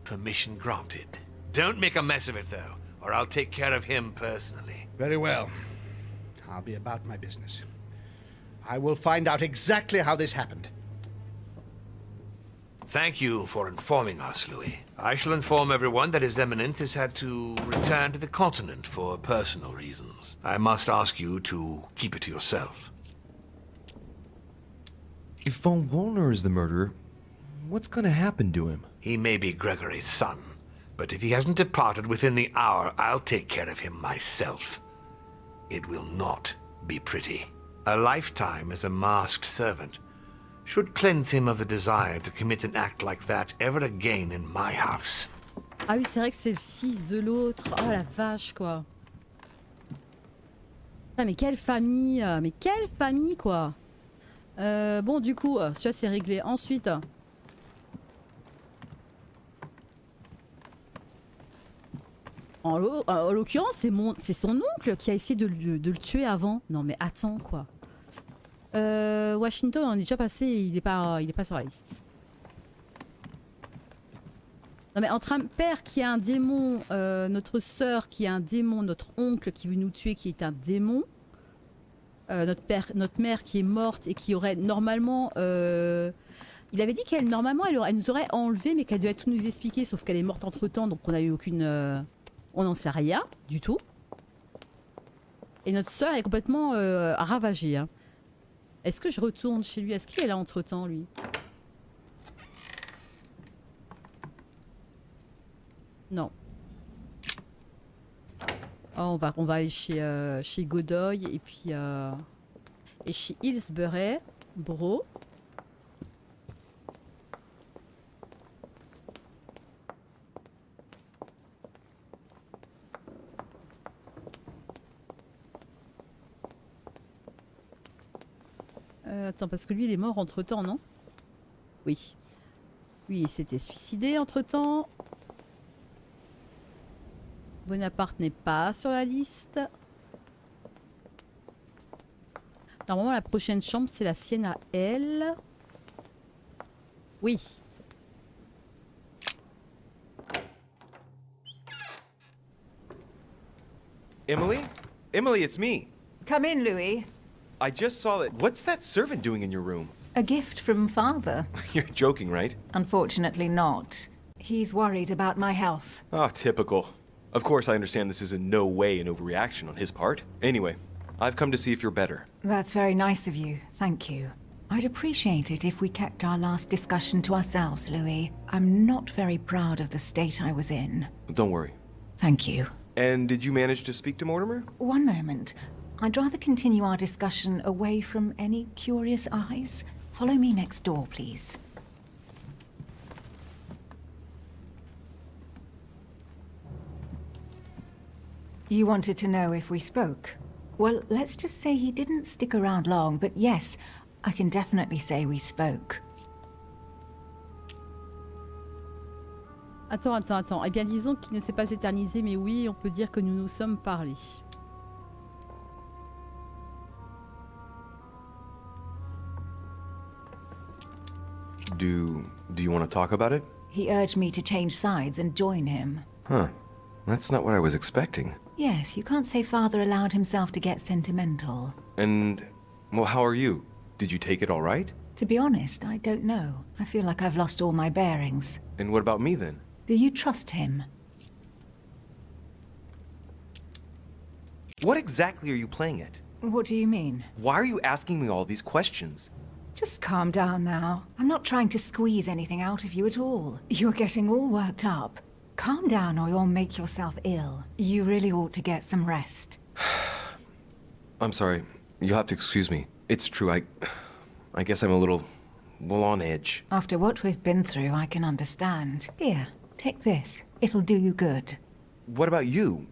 permission granted. Don't make a mess of it, though, or I'll take care of him personally. Very well. I'll be about my business. I will find out exactly how this happened. Thank you for informing us, Louis. I shall inform everyone that His Eminence has had to return to the continent for personal reasons. I must ask you to keep it to yourself. If von Wollner is the murderer, what's gonna happen to him? He may be Gregory's son, but if he hasn't departed within the hour, I'll take care of him myself. It will not be pretty. A lifetime as a masked servant should cleanse him of the desire to commit an act like that ever again in my house. Ah oui, c'est vrai que c'est le fils de l'autre. Oh la vache, quoi. Ah, mais quelle famille! Mais quelle famille, quoi! Bon, du coup, ça c'est réglé. Ensuite... En l'occurrence, c'est son oncle qui a essayé de le tuer avant. Non mais attends, quoi. Washington, on est déjà passé, il est pas sur la liste. Non mais entre un père qui a un démon, notre sœur qui a un démon, notre oncle qui veut nous tuer qui est un démon, notre mère qui est morte et qui aurait normalement... il avait dit qu'elle normalement elle nous aurait enlevé mais qu'elle devait tout nous expliquer, sauf qu'elle est morte entre temps donc on n'a eu aucune... on n'en sait rien du tout. Et notre sœur est complètement ravagée. Hein. Est-ce que je retourne chez lui? Est-ce qu'il est là entre temps, lui? Non. Oh, on va aller chez Godoy et puis et chez Hillsbury, Bro. Attends, parce que lui, il est mort entre-temps, non? Oui. Lui, il s'était suicidé entre-temps. Bonaparte n'est pas sur la liste. Normalement, la prochaine chambre, c'est la sienne à elle. Oui. Emily? Emily, it's me. Come in, Louis. I just saw that. What's that servant doing in your room? A gift from father. You're joking, right? Unfortunately not. He's worried about my health. Oh, typical. Of course, I understand this is in no way an overreaction on his part. Anyway, I've come to see if you're better. That's very nice of you. Thank you. I'd appreciate it if we kept our last discussion to ourselves, Louis. I'm not very proud of the state I was in. Don't worry. Thank you. And did you manage to speak to Mortimer? One moment. I'd rather continue our discussion away from any curious eyes. Follow me next door, please. You wanted to know if we spoke? Well, let's just say he didn't stick around long, but yes, I can definitely say we spoke. Attends. Eh bien, disons qu'il ne s'est pas éternisé, mais oui, on peut dire que nous nous sommes parlé. Do you want to talk about it? He urged me to change sides and join him. Huh. That's not what I was expecting. Yes, you can't say father allowed himself to get sentimental. And, well, how are you? Did you take it all right? To be honest, I don't know. I feel like I've lost all my bearings. And what about me then? Do you trust him? What exactly are you playing at? What do you mean? Why are you asking me all these questions? Just calm down now. I'm not trying to squeeze anything out of you at all. You're getting all worked up. Calm down or you'll make yourself ill. You really ought to get some rest. I'm sorry. You'll have to excuse me. It's true, I guess I'm a little, well, on edge. After what we've been through, I can understand. Here, take this. It'll do you good. What about you?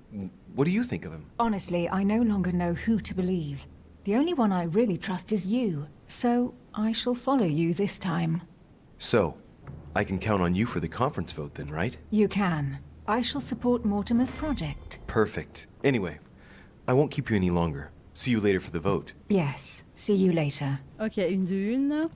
What do you think of him? Honestly, I no longer know who to believe. The only one I really trust is you. So, I shall follow you this time. So, I can count on you for the conference vote then, right? You can. I shall support Mortimer's project. Perfect. Anyway, I won't keep you any longer. See you later for the vote. Yes. See you later. Ok, une de une.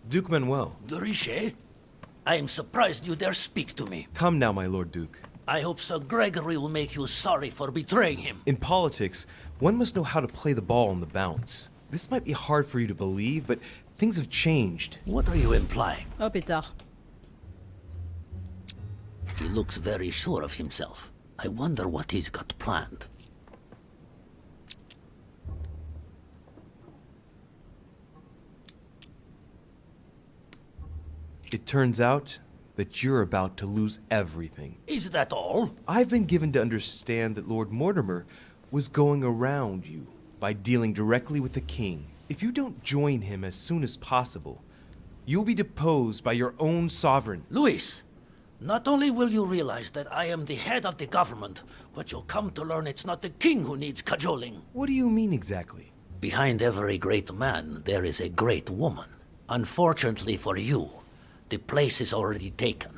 Duke Manuel. De Richet? I am surprised you dare speak to me. Come now, my Lord Duke. I hope Sir Gregory will make you sorry for betraying him. In politics, one must know how to play the ball on the bounce. This might be hard for you to believe, but things have changed. What are you implying? Oh, pétard. He looks very sure of himself. I wonder what he's got planned. It turns out that you're about to lose everything. Is that all? I've been given to understand that Lord Mortimer was going around you by dealing directly with the king. If you don't join him as soon as possible, you'll be deposed by your own sovereign. Luis, not only will you realize that I am the head of the government, but you'll come to learn it's not the king who needs cajoling. What do you mean exactly? Behind every great man, there is a great woman. Unfortunately for you, the place is already taken.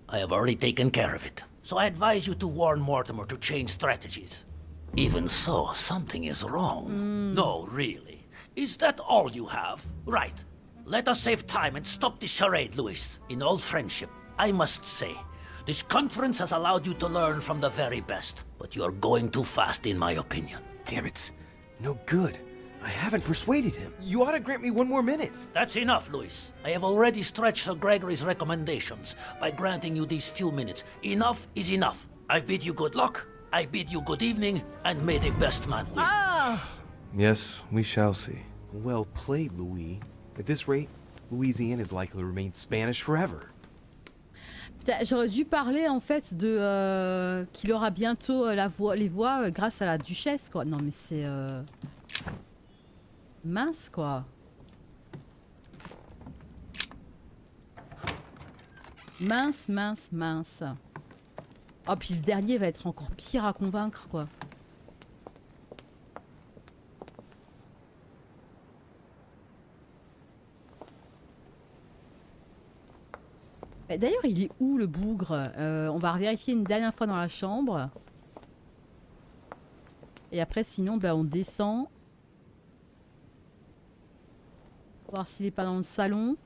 I have already taken care of it. So I advise you to warn Mortimer to change strategies. Even so, something is wrong. No, really. Is that all you have? Right. Let us save time and stop this charade, Louis. In all friendship, I must say, this conference has allowed you to learn from the very best. But you are going too fast, in my opinion. Damn it. No good. I haven't persuaded him. You ought to grant me one more minute. That's enough, Louis. I have already stretched Sir Gregory's recommendations by granting you these few minutes. Enough is enough. I bid you good luck, I bid you good evening, and may the best man win. Yes, we shall see. Well played, Louis. At this rate, Louisiana is likely to remain Spanish forever. J'aurais dû parler en fait de qu'il aura bientôt les voix grâce à la duchesse quoi. Non mais c'est mince quoi. Mince, mince, mince. Oh puis le dernier va être encore pire à convaincre quoi. D'ailleurs, il est où le bougre? On va vérifier une dernière fois dans la chambre. Et après, sinon, on descend. Voir s'il n'est pas dans le salon.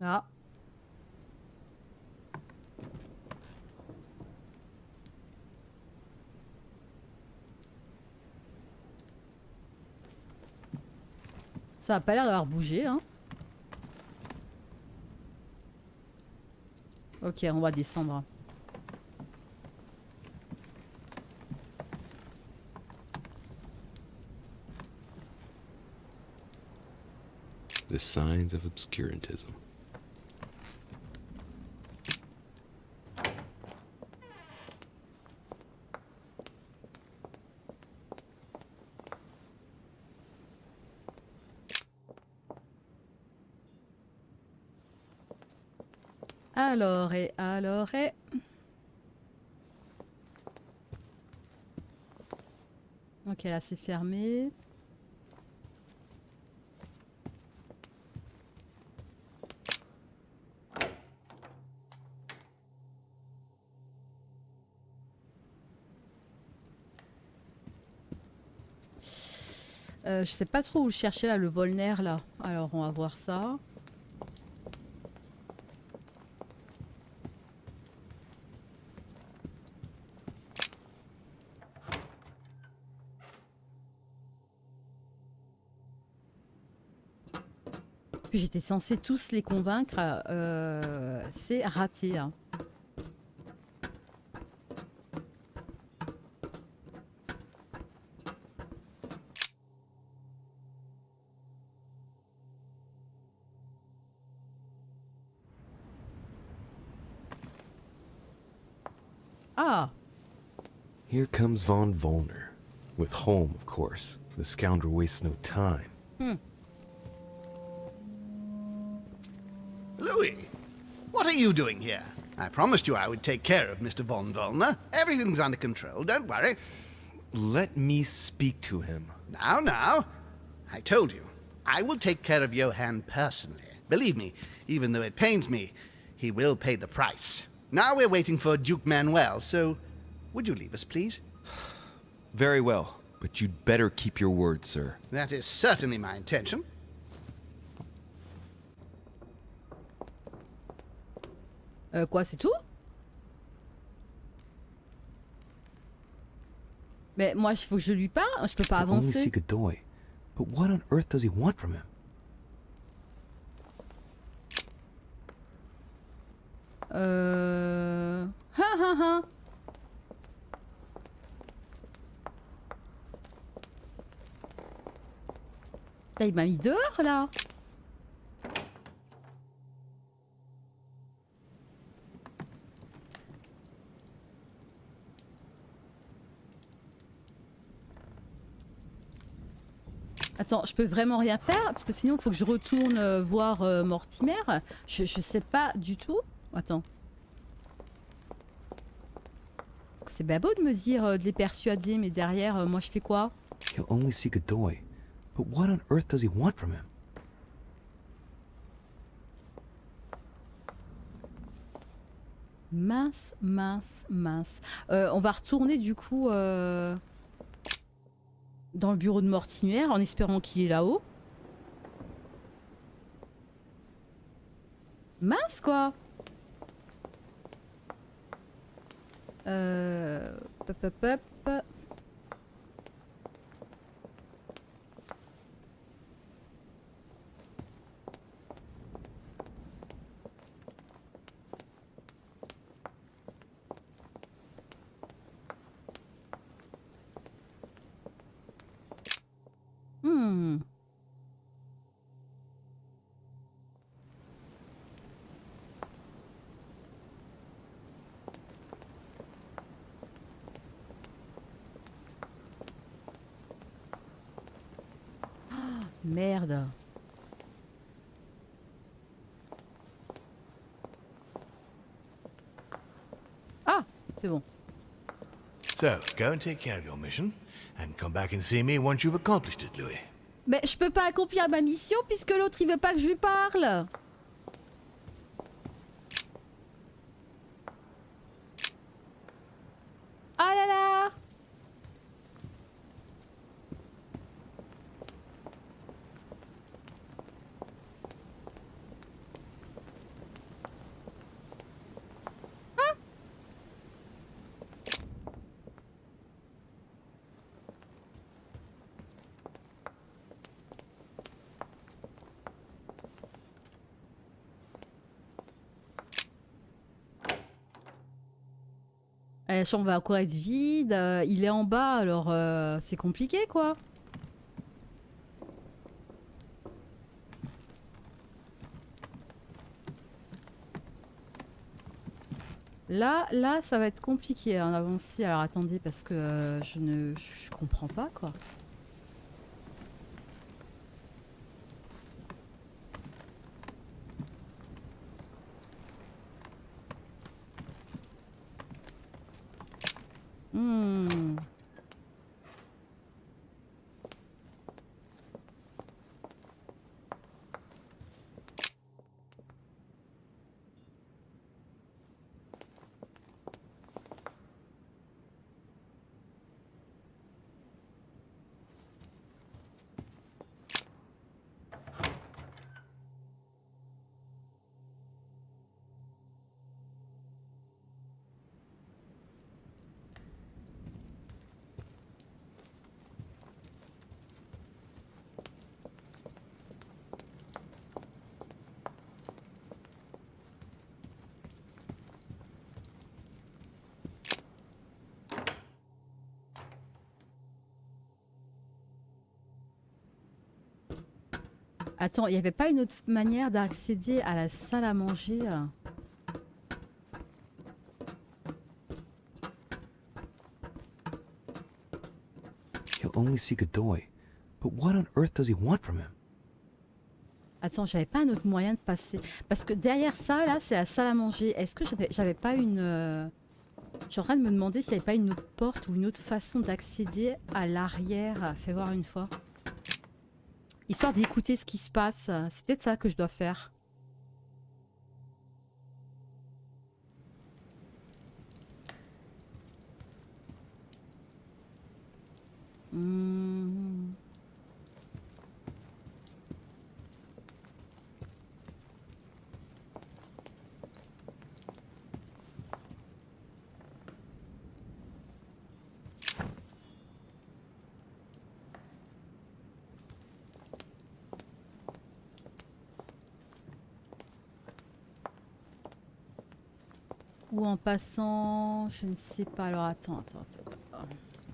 Ah. Ça a pas l'air d'avoir bougé, hein. Ok, on va descendre. The signs of obscurantism. Alors et... Ok, là c'est fermé. Je sais pas trop où le chercher là, le Volner là. Alors on va voir ça. J'étais censée tous les convaincre. C'est raté. Hein. Ah. Here comes von Volner. With Holm, of course. The scoundrel wastes no time. Louis, what are you doing here? I promised you I would take care of Mr. von Volner. Everything's under control, don't worry. Let me speak to him. Now. I told you, I will take care of Johann personally. Believe me, even though it pains me, he will pay the price. Now we're waiting for Duke Manuel, so would you leave us, please? Very well, but you'd better keep your word, sir. That is certainly my intention. Quoi, c'est tout? Mais moi, il faut que je lui parle. Je peux pas Only avancer. seek a doy. But what on earth does he want from him? Là, il m'a mis dehors, là. Attends, je peux vraiment rien faire parce que sinon il faut que je retourne voir Mortimer. Je sais pas du tout. Attends. Parce que c'est bien beau de me dire de les persuader, mais derrière, moi je fais quoi? He'll only seek a doy. But what on earth does he want from him? Mince, mince, mince. On va retourner du coup dans le bureau de Mortimer en espérant qu'il est là-haut. Mince quoi. Hop, hop, hop. Merde. Ah, c'est bon. So, go and take care of your mission, and come back and see me once you've accomplished it, Louis. Mais je peux pas accomplir ma mission puisque l'autre il veut pas que je lui parle. Ah là là. La chambre va encore être vide, il est en bas, alors c'est compliqué quoi. Là, ça va être compliqué en avancer. Alors attendez, parce que je comprends pas quoi. Attends, il n'y avait pas une autre manière d'accéder à la salle à manger? He'll only seek a doy. But what on earth does he want from him? Attends, j'avais pas un autre moyen de passer. Parce que derrière ça, là, c'est la salle à manger. Est-ce que j'avais pas une... Je suis en train de me demander s'il n'y avait pas une autre porte ou une autre façon d'accéder à l'arrière. Fais voir une fois. Histoire d'écouter ce qui se passe. C'est peut-être ça que je dois faire. Ou en passant, je ne sais pas. Alors attends.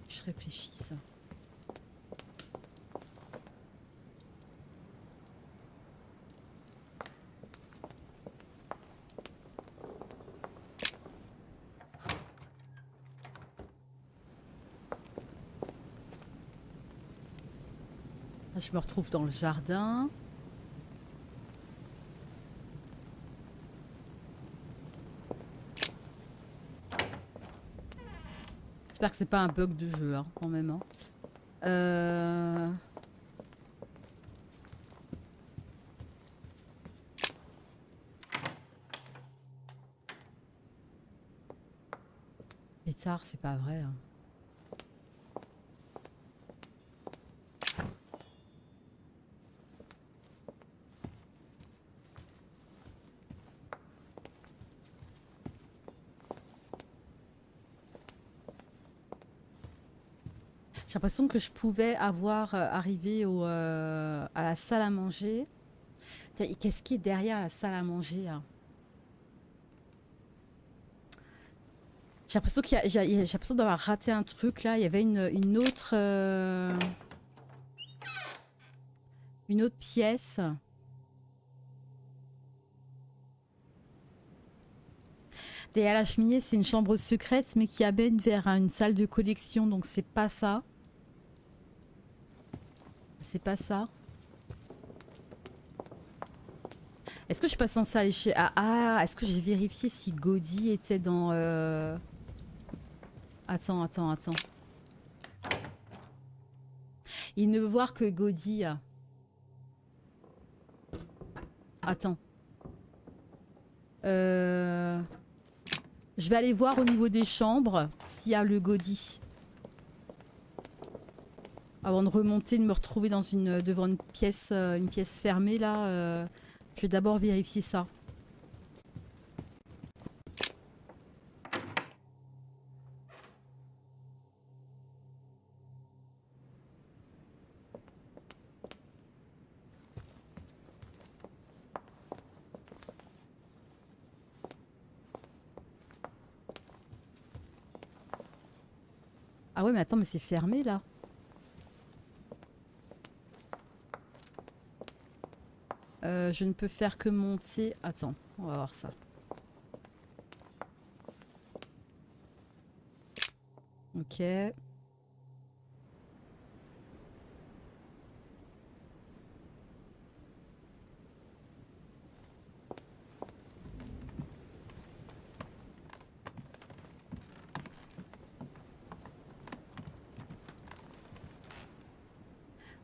Je réfléchis ça. Là, je me retrouve dans le jardin. J'espère que c'est pas un bug de jeu, hein, quand même. Hein. Pétard, c'est pas vrai. Hein. J'ai l'impression que je pouvais avoir arrivé à la salle à manger. Qu'est-ce qui est derrière la salle à manger là? J'ai l'impression j'ai l'impression d'avoir raté un truc là. Il y avait une autre pièce. Derrière la cheminée, c'est une chambre secrète, mais qui amène vers une salle de collection, donc c'est pas ça. C'est pas ça. Est-ce que je suis pas censée aller chez... est-ce que j'ai vérifié si Gaudi était dans... Attends. Il ne veut voir que Gaudi. Attends. Je vais aller voir au niveau des chambres s'il y a le Gaudi. Avant de remonter, de me retrouver dans devant une pièce fermée là. Je vais d'abord vérifier ça. Ah ouais, mais attends, mais c'est fermé là. Je ne peux faire que monter. Attends, on va voir ça. Ok.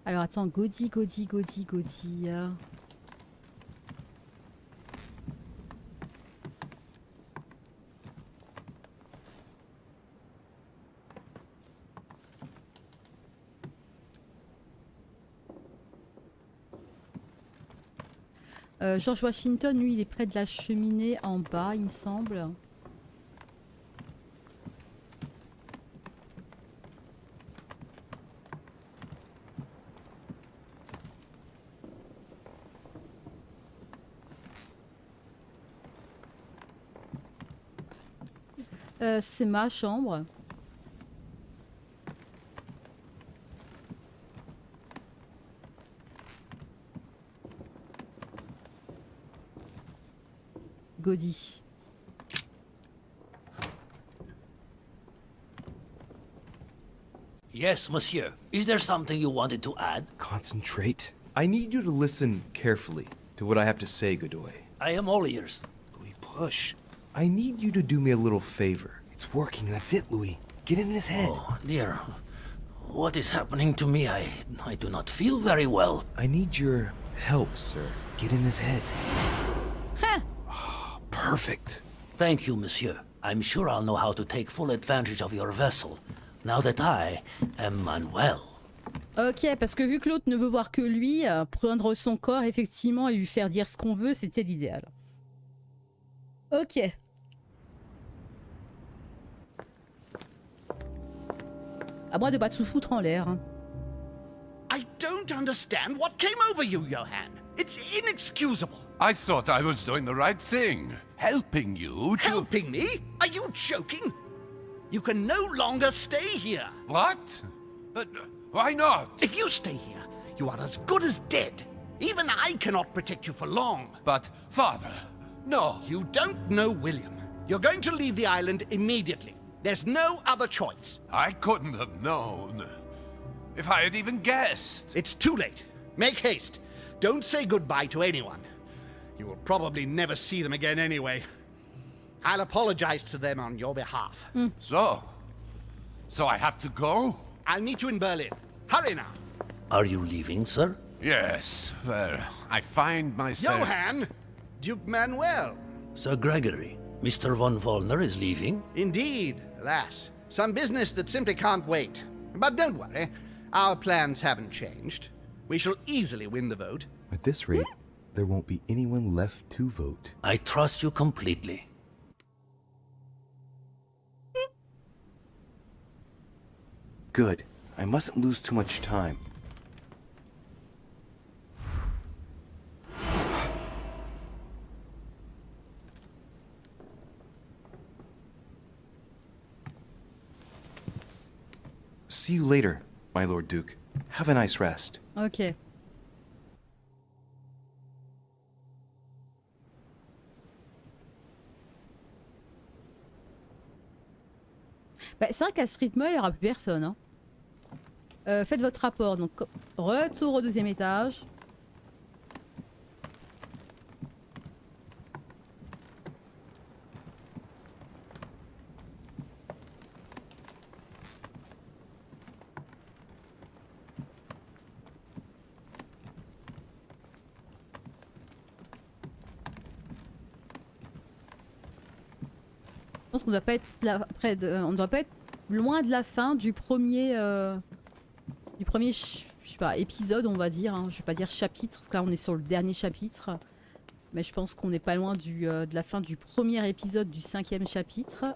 Alors attends, Gaudi. George Washington, lui, il est près de la cheminée en bas, il me semble. C'est ma chambre. Gaudi. Yes, monsieur. Is there something you wanted to add? Concentrate. I need you to listen carefully to what I have to say, Godoy. I am all ears. Louis, push. I need you to do me a little favor. It's working, that's it, Louis. Get in his head. Oh, dear. What is happening to me? I do not feel very well. I need your help, sir. Get in his head. Huh. Oh, perfect. Thank you, monsieur. I'm sure I'll know how to take full advantage of your vessel, now that I am unwell. Ok, parce que vu que l'autre ne veut voir que lui, prendre son corps, effectivement, et lui faire dire ce qu'on veut, c'était l'idéal. Ok. À moi de pas tout foutre en l'air. Hein. I don't understand what came over you, Johann. It's inexcusable. I thought I was doing the right thing. Helping you to... Helping me? Are you joking? You can no longer stay here. What? But why not? If you stay here, you are as good as dead. Even I cannot protect you for long. But, Father, no. You don't know William. You're going to leave the island immediately. There's no other choice. I couldn't have known. If I had even guessed. It's too late. Make haste. Don't say goodbye to anyone. You will probably never see them again anyway. I'll apologize to them on your behalf. So I have to go? I'll meet you in Berlin. Hurry now. Are you leaving, sir? Yes, well, I find myself... Johann! Duke Manuel. Sir Gregory, Mr. von Wollner is leaving? Indeed, alas. Some business that simply can't wait. But don't worry, our plans haven't changed. We shall easily win the vote. At this rate, there won't be anyone left to vote. I trust you completely. Good. I mustn't lose too much time. See you later, my Lord Duke. Have a nice rest. Ok. Bah, c'est vrai qu'à ce rythme, il n'y aura plus personne. Hein. Faites votre rapport. Donc, retour au 2e étage. Je pense qu'on doit pas être là, on doit pas être loin de la fin du premier, je sais pas, épisode, on va dire. Hein. Je vais pas dire chapitre, parce que là on est sur le dernier chapitre. Mais je pense qu'on n'est pas loin de la fin du premier épisode du 5e chapitre.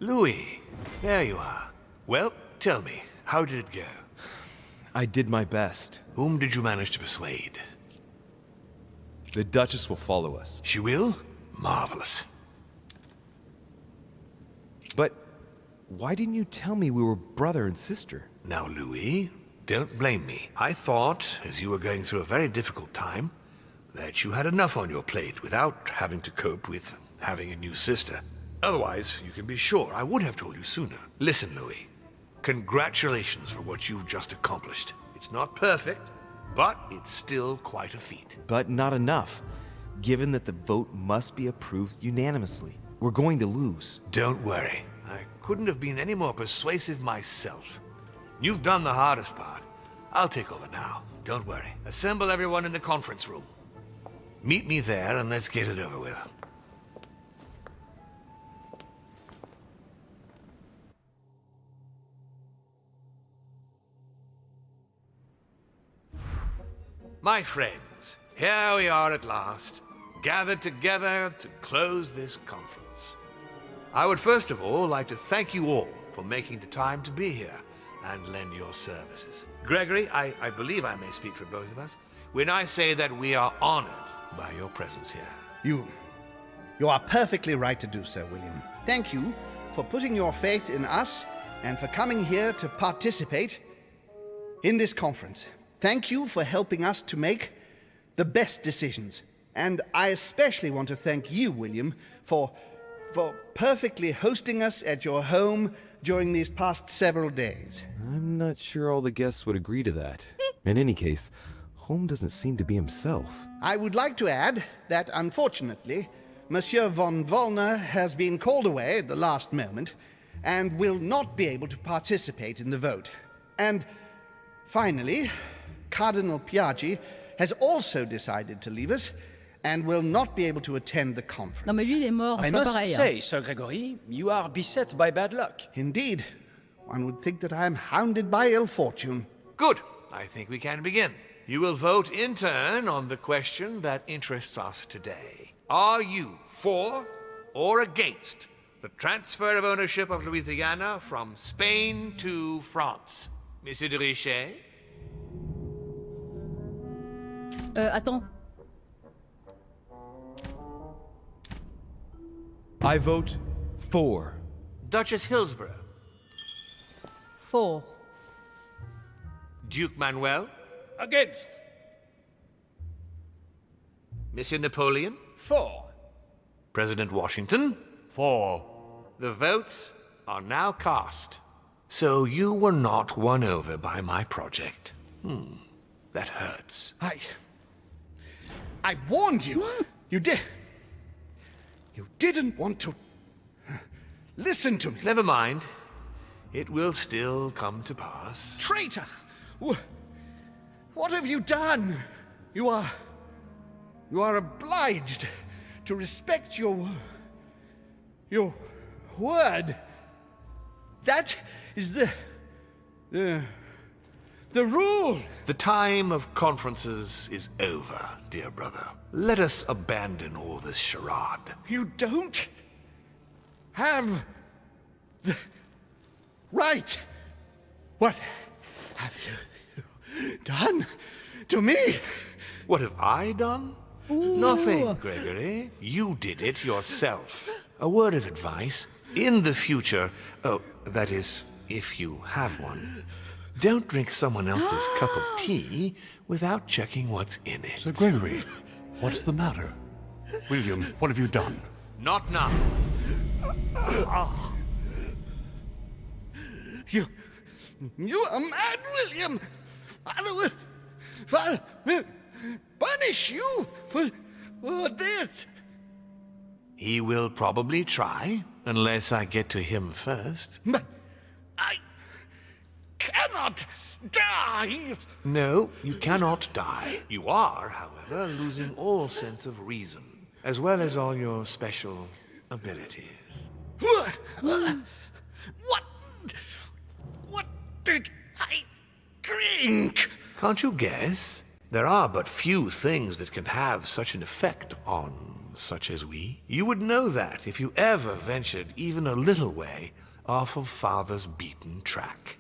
Louis, there you are. Well, tell me, how did it go? I did my best. Whom did you manage to persuade? The Duchess will follow us. She will? Marvelous. But why didn't you tell me we were brother and sister? Now, Louis, don't blame me. I thought, as you were going through a very difficult time, that you had enough on your plate without having to cope with having a new sister. Otherwise, you can be sure I would have told you sooner. Listen, Louis. Congratulations for what you've just accomplished. It's not perfect, but it's still quite a feat. But not enough, given that the vote must be approved unanimously. We're going to lose. Don't worry. I couldn't have been any more persuasive myself. You've done the hardest part. I'll take over now. Don't worry. Assemble everyone in the conference room. Meet me there and let's get it over with. My friends, here we are at last, gathered together to close this conference. I would first of all like to thank you all for making the time to be here and lend your services. Gregory, I believe I may speak for both of us when I say that we are honored by your presence here. You are perfectly right to do so, William. Thank you for putting your faith in us and for coming here to participate in this conference. Thank you for helping us to make the best decisions. And I especially want to thank you, William, for perfectly hosting us at your home during these past several days. I'm not sure all the guests would agree to that. In any case, Holm doesn't seem to be himself. I would like to add that, unfortunately, Monsieur von Wollner has been called away at the last moment and will not be able to participate in the vote. And finally, Cardinal Piaggi has also decided to leave us and will not be able to attend the conference. Non mais lui il est mort, I c'est pas must pareil. say, Sir Gregory, you are beset by bad luck. Indeed. One would think that I am hounded by ill fortune. Good. I think we can begin. You will vote in turn on the question that interests us today. Are you for or against the transfer of ownership of Louisiana from Spain to France? Monsieur de Richet? Attends. I vote for. Duchess Hillsborough? For. Duke Manuel? Against. Monsieur Napoleon? For. President Washington? For. The votes are now cast. So you were not won over by my project. That hurts. I warned you. You didn't want to listen to me. Never mind. It will still come to pass. Traitor! What have you done? You are obliged to respect your word. That is the rule. The time of conferences is over, dear brother. Let us abandon all this charade. You don't have the right. What have you done to me? What have I done? Nothing, Gregory. You did it yourself. A word of advice. In the future, that is, if you have one, don't drink someone else's cup of tea without checking what's in it. Sir Gregory, what's the matter? William, what have you done? Not now. You are mad, William. Father will punish you for this. He will probably try, unless I get to him first. But I cannot die. No, you cannot die. You are, however, losing all sense of reason, as well as all your special abilities. What did I drink? Can't you guess? There are but few things that can have such an effect on such as we. You would know that if you ever ventured even a little way off of Father's beaten track.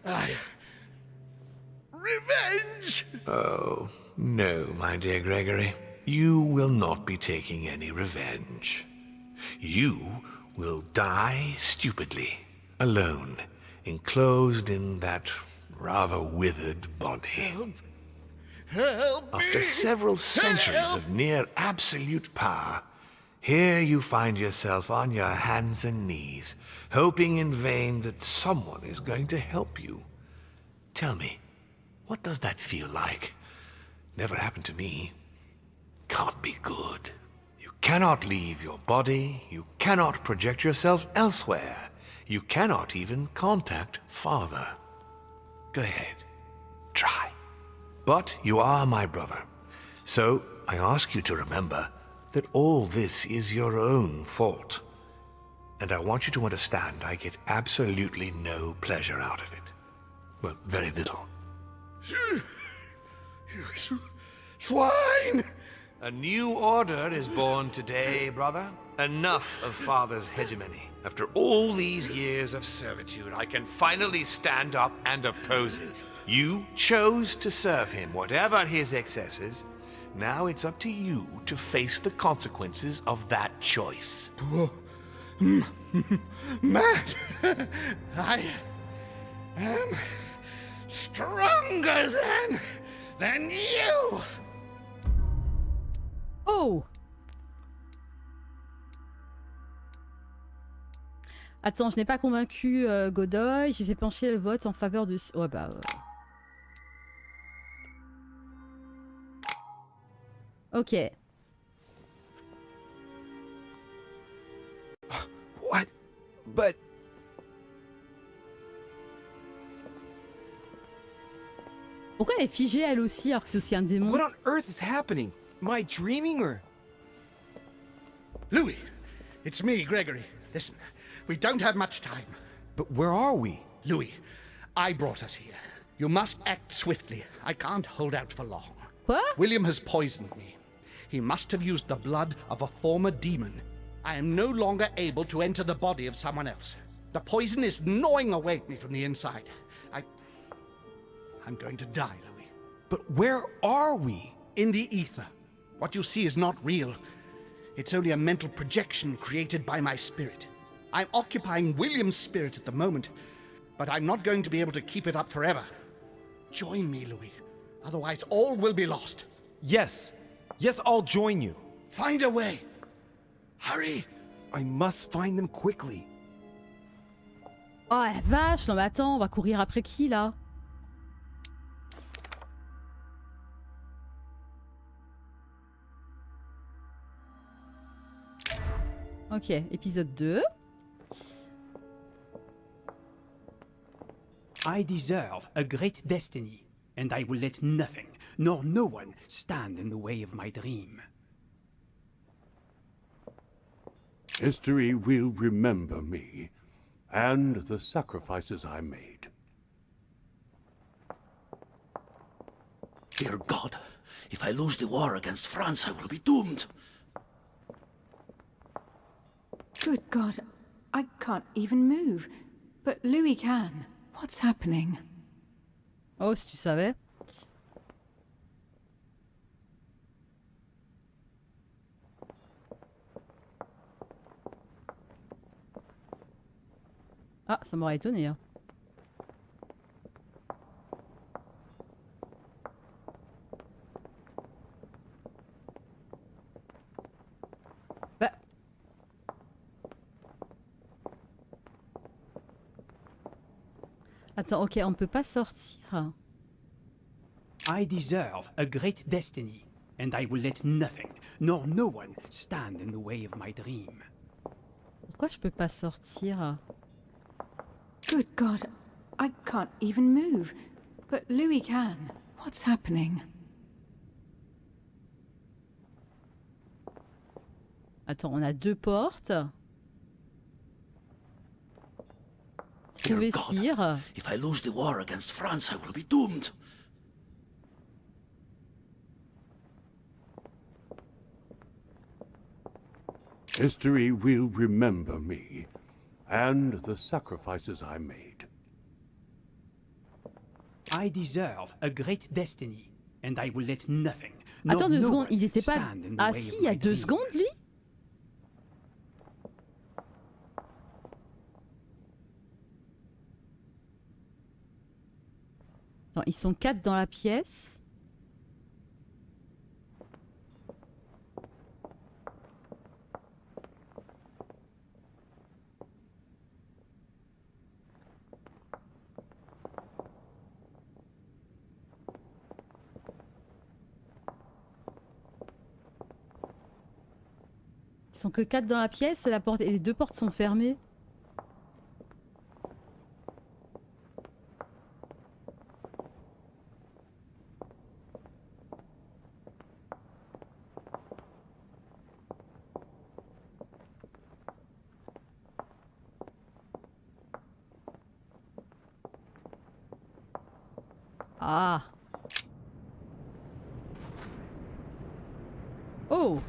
Revenge! Oh, no, my dear Gregory. You will not be taking any revenge. You will die stupidly, alone, enclosed in that rather withered body. Help After me! several centuries of near absolute power, here you find yourself on your hands and knees, hoping in vain that someone is going to help you. Tell me, what does that feel like? Never happened to me. Can't be good. You cannot leave your body, you cannot project yourself elsewhere, you cannot even contact Father. Go ahead, try. But you are my brother, so I ask you to remember that all this is your own fault. And I want you to understand I get absolutely no pleasure out of it. Well, very little. You swine! A new order is born today, brother. Enough of Father's hegemony. After all these years of servitude, I can finally stand up and oppose it. You chose to serve him, whatever his excesses. Now it's up to you to face the consequences of that choice. Mad! I am stronger than you! Oh! Attends, je n'ai pas convaincu Godoy. J'ai fait pencher le vote en faveur de... Ouais, bah... Ok. What? But... Pourquoi elle est figée elle aussi alors que c'est aussi un démon? What on earth is happening? Am I dreaming or... Louis, it's me, Gregory. Listen, we don't have much time. But where are we? Louis, I brought us here. You must act swiftly. I can't hold out for long. What? William has poisoned me. He must have used the blood of a former demon. I am no longer able to enter the body of someone else. The poison is gnawing away at me from the inside. I'm going to die, Louis. But where are we? In the ether. What you see is not real. It's only a mental projection created by my spirit. I'm occupying William's spirit at the moment, but I'm not going to be able to keep it up forever. Join me, Louis. Otherwise, all will be lost. Yes. Yes, I'll join you. Find a way. Hurry. I must find them quickly. Oh la vache, non mais attends, on va courir après qui là? Ok, épisode 2. I deserve a great destiny, and I will let nothing, nor no one, stand in the way of my dream. History will remember me and the sacrifices I made. Dear God, if I lose the war against France, I will be doomed. Good God, I can't even move. But Louis can. What's happening? Oh, si tu savais. Ah, ça m'aurait étonné. Hein. Bah. Attends, ok, on peut pas sortir. I deserve a great destiny, and I will let nothing, nor no one, stand in the way of my dream. Pourquoi je peux pas sortir? Good God, I can't even move. But Louis can. What's happening? Attends, on a 2 portes. Trouver cire. If I lose the war against France, I will be doomed. History will remember me and the sacrifices I made. I deserve a great destiny, and I will let nothing, Attends 2 no secondes, one il était pas stand in the way assis of il y a my 2 dream. secondes, lui? Attends, ils sont 4 dans la pièce. Ils sont que 4 dans la pièce et la porte et les 2 portes sont fermées. Ah. Oh.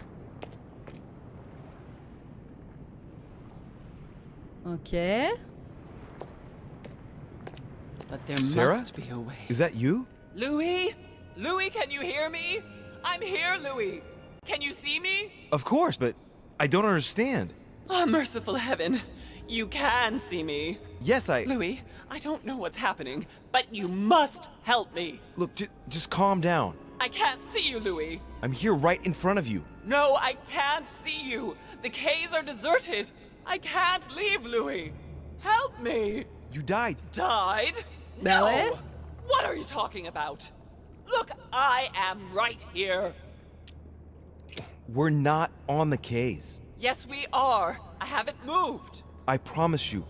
Okay. But there Sarah? must be a way. Is that you? Louis? Louis, can you hear me? I'm here, Louis. Can you see me? Of course, but I don't understand. Oh, merciful heaven. You can see me. Yes, Louis, I don't know what's happening, but you must help me. Look, just calm down. I can't see you, Louis. I'm here right in front of you. No, I can't see you. The caves are deserted. I can't leave, Louis. Help me. You died. Died? Bah No. ouais. What are you talking about? Look, I am right here. We're not on the case. Yes, we are. I haven't moved. I promise you.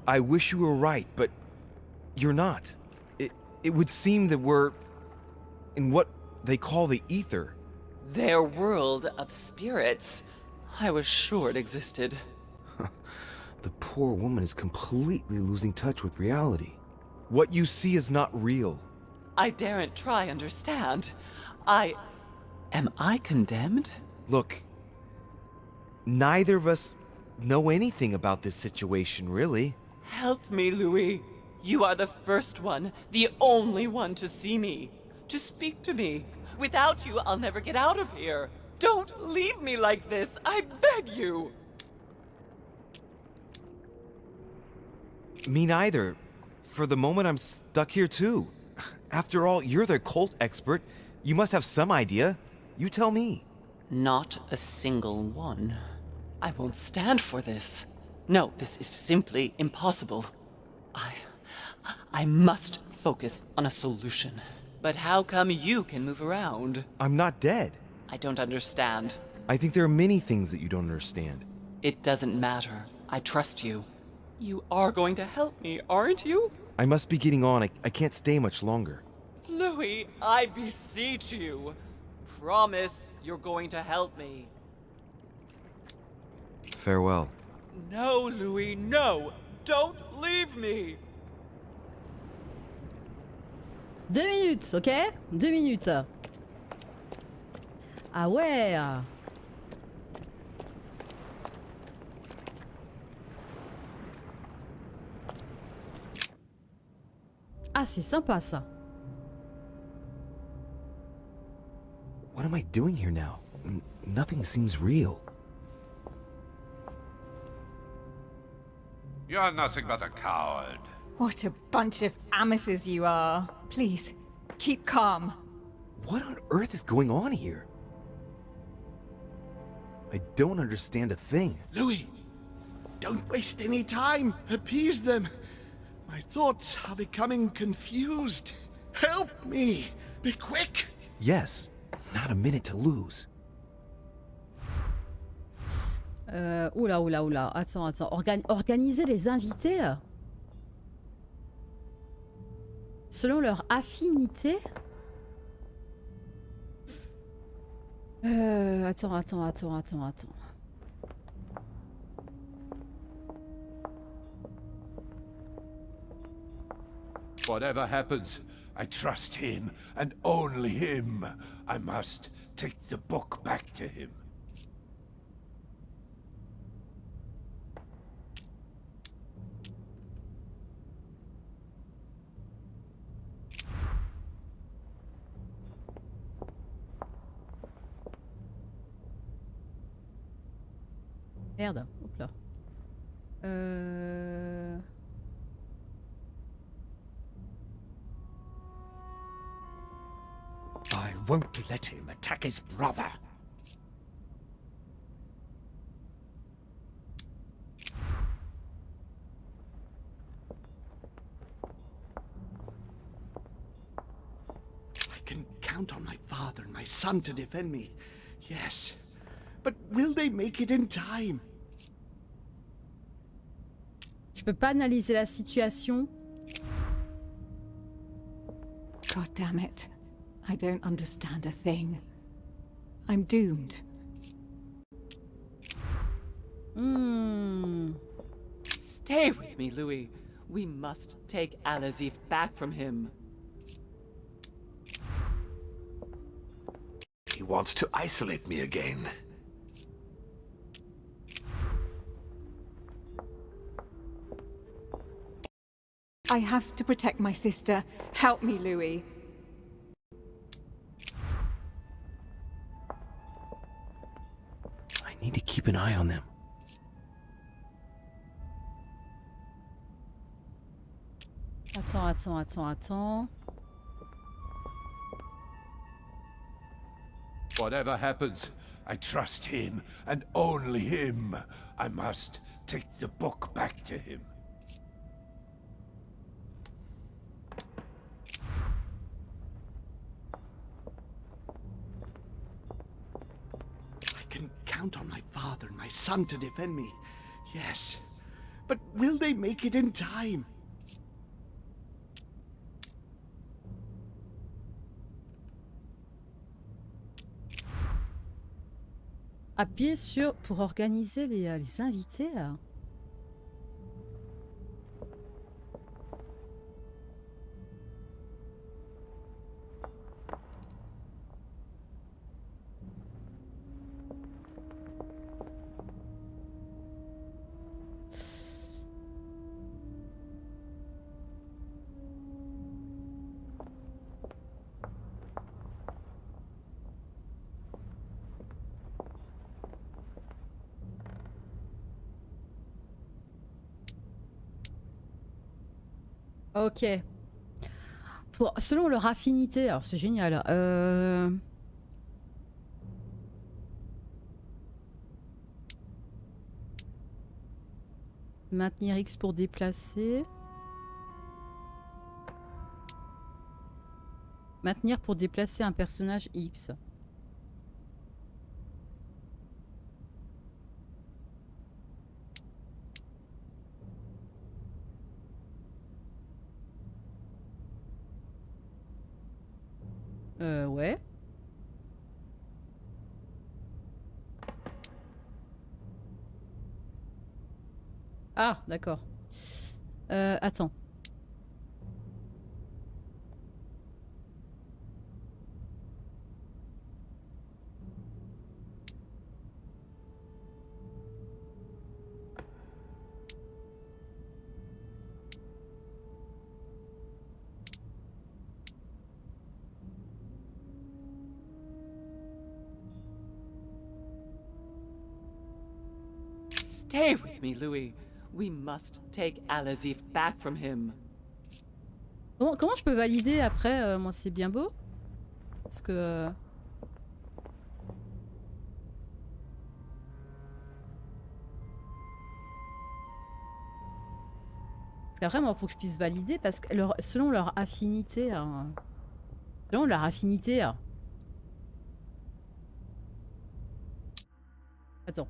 I wish you were right, but you're not. It would seem that we're in what they call the ether. Their world of spirits. I was sure it existed. The poor woman is completely losing touch with reality. What you see is not real. I daren't try understand. Am I condemned? Look, neither of us know anything about this situation, really. Help me, Louis. You are the first one, the only one to see me, to speak to me. Without you, I'll never get out of here. Don't leave me like this, I beg you. Me neither. For the moment, I'm stuck here too. After all, you're the cult expert. You must have some idea. You tell me. Not a single one. I won't stand for this. No, this is simply impossible. I must focus on a solution. But how come you can move around? I'm not dead. I don't understand. I think there are many things that you don't understand. It doesn't matter. I trust you. You are going to help me, aren't you? I must be getting on. I can't stay much longer. Louis, I beseech you. Promise you're going to help me. Farewell. No, Louis, no! Don't leave me! 2 minutes, ok? 2 minutes. Ah ouais. Ah, c'est sympa ça. What am I doing here now? Nothing seems real. You're nothing but a coward. What a bunch of amateurs you are. Please, keep calm. What on earth is going on here? I don't understand a thing. Louis, don't waste any time. Appease them. My thoughts are becoming confused. Help me. Be quick. Yes, not a minute to lose. Oula. Attends. Organiser les invités selon leur affinité. Attends. Whatever happens, I trust him and only him. I must take the book back to him. Merde, hop là. I won't let him attack his brother. I can count on my father and my son to defend me. Yes. But will they make it in time? Je peux pas analyser la situation. God damn it. I don't understand a thing. I'm doomed. Stay with me, Louis. We must take Al-Azif back from him. He wants to isolate me again. I have to protect my sister. Help me, Louis. I need to keep an eye on them. Attends. Whatever happens, I trust him and only him. I must take the book back to him. I can count on my father and my son to defend me. Yes. But will they make it in time? Appuyez sur pour organiser les invités. Ok. Selon leur affinité, alors c'est génial. Maintenir X pour déplacer. Maintenir pour déplacer un personnage X. Ouais. Ah, d'accord. Attends. Stay with me, Louis. We must take Al-Azif back from him. Comment je peux valider après moi, c'est bien beau. Parce que... Parce qu'après, moi, il faut que je puisse valider parce que selon leur affinité... selon leur affinité... Attends.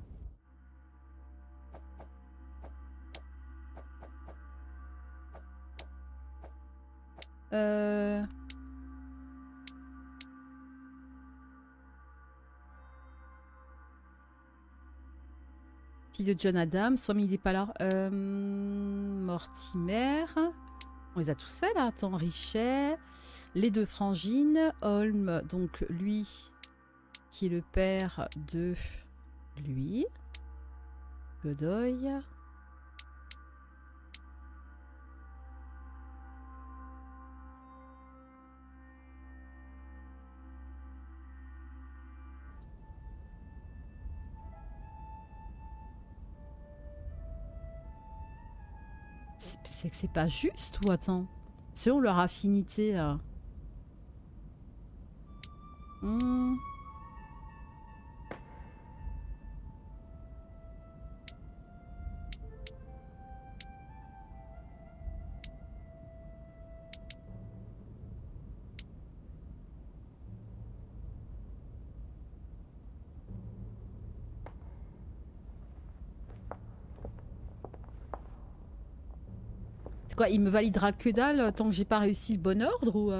Fille de John Adams, soit mais il est pas là. Mortimer. On les a tous fait là. Attends, Richet. Les deux frangines. Holm, donc lui qui est le père de lui. Godoy. C'est que c'est pas juste ou attends. Selon leur affinité. C'est quoi, il me validera que dalle tant que j'ai pas réussi le bon ordre ou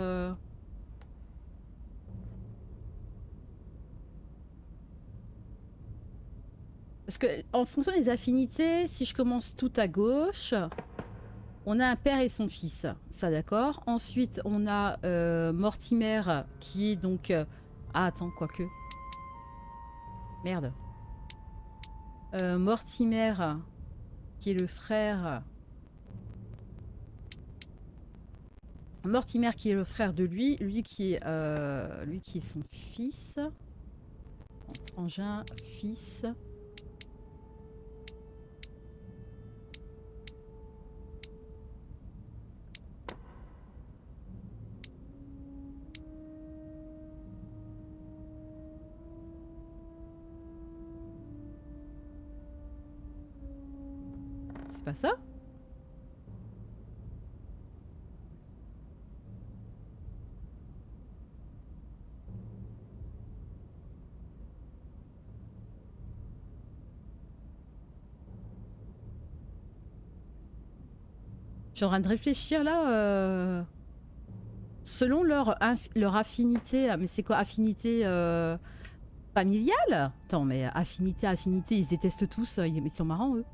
Parce que en fonction des affinités, si je commence tout à gauche, on a un père et son fils, ça d'accord. Ensuite, on a Mortimer qui est donc... Ah attends, quoique. Merde. Mortimer qui est le frère... Mortimer qui est le frère de lui qui est son fils. Frangin, fils. C'est pas ça? Je suis en train de réfléchir là. Selon leur affinité. Mais c'est quoi affinité familiale? Attends, mais affinité, ils se détestent tous. Ils sont marrants eux.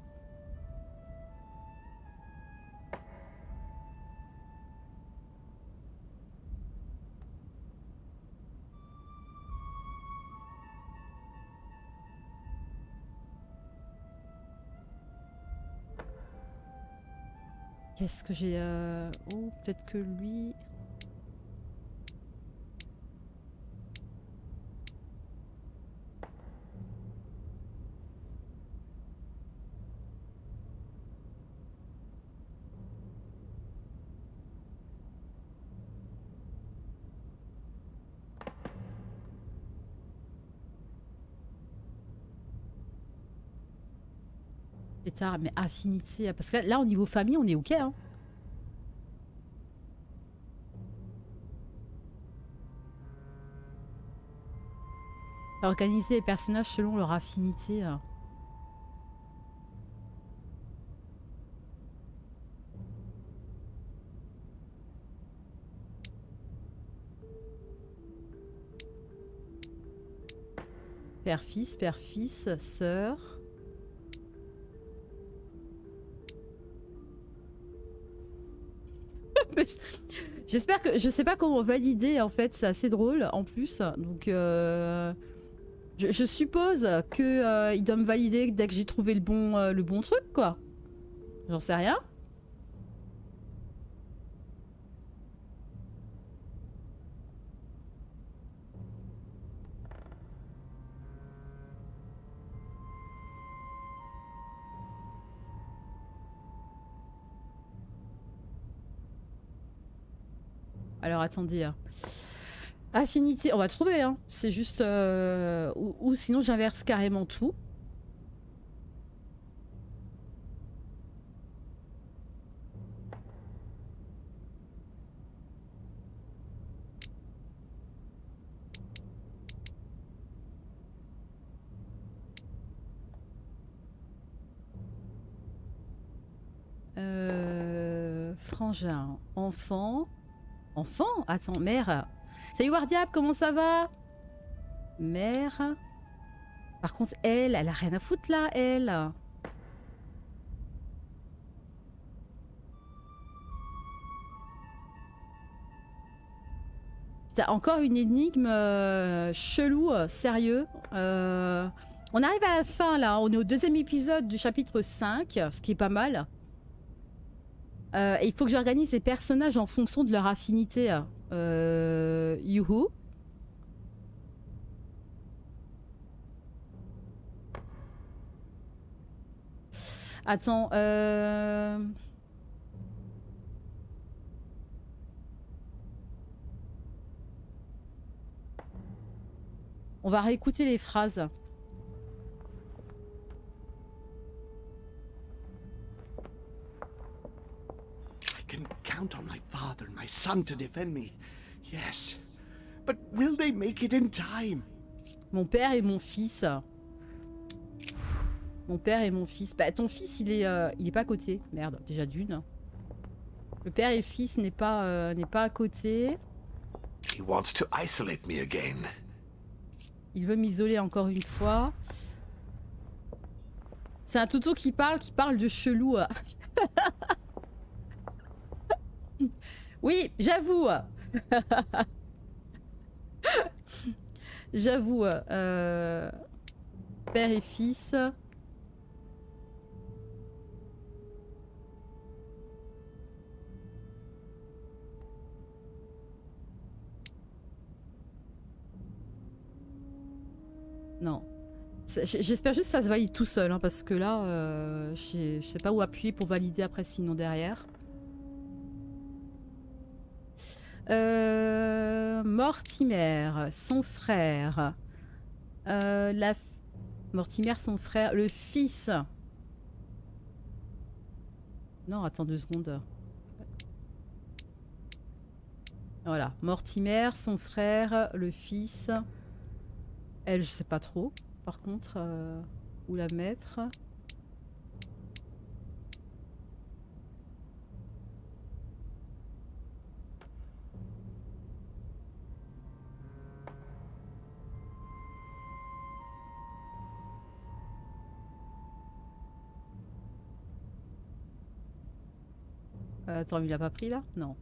Qu'est-ce que j'ai... Oh, peut-être que lui... C'est tard, mais affinité... Parce que là, au niveau famille, on est ok, hein. Organiser les personnages selon leur affinité. Père-fils, sœur. J'espère que... Je sais pas comment valider, en fait. C'est assez drôle, en plus. Donc, je suppose que il doit me valider dès que j'ai trouvé le bon truc, quoi. J'en sais rien. Alors attendez. Affinité, on va trouver, hein. C'est juste... ou sinon j'inverse carrément tout. Frangin, enfant... Enfant? Attends, mère. Salut Wardiap, comment ça va? Mère. Par contre, elle a rien à foutre là, elle. C'est encore une énigme chelou, sérieux. On arrive à la fin là, on est au 2e épisode du chapitre 5, ce qui est pas mal. Et il faut que j'organise les personnages en fonction de leur affinité. Youhou. Attends. On va réécouter les phrases. I can count on my father and my son to defend me. Yes. But will they make it in time? Mon père et mon fils. Mon père et mon fils. Bah, ton fils, il est pas à côté. Merde, déjà d'une. Le père et le fils n'est pas à côté. He wants to isolate me again. Il veut m'isoler encore une fois. C'est un toutou qui parle de chelou. Oui, j'avoue. J'avoue. Père et fils. Non. J'espère juste que ça se valide tout seul, hein, parce que là, je sais pas où appuyer pour valider après sinon derrière. Mortimer, son frère. Mortimer, son frère. Le fils. Non, attends 2 secondes. Voilà. Mortimer, son frère, le fils. Elle, je sais pas trop. Par contre, où la mettre? Attends, il a pas pris là? Non.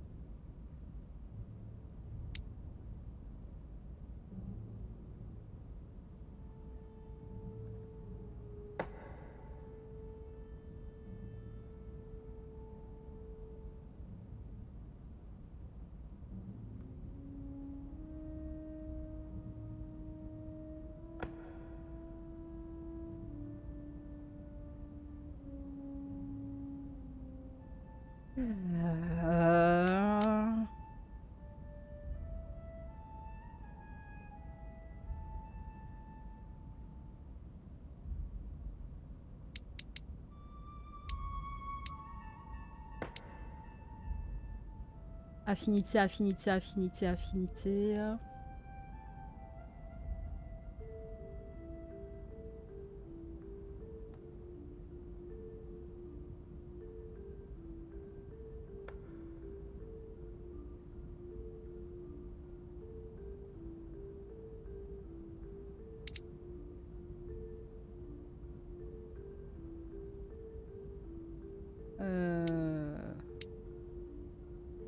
Affinité, affinité, affinité, affinité.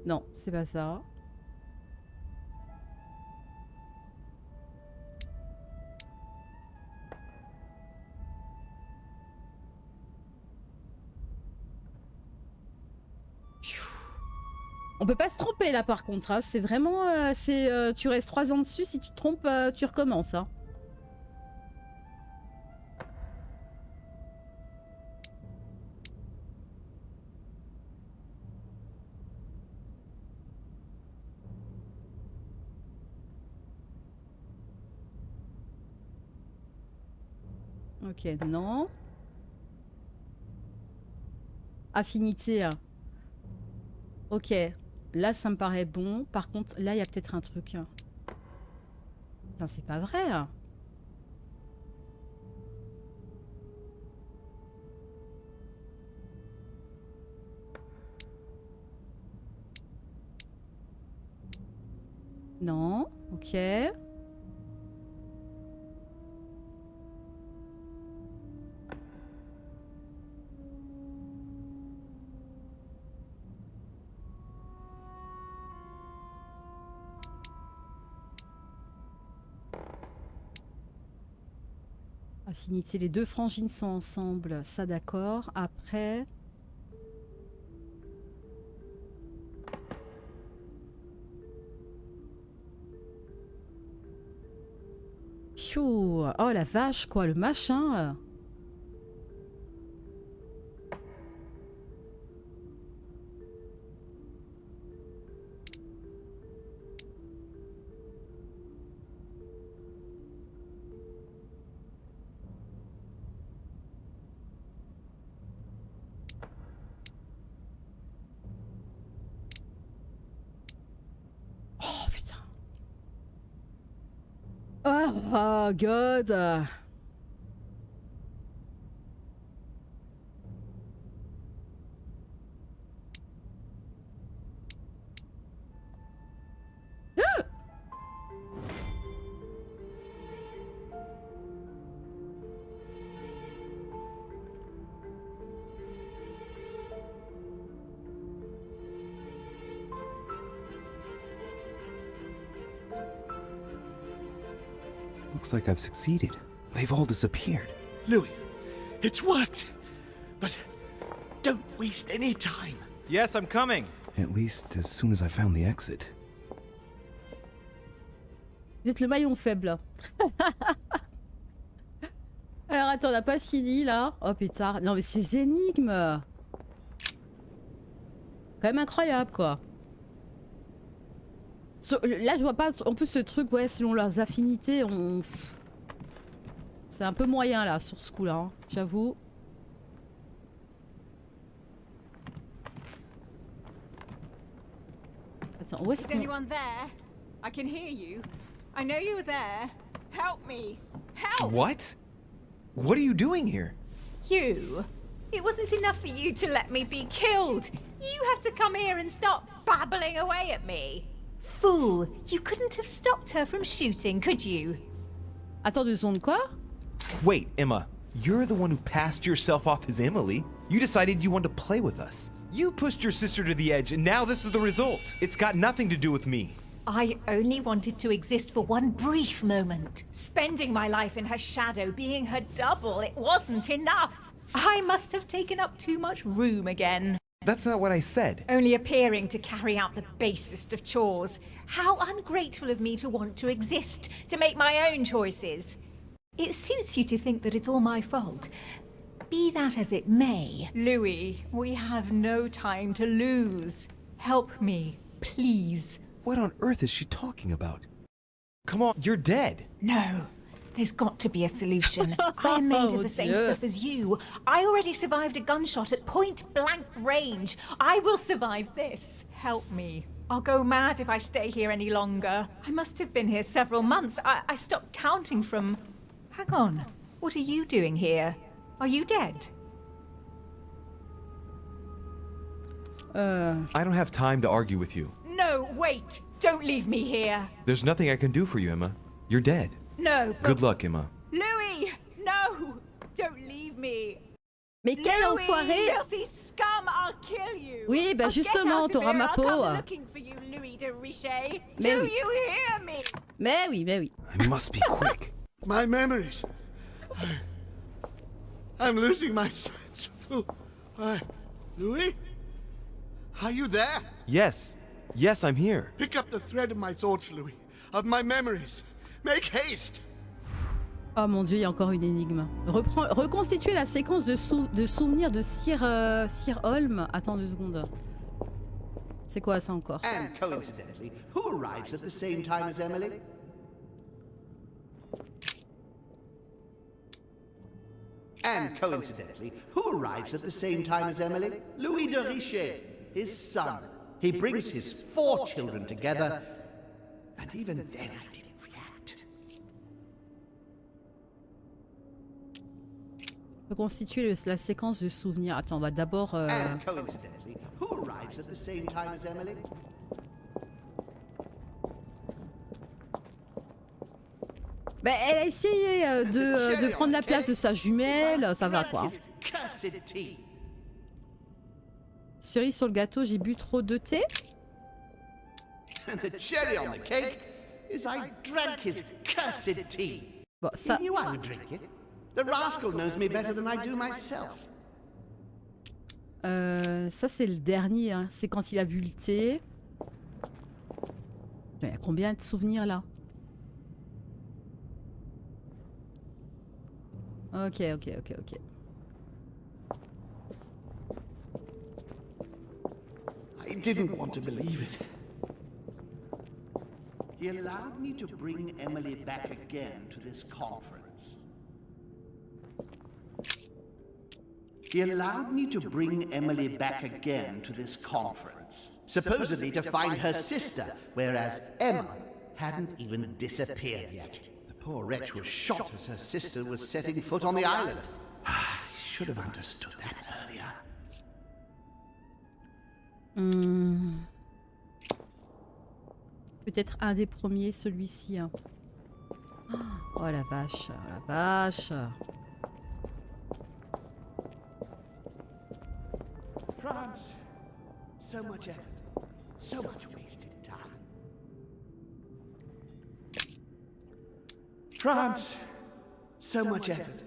Non, c'est pas ça. On peut pas se tromper là par contre, hein. C'est vraiment... tu restes 3 ans dessus, si tu te trompes, tu recommences. Hein. Ok, non. Affinité. Ok. Là, ça me paraît bon. Par contre, là, il y a peut-être un truc. Putain, c'est pas vrai. Non. Ok. Affinité, les deux frangines sont ensemble, ça d'accord. Après... Pfiou. Oh la vache quoi, le machin. Oh god. Looks like I've succeeded. They've all disappeared. Louis, it's worked. But don't waste any time. Yes, I'm coming. At least as soon as I found the exit. Vous êtes le maillon faible. Alors attends, on n'a pas fini là. Oh pétard. Non mais ces énigmes. Quand même incroyable quoi. Là je vois pas. En plus ce truc, ouais, selon leurs affinités, c'est un peu moyen là sur ce coup là, hein, j'avoue. Attends, où est-ce qu'on... anyone there? I can hear you. I know you were there. Help me. Help! What? What are you doing here? You? It wasn't enough for you to let me be killed. You have to come here and start babbling away at me. Fool! You couldn't have stopped her from shooting, could you? Attends 2 secondes, quoi? Wait, Emma. You're the one who passed yourself off as Emily. You decided you wanted to play with us. You pushed your sister to the edge, and now this is the result. It's got nothing to do with me. I only wanted to exist for one brief moment. Spending my life in her shadow, being her double, it wasn't enough. I must have taken up too much room again. That's not what I said. Only appearing to carry out the basest of chores. How ungrateful of me to want to exist, to make my own choices. It suits you to think that it's all my fault. Be that as it may, Louis, we have no time to lose. Help me, please. What on earth is she talking about? Come on, you're dead. No. There's got to be a solution. I am made of the same stuff as you. I already survived a gunshot at point-blank range. I will survive this. Help me. I'll go mad if I stay here any longer. I must have been here several months. I stopped counting from... Hang on. What are you doing here? Are you dead? I don't have time to argue with you. No, wait. Don't leave me here. There's nothing I can do for you, Emma. You're dead. No, but... Good luck, Emma. Louis! No! Don't leave me! Mais quel Louis, enfoiré! filthy scum, I'll kill you. Oui, bah I'll get justement, out of t'auras here. ma I'll peau. come looking for you, Louis de Richet. Mais Do oui. you hear me? Mais oui, mais oui. I must be quick. My memories. I'm losing my sense of who. Louis? Are you there? Yes. Yes, I'm here. Pick up the thread of my thoughts, Louis. Of my memories. Make haste. Oh mon dieu, il y a encore une énigme. Reconstituer la séquence de souvenirs de Sir Holm. Attends 2 secondes. C'est quoi ça encore? And coincidentally, who arrives at the same time as Emily? And coincidentally, who arrives at the same time as Emily? Louis de Richet, his son. He brings his 4 children together, and even then I didn't react. Reconstituer la séquence de souvenirs. Attends, on va d'abord... And coincidentally, who arrives at the same time as Emily? Bah, elle a essayé de prendre la place de sa jumelle, ça va quoi. Cursed tea. Cerise sur le gâteau, j'ai bu trop de thé. And the cherry on the cake is I drank his cursed tea. Bon, ça... He knew I would drink it. The rascal knows me better than I do myself. Ça c'est le dernier, hein. C'est quand il a bu le thé. Il y a combien de souvenirs là? Ok. I didn't want to believe it. He allowed me to bring Emily back again to this conference. He allowed me to bring Emily back again to this conference, supposedly to find her sister, whereas Emma hadn't even disappeared yet. The poor wretch was shot as her sister was setting foot on the island. I should have understood that earlier. Peut-être un des premiers, celui-ci. Hein. Oh la vache, la vache. France, so much effort, so much wasted time. France, so much effort,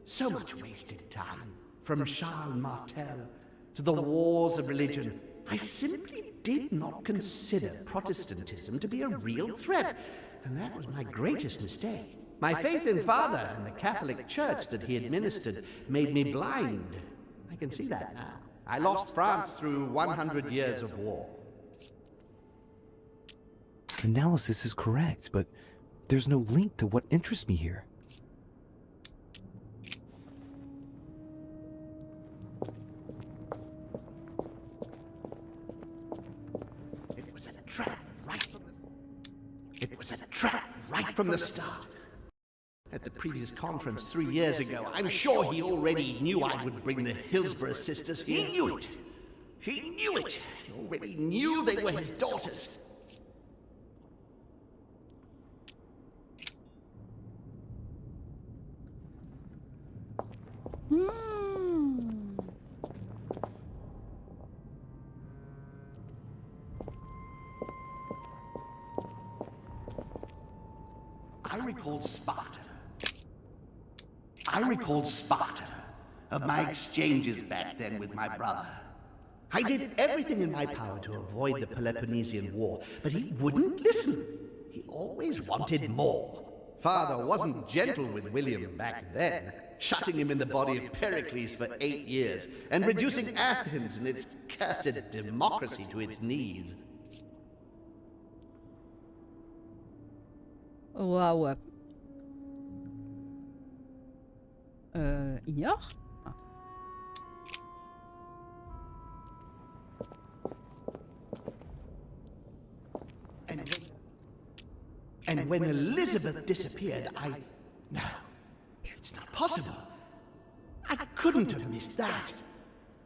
so much wasted time. From Charles Martel to the wars of religion, I simply did not consider Protestantism to be a real threat, and that was my greatest mistake. My faith in Father and the Catholic Church that he administered made me blind. I can see that now. I lost France through 100 years of war. Analysis is correct, but there's no link to what interests me here. It was a trap right from the start. At the previous conference 3 years ago, I'm sure he already knew I would bring the Hillsborough sisters. He knew it. He knew it. He already knew they were his daughters. I recalled Sparta, of my exchanges back then with my brother. I did everything in my power to avoid the Peloponnesian War, but he wouldn't listen. He always wanted more. Father wasn't gentle with William back then, shutting him in the body of Pericles for 8 years, and reducing Athens and its cursed democracy to its knees. Waouh. Ignore. Ah. And when Elizabeth disappeared, No, it's not possible. I couldn't have missed that.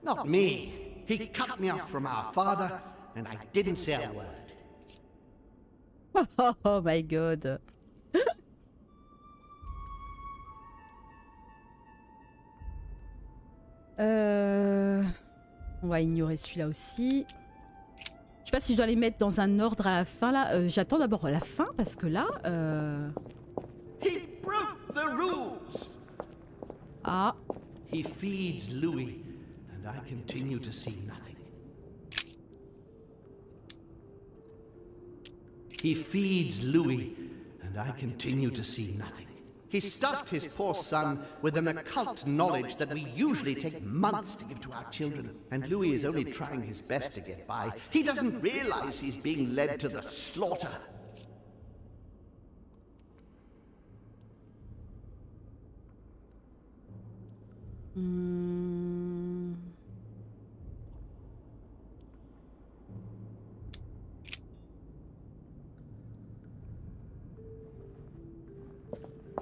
Not me. He cut me off from our father, and I didn't say a word. Oh my god. va ignorer celui-là aussi. Je sais pas si je dois les mettre dans un ordre à la fin là. J'attends d'abord la fin parce que là. He broke the rules. Ah. He feeds Louis, and I continue to see nothing. He feeds Louis, and I continue to see nothing. He stuffed his poor son with an occult knowledge that we usually take months to give to our children, and Louis is only trying his best to get by. He doesn't realize he's being led to the slaughter.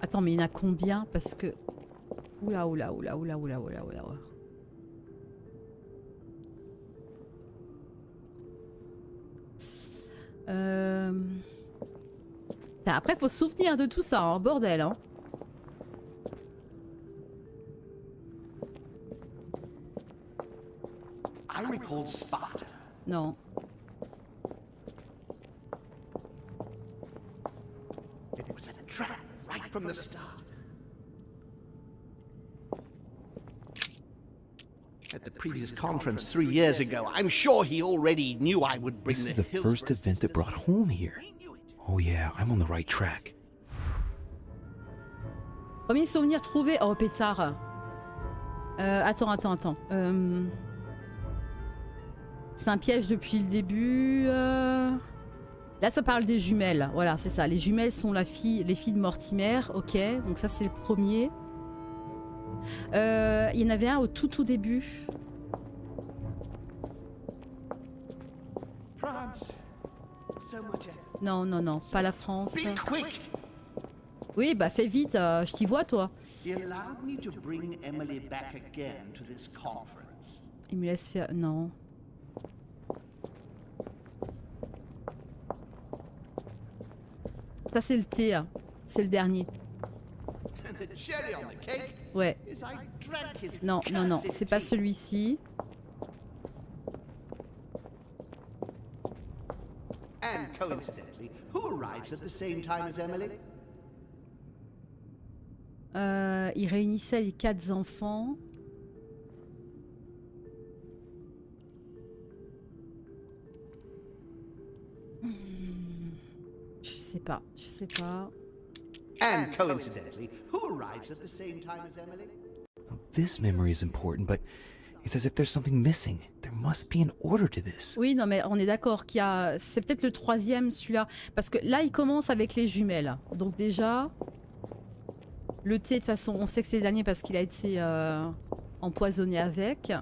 Attends, mais il y en a combien? Parce que... Oula. Après, faut se souvenir de tout ça, hein, bordel. Hein. I recall Sparta. Non. It was a trap right from the start. At the previous conference 3 years ago, I'm sure he already knew I would bring This is the the first event that brought home here. Oh yeah, I'm on the right track. Premier souvenir trouvé. Oh, pétard. Attends. C'est un piège depuis le début. Là, ça parle des jumelles. Voilà, c'est ça. Les jumelles sont les filles de Mortimer. Ok, donc ça, c'est le premier. Il y en avait un au tout début. France. So much effort. Non, pas la France. Be quick. Oui, bah fais vite, je t'y vois, toi. He allowed me to bring Emily back again to this conference. Il me laisse faire... Non. Ça, c'est le thé. Hein. C'est le dernier. And the cherry on the cake Ouais. is I drank his Non, c'est pas celui-ci. And coincidentally, who arrives at the same time as Emily? Il réunissait les 4 enfants. Je sais pas. And coincidentally, who arrives at the same time as Emily? This memory is important, but it's as if there's something missing. There must be an order to this. Oui, non, mais on est d'accord qu'il y a... C'est peut-être le 3e, celui-là. Parce que là, il commence avec les jumelles. Donc déjà... Le thé, de toute façon, on sait que c'est le dernier parce qu'il a été empoisonné avec.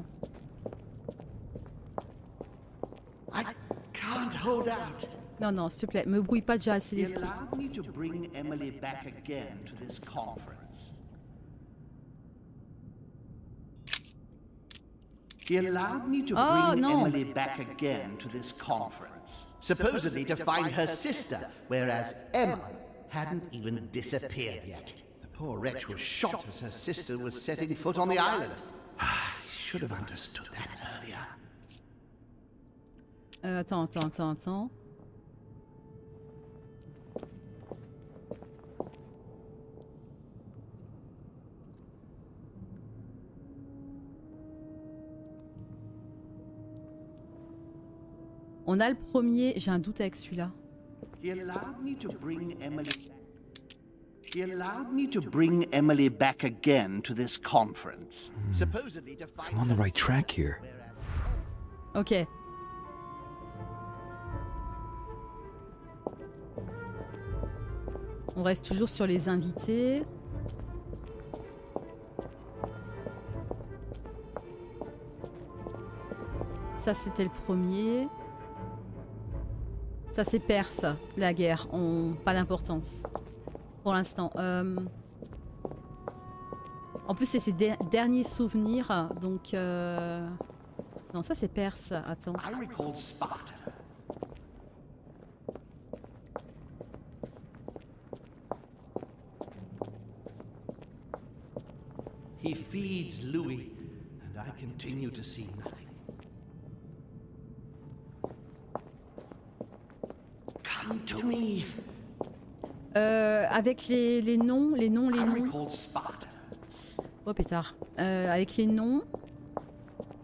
I can't hold out. Non, s'il te plaît, me brouille pas déjà assez He l'esprit. allowed me to bring Emily back again to this conference. He allowed me to bring Emily back again to this conference, supposedly to find her sister, whereas Emma hadn't even disappeared yet. The poor wretch was shot as her sister was setting foot on the island. I should have understood that earlier. Attends. On a le premier, j'ai un doute avec celui-là. He allowed me to bring Emily. He allowed me to bring Emily back again to this conference, supposedly to find. I'm on the right track here. Ok. On reste toujours sur les invités. Ça, c'était le premier. Ça, c'est Perse, la guerre. Pas d'importance pour l'instant. En plus, c'est ses derniers souvenirs. Donc... Non, ça, c'est Perse. Attends. I recalled Sparta. He feeds Louis, and I continue to see nothing. to me. Avec les noms. I recall Sparta. Oh pétard. Avec les noms.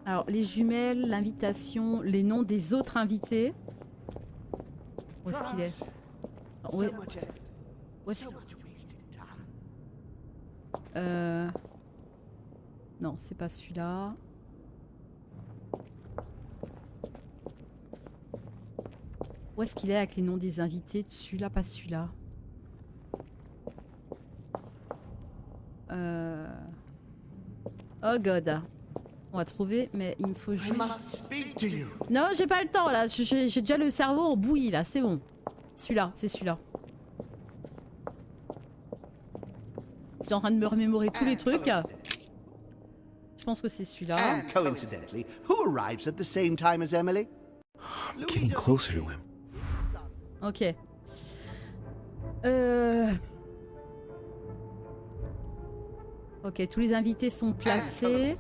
Alors, les jumelles, l'invitation, les noms des autres invités. Où est-ce qu'il est? Où est-ce... Non, c'est pas celui-là. Où est-ce qu'il est avec les noms des invités? Celui-là, pas celui-là. Oh god. On va trouver, mais il me faut juste... Non, j'ai pas le temps là. J'ai déjà le cerveau en bouillie là, c'est bon. Celui-là, c'est celui-là. J'étais en train de me remémorer tous les trucs. Je pense que c'est celui-là. And coincidentally, who arrives at the same time as Emily? I'm getting closer to him. Ok. Ok, tous les invités sont placés.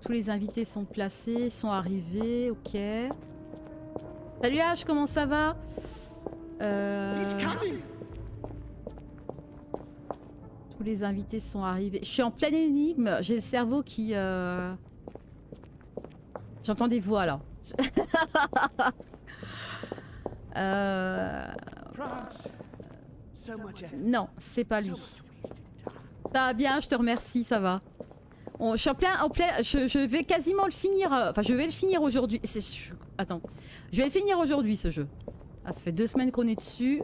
Tous les invités sont placés, sont arrivés, ok. Salut H, comment ça va? Tous les invités sont arrivés. Je suis en pleine énigme, j'ai le cerveau qui... J'entends des voix là. Non, c'est pas lui. Ça va bien, je te remercie, ça va. Je suis en plein, je vais quasiment le finir. Enfin, je vais le finir aujourd'hui. Attends, je vais le finir aujourd'hui ce jeu. Ah, ça fait 2 semaines qu'on est dessus.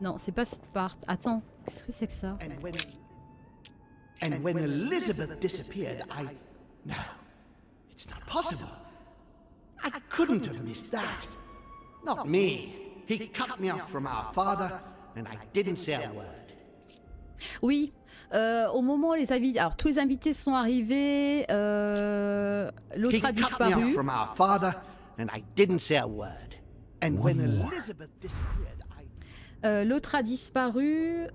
Non, c'est pas Sparte. Attends, qu'est-ce que c'est que ça? And when Elizabeth disappeared, No, it's not possible. I couldn't have missed that. Not me. He cut me off from our father, and I didn't say a word. Oui, au moment où les invités... Alors, tous les invités sont arrivés, l'autre a disparu. From our father, and I didn't say a word. And when Elizabeth disappeared, l'autre a disparu.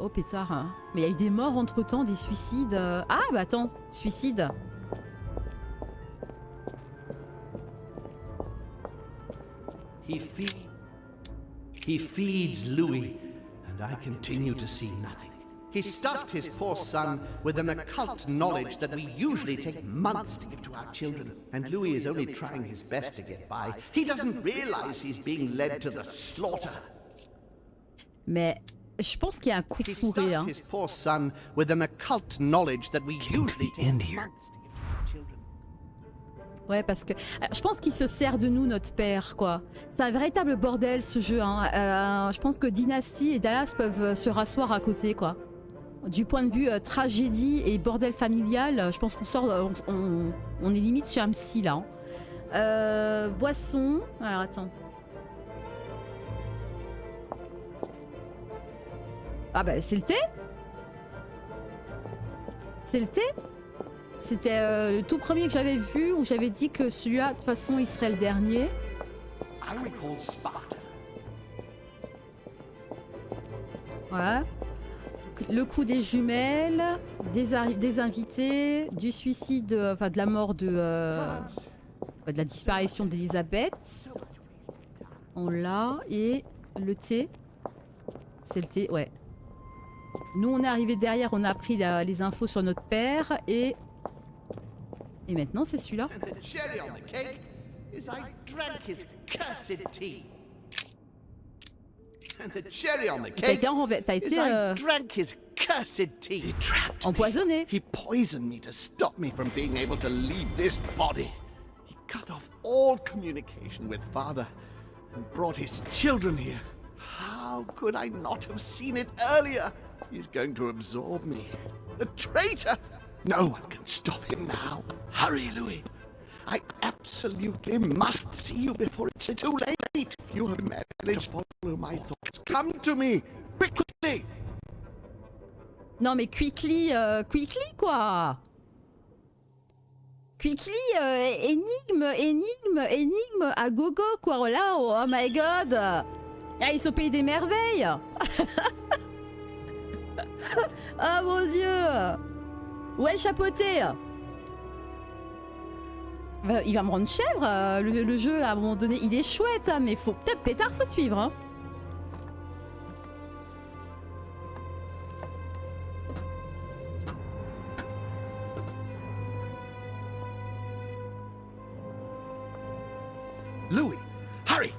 Oh pétard. Hein. Mais il y a eu des morts entre-temps, des suicides. Ah bah attends, suicide. He feeds Louis, and I continue to see nothing. He stuffed his poor son with an occult knowledge that we usually take months to give to our children, and Louis is only trying his best to get by. He doesn't realize he's being led to the slaughter. Mais je pense qu'il y a un coup fourré. Hein. His poor son with an occult knowledge that we usually take months to give to our children. Ouais, parce que je pense qu'il se sert de nous, notre père, quoi. C'est un véritable bordel, ce jeu. Hein. Je pense que Dynasty et Dallas peuvent se rasseoir à côté, quoi. Du point de vue tragédie et bordel familial, je pense qu'on sort, on est limite chez un psy, là. Hein. Boisson. Alors, attends. Ah bah, c'est le thé. C'est le thé. C'était le tout premier que j'avais vu où j'avais dit que celui-là, de toute façon, il serait le dernier. Voilà. Le coup des jumelles, des invités, du suicide, enfin de la mort de la disparition d'Elisabeth. On l'a. Et le thé. C'est le thé, ouais. Nous, on est arrivé derrière, on a appris les infos sur notre père et maintenant, c'est celui-là. T'as été empoisonné. He poisoned me to stop me from being able to leave this body. He cut off all communication with father and brought his children here. How could I not have seen it earlier? He's going to absorb me. The traitor! No one can stop him now. Hurry, Louis. I absolutely must see you before it's too late. If you have managed to follow my thoughts, come to me, quickly. Non mais quickly quoi. Quickly, énigme à gogo quoi. Là, oh my god. Ah, ils sont payés des merveilles. Ah mon dieu. Ouais, le chapeauté. Il va me rendre chèvre, le jeu, là, à un moment donné. Il est chouette, hein, mais faut peut-être pétard, faut suivre. Hein. Louis, hurry!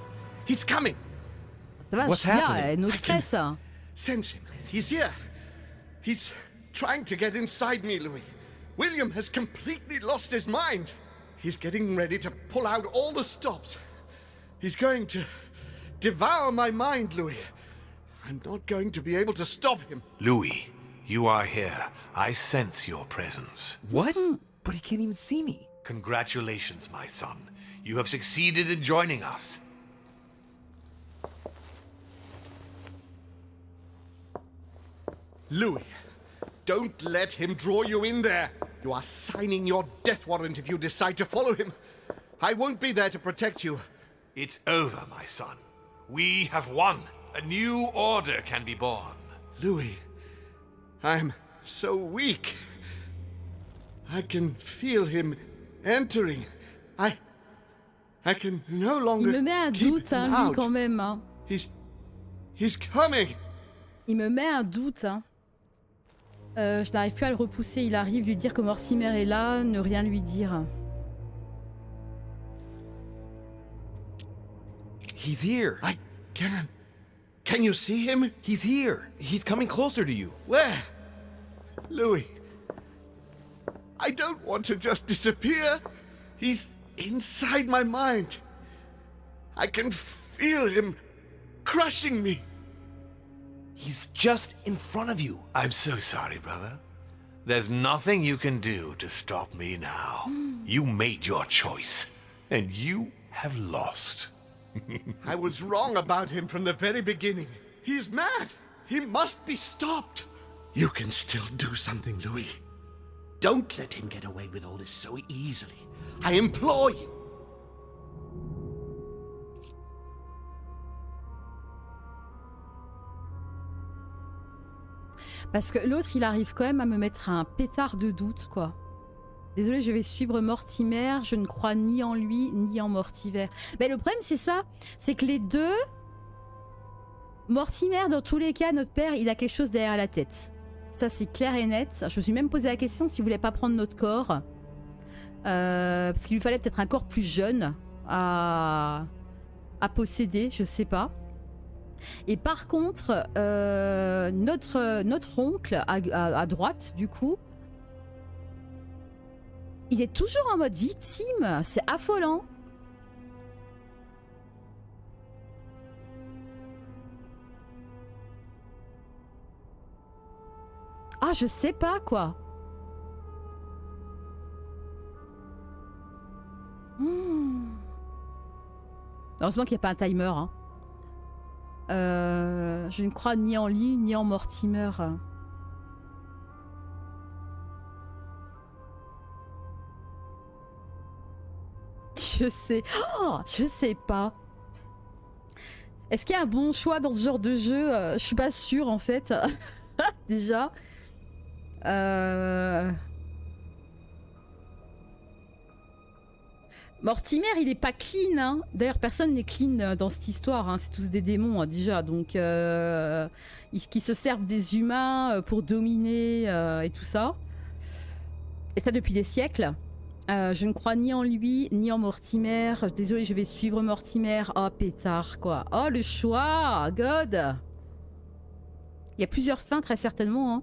He's coming! Ça va, What's Chia, happening? no stress. Sense him. He's here. He's trying to get inside me, Louis. William has completely lost his mind. He's getting ready to pull out all the stops. He's going to devour my mind, Louis. I'm not going to be able to stop him. Louis, you are here. I sense your presence. What? But he can't even see me. Congratulations, my son. You have succeeded in joining us. Louis, don't let him draw you in there. You are signing your death warrant if you decide to follow him. I won't be there to protect you. It's over, my son. We have won. A new order can be born. Louis, I'm so weak. I can feel him entering. I can no longer. Il me met un doute, hein, lui, quand même. Hein. He's coming. Il me met un doute. Hein. Je n'arrive plus à le repousser. Il arrive lui dire que Mortimer est là, ne rien lui dire. He's here. I can. Can you see him? He's here. He's coming closer to you. Where? Louis. I don't want to just disappear. He's inside my mind. I can feel him crushing me. He's just in front of you. I'm so sorry, brother. There's nothing you can do to stop me now. You made your choice, and you have lost. I was wrong about him from the very beginning. He's mad. He must be stopped. You can still do something, Louis. Don't let him get away with all this so easily. I implore you. Parce que l'autre, il arrive quand même à me mettre un pétard de doute, quoi. Désolé, je vais suivre Mortimer. Je ne crois ni en lui, ni en Mortimer. Mais le problème, c'est ça. C'est que les deux... Mortimer, dans tous les cas, notre père, il a quelque chose derrière la tête. Ça, c'est clair et net. Je me suis même posé la question s'il voulait pas prendre notre corps. Parce qu'il lui fallait peut-être un corps plus jeune à posséder, je sais pas. Et par contre, notre oncle à droite, du coup, il est toujours en mode victime. C'est affolant. Ah, je sais pas, quoi. Heureusement qu'il n'y a pas un timer, hein. Je ne crois ni en Lee, ni en Mortimer. Je sais. Oh, je sais pas. Est-ce qu'il y a un bon choix dans ce genre de jeu? Je suis pas sûre, en fait. Déjà. Mortimer, il est pas clean, hein. D'ailleurs, personne n'est clean dans cette histoire, hein. C'est tous des démons, hein, déjà. Donc, qui se servent des humains pour dominer et tout ça. Et ça depuis des siècles. Je ne crois ni en lui, ni en Mortimer. Désolé, je vais suivre Mortimer. Oh, pétard, quoi. Oh, le choix, God. Il y a plusieurs fins, très certainement, hein.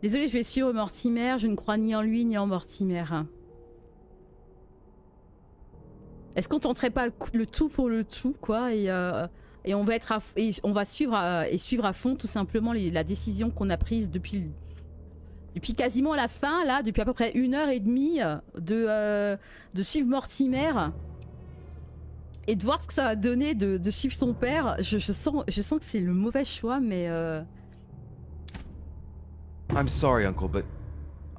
Désolé, je vais suivre Mortimer. Je ne crois ni en lui, ni en Mortimer. Est-ce qu'on tenterait pas le tout pour le tout, quoi, et on va suivre à fond tout simplement la décision qu'on a prise depuis quasiment la fin, là, depuis à peu près 1h30 de suivre Mortimer et de voir ce que ça va donner de suivre son père. Je sens que c'est le mauvais choix, mais I'm sorry, Uncle, but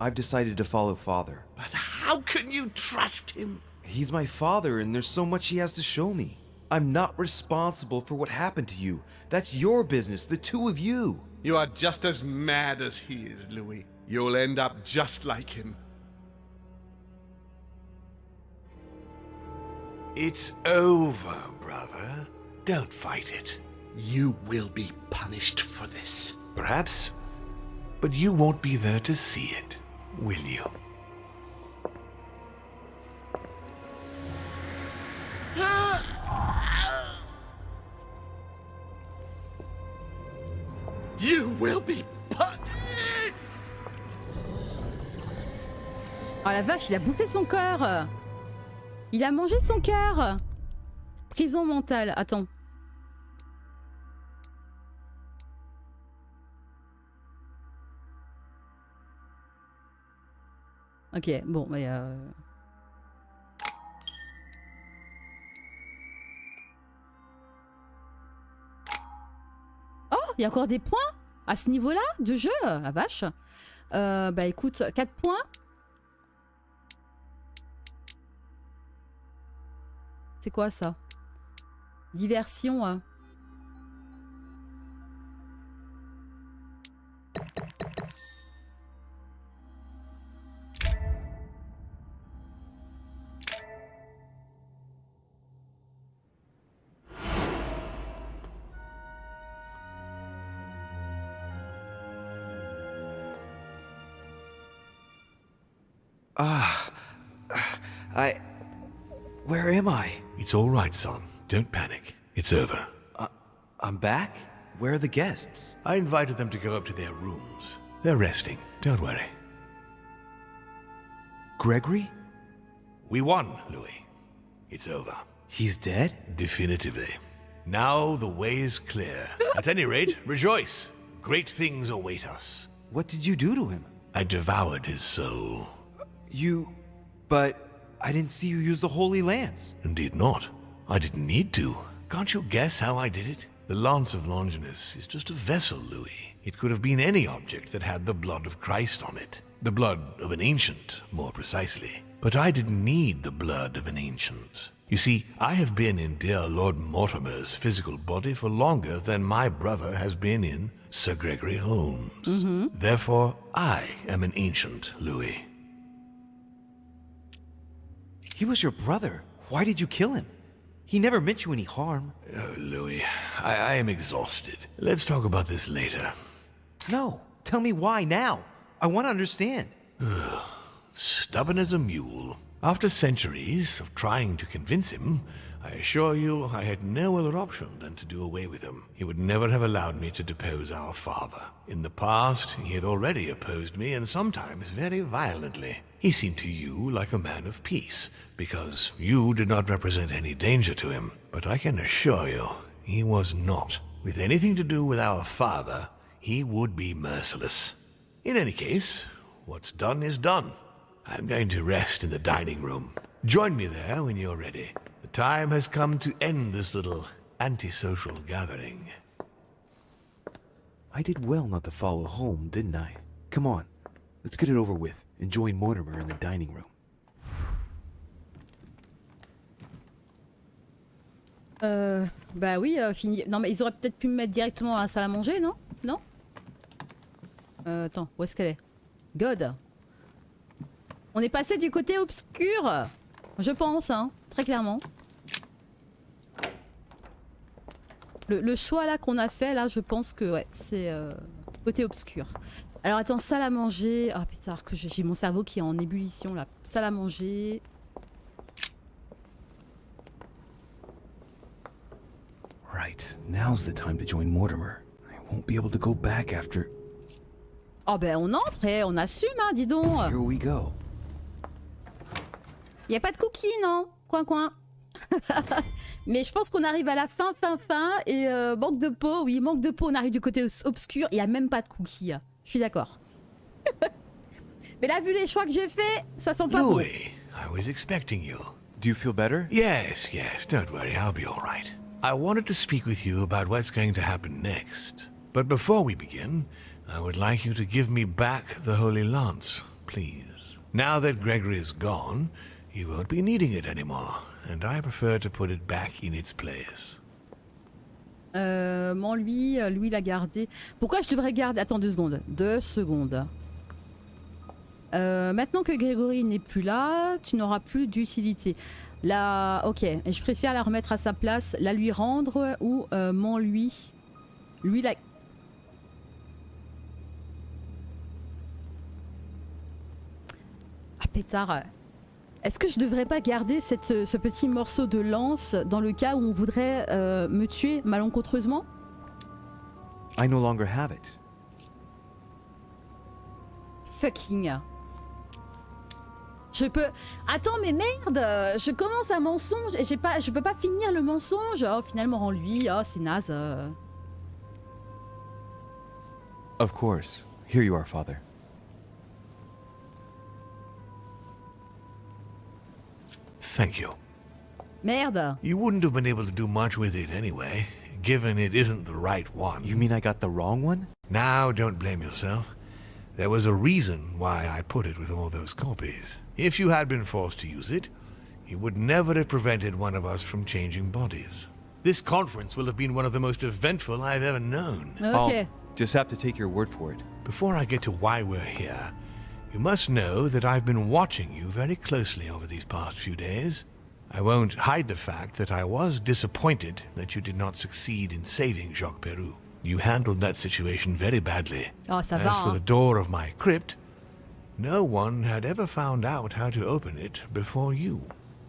I've decided to follow Father. But how can you trust him? He's my father, and there's so much he has to show me. I'm not responsible for what happened to you. That's your business, the two of you. You are just as mad as he is, Louis. You'll end up just like him. It's over, brother. Don't fight it. You will be punished for this. Perhaps. But you won't be there to see it, will you? You will be Oh la vache, il a bouffé son cœur. Il a mangé son cœur. Prison mentale, attends. Ok, bon, mais Oh, il y a encore des points à ce niveau-là de jeu, la vache. Bah écoute, 4 points. C'est quoi ça? Diversion. Where am I? It's all right, son. Don't panic. It's over. I'm back? Where are the guests? I invited them to go up to their rooms. They're resting. Don't worry. Gregory? We won, Louis. It's over. He's dead? Definitively. Now the way is clear. At any rate, rejoice. Great things await us. What did you do to him? I devoured his soul. But I didn't see you use the Holy Lance. Indeed not. I didn't need to. Can't you guess how I did it? The Lance of Longinus is just a vessel, Louis. It could have been any object that had the blood of Christ on it. The blood of an ancient, more precisely. But I didn't need the blood of an ancient. You see, I have been in dear Lord Mortimer's physical body for longer than my brother has been in Sir Gregory Holmes. Therefore, I am an ancient, Louis. He was your brother. Why did you kill him? He never meant you any harm. Oh, Louis, I am exhausted. Let's talk about this later. No, tell me why now. I want to understand. Stubborn as a mule. After centuries of trying to convince him, I assure you I had no other option than to do away with him. He would never have allowed me to depose our father. In the past, he had already opposed me, and sometimes very violently. He seemed to you like a man of peace, because you did not represent any danger to him. But I can assure you, he was not. With anything to do with our father, he would be merciless. In any case, what's done is done. I'm going to rest in the dining room. Join me there when you're ready. The time has come to end this little antisocial gathering. I did well not to follow home, didn't I? Come on, let's get it over with and join Mortimer in the dining room. Bah oui, fini. Non mais ils auraient peut-être pu me mettre directement à la salle à manger, non? Non? Attends, où est-ce qu'elle est? God. On est passé du côté obscur, je pense, hein, très clairement. Le choix là qu'on a fait, là, je pense que ouais, c'est côté obscur. Alors attends, salle à manger. Ah putain, que j'ai mon cerveau qui est en ébullition là. Salle à manger. Right, now's the time to join Mortimer. I won't be able to go back after. Oh ben on entre et on assume, hein, dis donc. Here we go. Y a pas de cookies, non? Coin coin. Mais je pense qu'on arrive à la fin et manque de peau, oui, manque de peau, on arrive du côté obscur, il y a même pas de cookies. Je suis d'accord. Mais là, vu les choix que j'ai faits, ça sent pas bon. Louis, I was expecting you. Do you feel better? Yes, don't worry, I'll be all right. I wanted to speak with you about what's going to happen next. But before we begin, I would like you to give me back the Holy Lance, please. Now that Gregory is gone, you won't be needing it anymore, and I prefer to put it back in its place. Lui l'a gardé. Pourquoi je devrais garder? Attends 2 secondes. 2 secondes. Maintenant que Grégory n'est plus là, tu n'auras plus d'utilité. Ok, et je préfère la remettre à sa place, la lui rendre ou m'en lui. Lui la... Ah pétard. Est-ce que je devrais pas garder ce petit morceau de lance dans le cas où on voudrait me tuer malencontreusement? I no longer have it. Fucking. Je peux... Attends, mais merde, je commence un mensonge et je peux pas finir le mensonge. Oh, finalement, rends-lui. Oh, c'est naze. Of course. Here you are, Father. Thank you. Merde. You wouldn't have been able to do much with it anyway, given it isn't the right one. You mean I got the wrong one? Now, don't blame yourself. There was a reason why I put it with all those copies. If you had been forced to use it, you would never have prevented one of us from changing bodies. This conference will have been one of the most eventful I've ever known. Okay. I'll just have to take your word for it. Before I get to why we're here, you must know that I've been watching you very closely over these past few days. I won't hide the fact that I was disappointed that you did not succeed in saving Jacques Peroux. You handled that situation very badly. Oh, ça va, As for hein. the door of my crypt, no one had ever found out how to open it before you.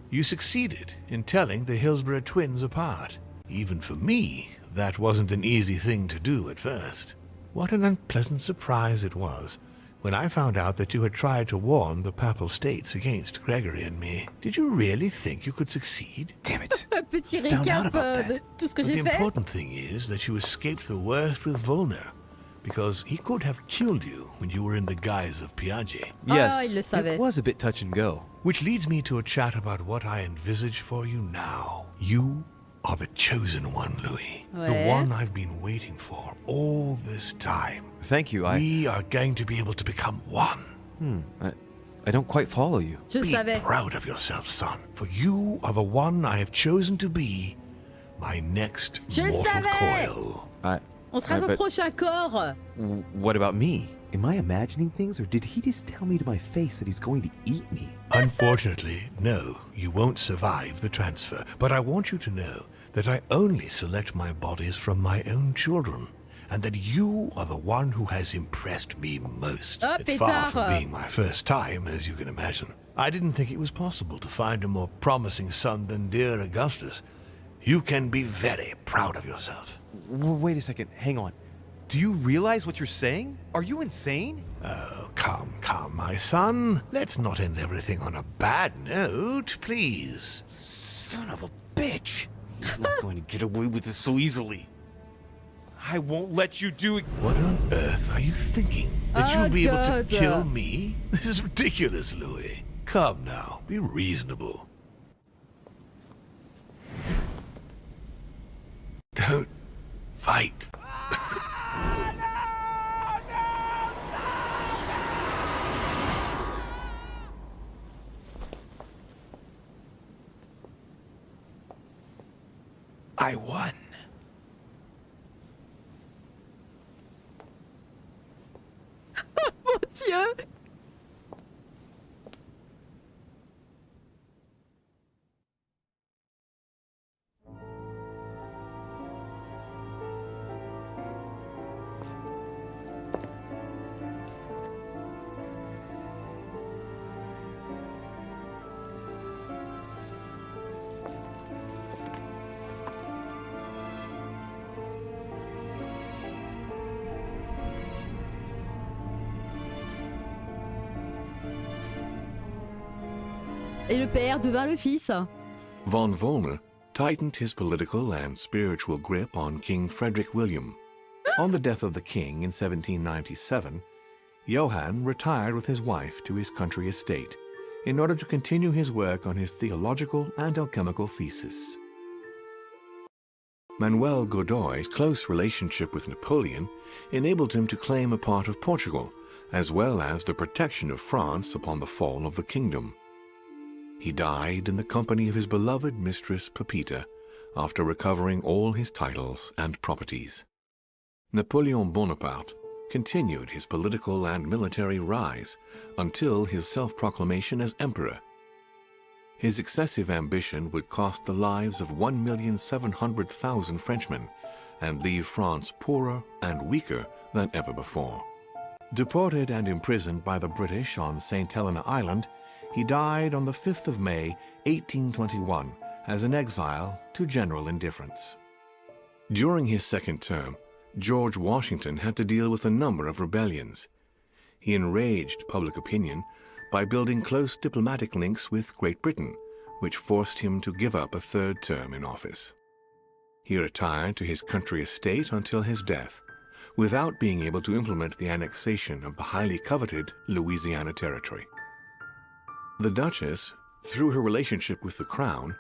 You succeeded in telling the Hillsborough twins apart. Even for me, that wasn't an easy thing to do at first. What an unpleasant surprise it was when I found out that you had tried to warn the Papal States against Gregory and me. Did you really think you could succeed? Damn it. Un petit Found out récap about de tout ce que But j'ai the fait. important thing is that you escaped the worst with Volner, because he could have killed you when you were in the guise of Piaget. Yes, il le savait. it was a bit touch and go. Which leads me to a chat about what I envisage for you now. You are the chosen one, Louis. Ouais. The one I've been waiting for all this time. Thank you, We are going to be able to become one. I don't quite follow you. Je Be savais. proud of yourself, son, for you are the one I have chosen to be my next Je mortal savais. coil. On se rapproche un corps. What about me? Am I imagining things, or did he just tell me to my face that he's going to eat me? Unfortunately, no, you won't survive the transfer. But I want you to know that I only select my bodies from my own children, and that you are the one who has impressed me most. Oh, It's far from pétard. being my first time, as you can imagine. I didn't think it was possible to find a more promising son than dear Augustus. You can be very proud of yourself. Wait a second, hang on. Do you realize what you're saying? Are you insane? Oh, come, my son. Let's not end everything on a bad note, please. Son of a bitch! You're not going to get away with this so easily. I won't let you do it. What on earth are you thinking? That Oh, you'll be able God. to kill me? This is ridiculous, Louis. Come now, be reasonable. Don't fight. I won. Mon Dieu. Et le père devint le fils. Von Volmer tightened his political and spiritual grip on King Frederick William. On the death of the king in 1797, Johann retired with his wife to his country estate in order to continue his work on his theological and alchemical thesis. Manuel Godoy's close relationship with Napoleon enabled him to claim a part of Portugal, as well as the protection of France upon the fall of the kingdom. He died in the company of his beloved mistress Pepita after recovering all his titles and properties. Napoleon Bonaparte continued his political and military rise until his self-proclamation as emperor. His excessive ambition would cost the lives of 1,700,000 Frenchmen and leave France poorer and weaker than ever before. Deported and imprisoned by the British on St. Helena Island, he died on the 5th of May, 1821, as an exile to general indifference. During his second term, George Washington had to deal with a number of rebellions. He enraged public opinion by building close diplomatic links with Great Britain, which forced him to give up a third term in office. He retired to his country estate until his death, without being able to implement the annexation of the highly coveted Louisiana Territory. The Duchess, through her relationship with the Crown,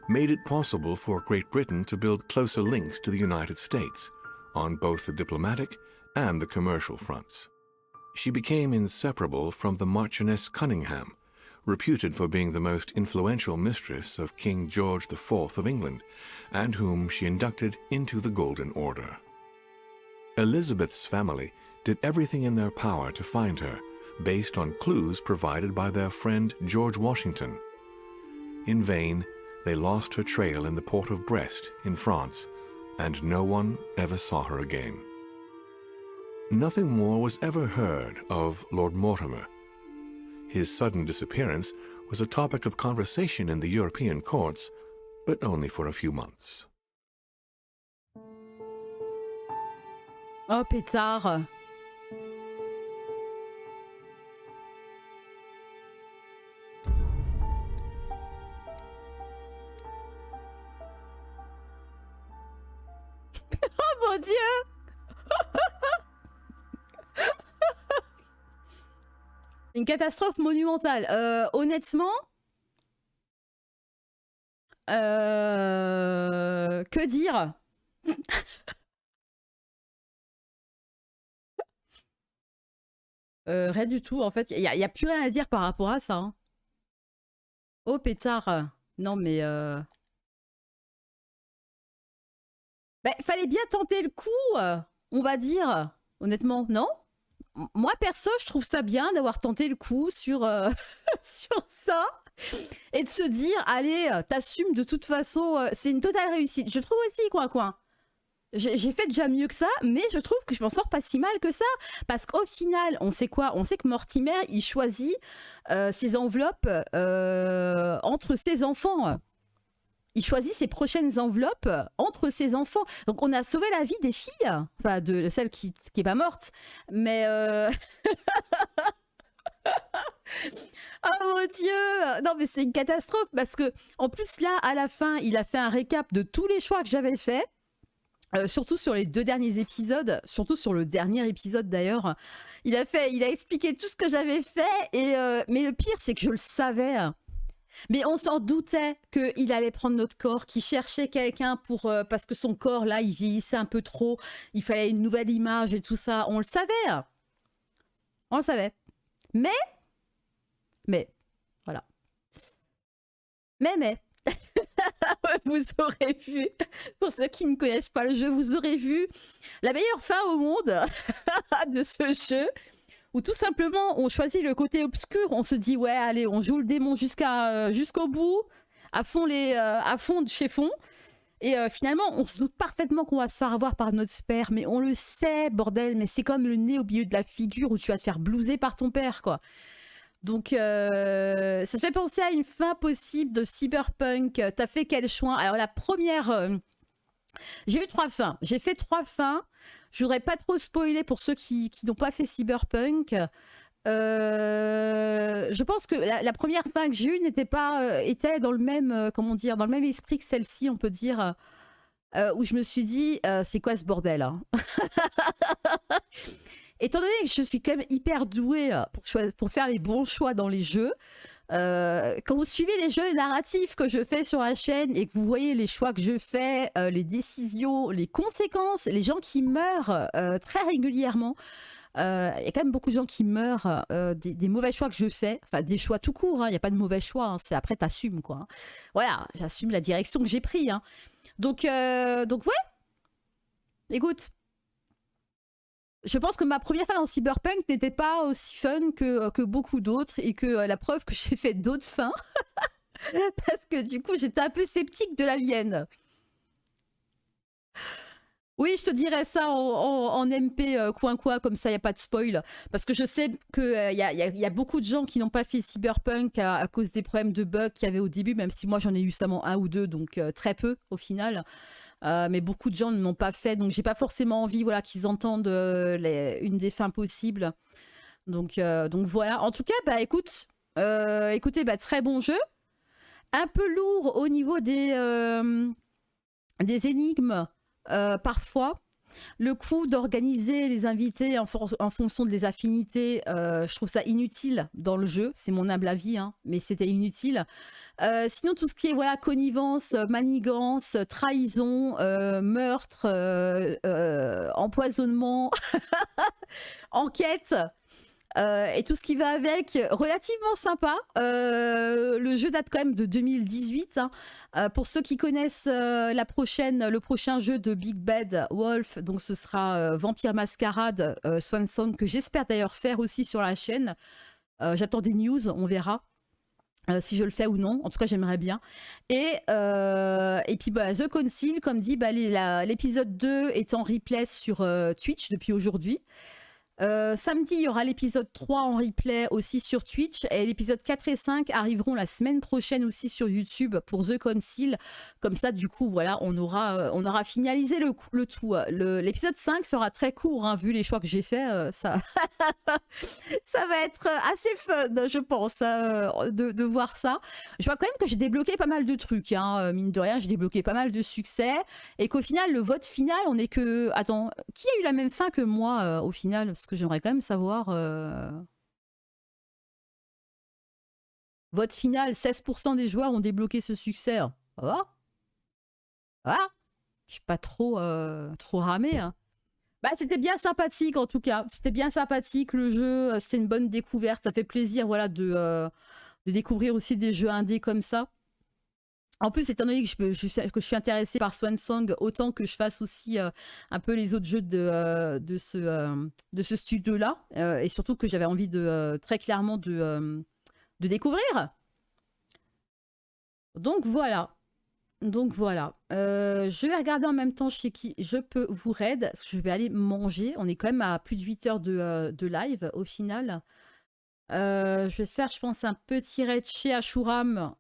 made it possible for Great Britain to build closer links to the United States on both the diplomatic and the commercial fronts. She became inseparable from the Marchioness Cunningham, reputed for being the most influential mistress of King George IV of England, and whom she inducted into the Golden Order. Elizabeth's family did everything in their power to find her, based on clues provided by their friend George Washington. In vain, they lost her trail in the port of Brest in France, and no one ever saw her again. Nothing more was ever heard of Lord Mortimer. His sudden disappearance was a topic of conversation in the European courts, but only for a few months. Oh, pétard. Oh mon Dieu. Une catastrophe monumentale. Honnêtement, que dire? Rien du tout, en fait. Il y a plus rien à dire par rapport à ça. Hein. Oh, pétard. Non, mais... Bah, fallait bien tenter le coup, on va dire. Honnêtement, non? Moi, perso, je trouve ça bien d'avoir tenté le coup sur, sur ça. Et de se dire, allez, t'assumes de toute façon. C'est une totale réussite. Je trouve aussi, quoi. J'ai fait déjà mieux que ça, mais je trouve que je m'en sors pas si mal que ça. Parce qu'au final, on sait quoi? On sait que Mortimer, il choisit ses enveloppes entre ses enfants. Il choisit ses prochaines enveloppes entre ses enfants. Donc on a sauvé la vie des filles. Enfin, de celle qui est pas morte. Mais... Oh mon Dieu! Non mais c'est une catastrophe parce que en plus là, à la fin, il a fait un récap de tous les choix que j'avais faits. Surtout sur les 2 derniers épisodes, surtout sur le dernier épisode d'ailleurs, il a expliqué tout ce que j'avais fait mais le pire c'est que je le savais. Mais on s'en doutait qu'il allait prendre notre corps, qu'il cherchait quelqu'un pour parce que son corps là il vieillissait un peu trop, il fallait une nouvelle image et tout ça, on le savait. On le savait. Mais voilà. Mais vous aurez vu, pour ceux qui ne connaissent pas le jeu, vous aurez vu la meilleure fin au monde de ce jeu, où tout simplement on choisit le côté obscur, on se dit ouais allez on joue le démon jusqu'au bout, à fond de chez fond, et finalement on se doute parfaitement qu'on va se faire avoir par notre père, mais on le sait bordel, mais c'est comme le nez au milieu de la figure où tu vas te faire blouser par ton père quoi. Donc, ça fait penser à une fin possible de Cyberpunk. T'as fait quel choix? Alors, la première... j'ai eu 3 fins. J'ai fait 3 fins. Je voudrais pas trop spoiler pour ceux qui n'ont pas fait Cyberpunk. Je pense que la première fin que j'ai eue était dans le même, comment dire, dans le même esprit que celle-ci, on peut dire, où je me suis dit, c'est quoi ce bordel hein. Étant donné que je suis quand même hyper douée pour faire les bons choix dans les jeux, quand vous suivez les jeux narratifs que je fais sur la chaîne et que vous voyez les choix que je fais, les décisions, les conséquences, les gens qui meurent très régulièrement, il y a quand même beaucoup de gens qui meurent des mauvais choix que je fais, enfin des choix tout court, il n'y a pas de mauvais choix, hein, c'est après t'assumes quoi. Hein. Voilà, j'assume la direction que j'ai prise. Hein. Donc ouais, écoute. Je pense que ma première fin dans Cyberpunk n'était pas aussi fun que beaucoup d'autres et que la preuve que j'ai fait d'autres fins. Parce que du coup, j'étais un peu sceptique de l'alien. Oui, je te dirais ça en MP coin comme ça, il n'y a pas de spoil. Parce que je sais qu'il y a beaucoup de gens qui n'ont pas fait Cyberpunk à cause des problèmes de bugs qu'il y avait au début, même si moi j'en ai eu seulement 1 ou 2, donc très peu au final. Mais beaucoup de gens ne l'ont pas fait, donc j'ai pas forcément envie qu'ils entendent une des fins possibles. Donc voilà. En tout cas, bah écoutez, très bon jeu. Un peu lourd au niveau des énigmes. Parfois, le coup d'organiser les invités en fonction des affinités, je trouve ça inutile dans le jeu. C'est mon humble avis, hein, mais c'était inutile. Sinon, tout ce qui est connivence, manigance, trahison, meurtre, empoisonnement, enquête... et tout ce qui va avec, relativement sympa. Le jeu date quand même de 2018. Hein. Pour ceux qui connaissent le prochain jeu de Big Bad Wolf, donc ce sera Vampire Masquerade, Swan Song, que j'espère d'ailleurs faire aussi sur la chaîne. J'attends des news, on verra. Si je le fais ou non, en tout cas j'aimerais bien. Et puis The Council, comme dit, l'épisode 2 est en replay sur Twitch depuis aujourd'hui. Samedi, il y aura l'épisode 3 en replay aussi sur Twitch et l'épisode 4 et 5 arriveront la semaine prochaine aussi sur YouTube pour The Council. Comme ça, du coup, voilà, on aura finalisé le tout. L'épisode 5 sera très court, hein, vu les choix que j'ai faits. Ça va être assez fun, je pense, de voir ça. Je vois quand même que j'ai débloqué pas mal de trucs, hein, mine de rien, j'ai débloqué pas mal de succès et qu'au final, le vote final, on est que... Attends, qui a eu la même fin que moi au final ? Parce que j'aimerais quand même savoir... Vote final, 16% des joueurs ont débloqué ce succès. Ça va ? Ah, je suis pas trop ramée. Hein. Bah, c'était bien sympathique en tout cas. C'était bien sympathique le jeu. C'était une bonne découverte. Ça fait plaisir de découvrir aussi des jeux indés comme ça. En plus, étant donné que je suis intéressée par Swan Song, autant que je fasse aussi un peu les autres jeux de ce studio-là. Et surtout que j'avais envie très clairement de découvrir. Donc voilà. Je vais regarder en même temps chez qui je peux vous raid. Je vais aller manger. On est quand même à plus de 8 heures de live au final. Je vais faire, je pense, un petit raid chez Ashuram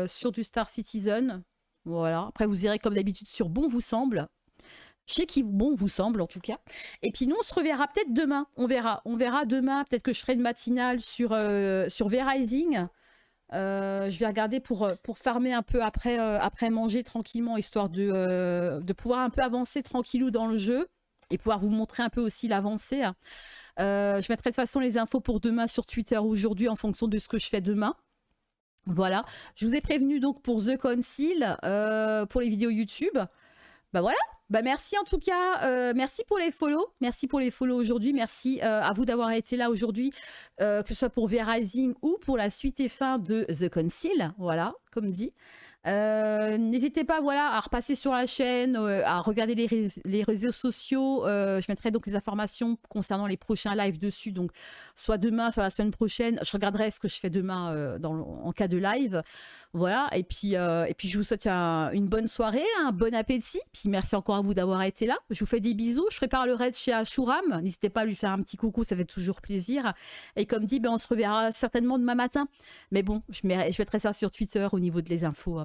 sur du Star Citizen. Voilà. Après, vous irez comme d'habitude sur Bon vous semble. Chez qui bon vous semble, en tout cas. Et puis nous, on se reverra peut-être demain. On verra demain. Peut-être que je ferai une matinale sur V-Rising. Je vais regarder pour farmer un peu après manger tranquillement, histoire de pouvoir un peu avancer tranquillou dans le jeu et pouvoir vous montrer un peu aussi l'avancée. Je mettrai de toute façon les infos pour demain sur Twitter ou aujourd'hui en fonction de ce que je fais demain. Voilà. Je vous ai prévenu donc pour The Council, pour les vidéos YouTube. Bah voilà. Bah merci en tout cas. Merci pour les follow. Merci pour les follow aujourd'hui. Merci à vous d'avoir été là aujourd'hui, que ce soit pour V-Rising ou pour la suite et fin de The Council. Voilà, comme dit. N'hésitez pas à repasser sur la chaîne, à regarder les réseaux sociaux. Je mettrai donc les informations concernant les prochains lives dessus, donc soit demain, soit la semaine prochaine. Je regarderai ce que je fais demain en cas de live. Voilà, et puis je vous souhaite une bonne soirée, un bon appétit. Puis merci encore à vous d'avoir été là. Je vous fais des bisous. Je prépare le raid chez Ashuram. N'hésitez pas à lui faire un petit coucou, ça fait toujours plaisir. Et comme dit, on se reverra certainement demain matin. Mais bon, je mettrai ça sur Twitter au niveau de les infos.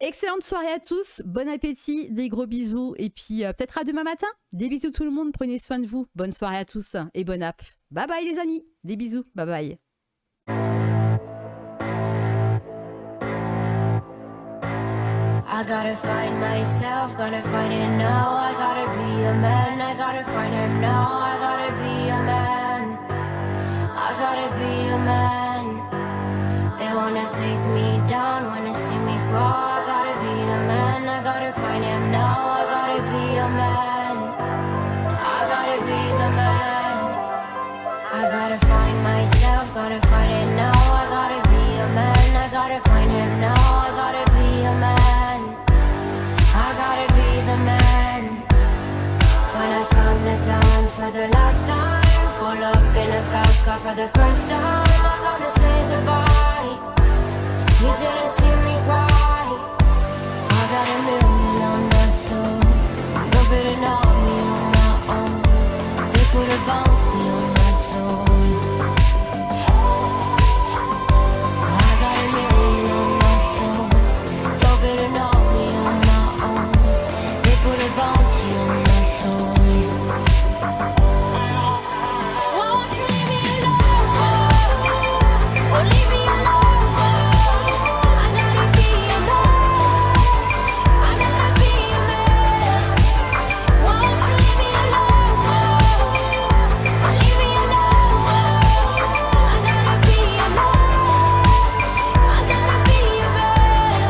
Excellente soirée à tous, bon appétit, des gros bisous. Et puis peut-être à demain matin. Des bisous tout le monde, prenez soin de vous. Bonne soirée à tous et bonne app. Bye bye les amis, des bisous, bye bye. I gotta find myself, gotta find it now. I gotta be a man, I gotta find him now. I gotta be a man, I gotta be a man. They wanna take me down, wanna see me crawl. I gotta be a man, I gotta find him now. I gotta be a man, I gotta be the man. I gotta find myself, gotta find it now. I gotta be a man, I gotta find him now. I gotta be a man, I gotta be the man. When I come to town for the last time, pull up in a fast car for the first time, I'm gonna say goodbye. You didn't see me cry. I got a million on my soul. You're bidding on me on my own. They put a bounty on my soul. I got a million on my soul. You're bidding on me on my own. They put a bounty on my soul. Won't you leave me alone? Or leave me alone? I gotta be a man. I gotta be a man. Won't you leave me alone? Or leave me alone? I gotta be a man. I gotta be a man.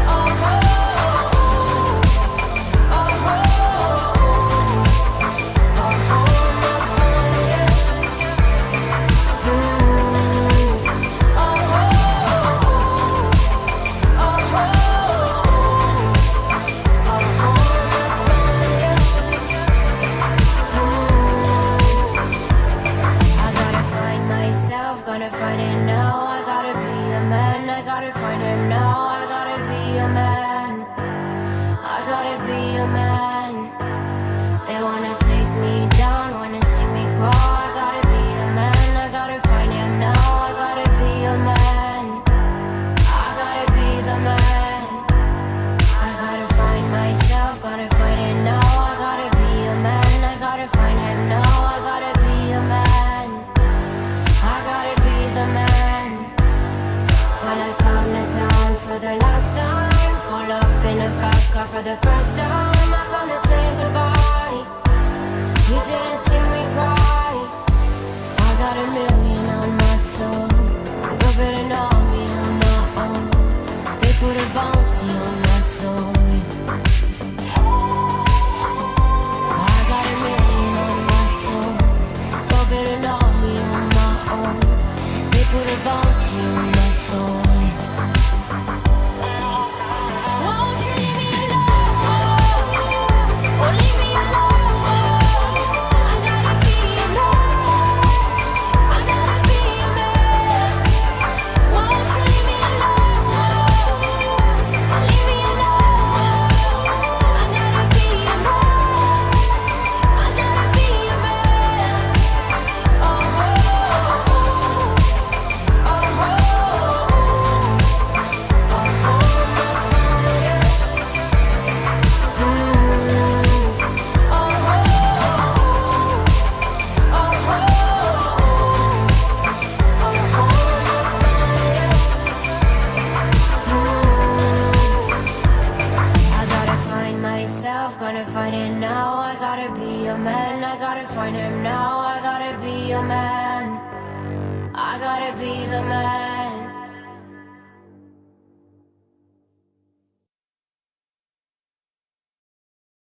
Oh, oh, I gotta find myself, gonna find it now. I gotta be a man, I gotta find him now. I gotta be a man, I gotta be a man. They wanna take me down, wanna see me crawl. I gotta be a man, I gotta find him now. I gotta be a man, I gotta be the man. I gotta find myself, gonna find it now. I gotta be a man, I gotta find him now. I gotta be a man, I gotta be the man. When I come to town for the last time, pull up in a fast car for the first time, I'm gonna say goodbye. You didn't see me cry. I got a million on my soul. You're bidding on me on my own. They put a bounty on my soul. I got a million on my soul. You're bidding on me on my own. They put a bounty on my soul. Won't you leave me alone? Or leave me alone? I gotta be a man. I gotta be a man. Won't you leave me alone? Or leave me alone? I gotta be a man. I gotta be a man. Oh, oh, oh, oh, oh, my fire. I gotta find myself, gonna find it now. I gotta be a man, I gotta find him now. I gotta be a man, I gotta be the man.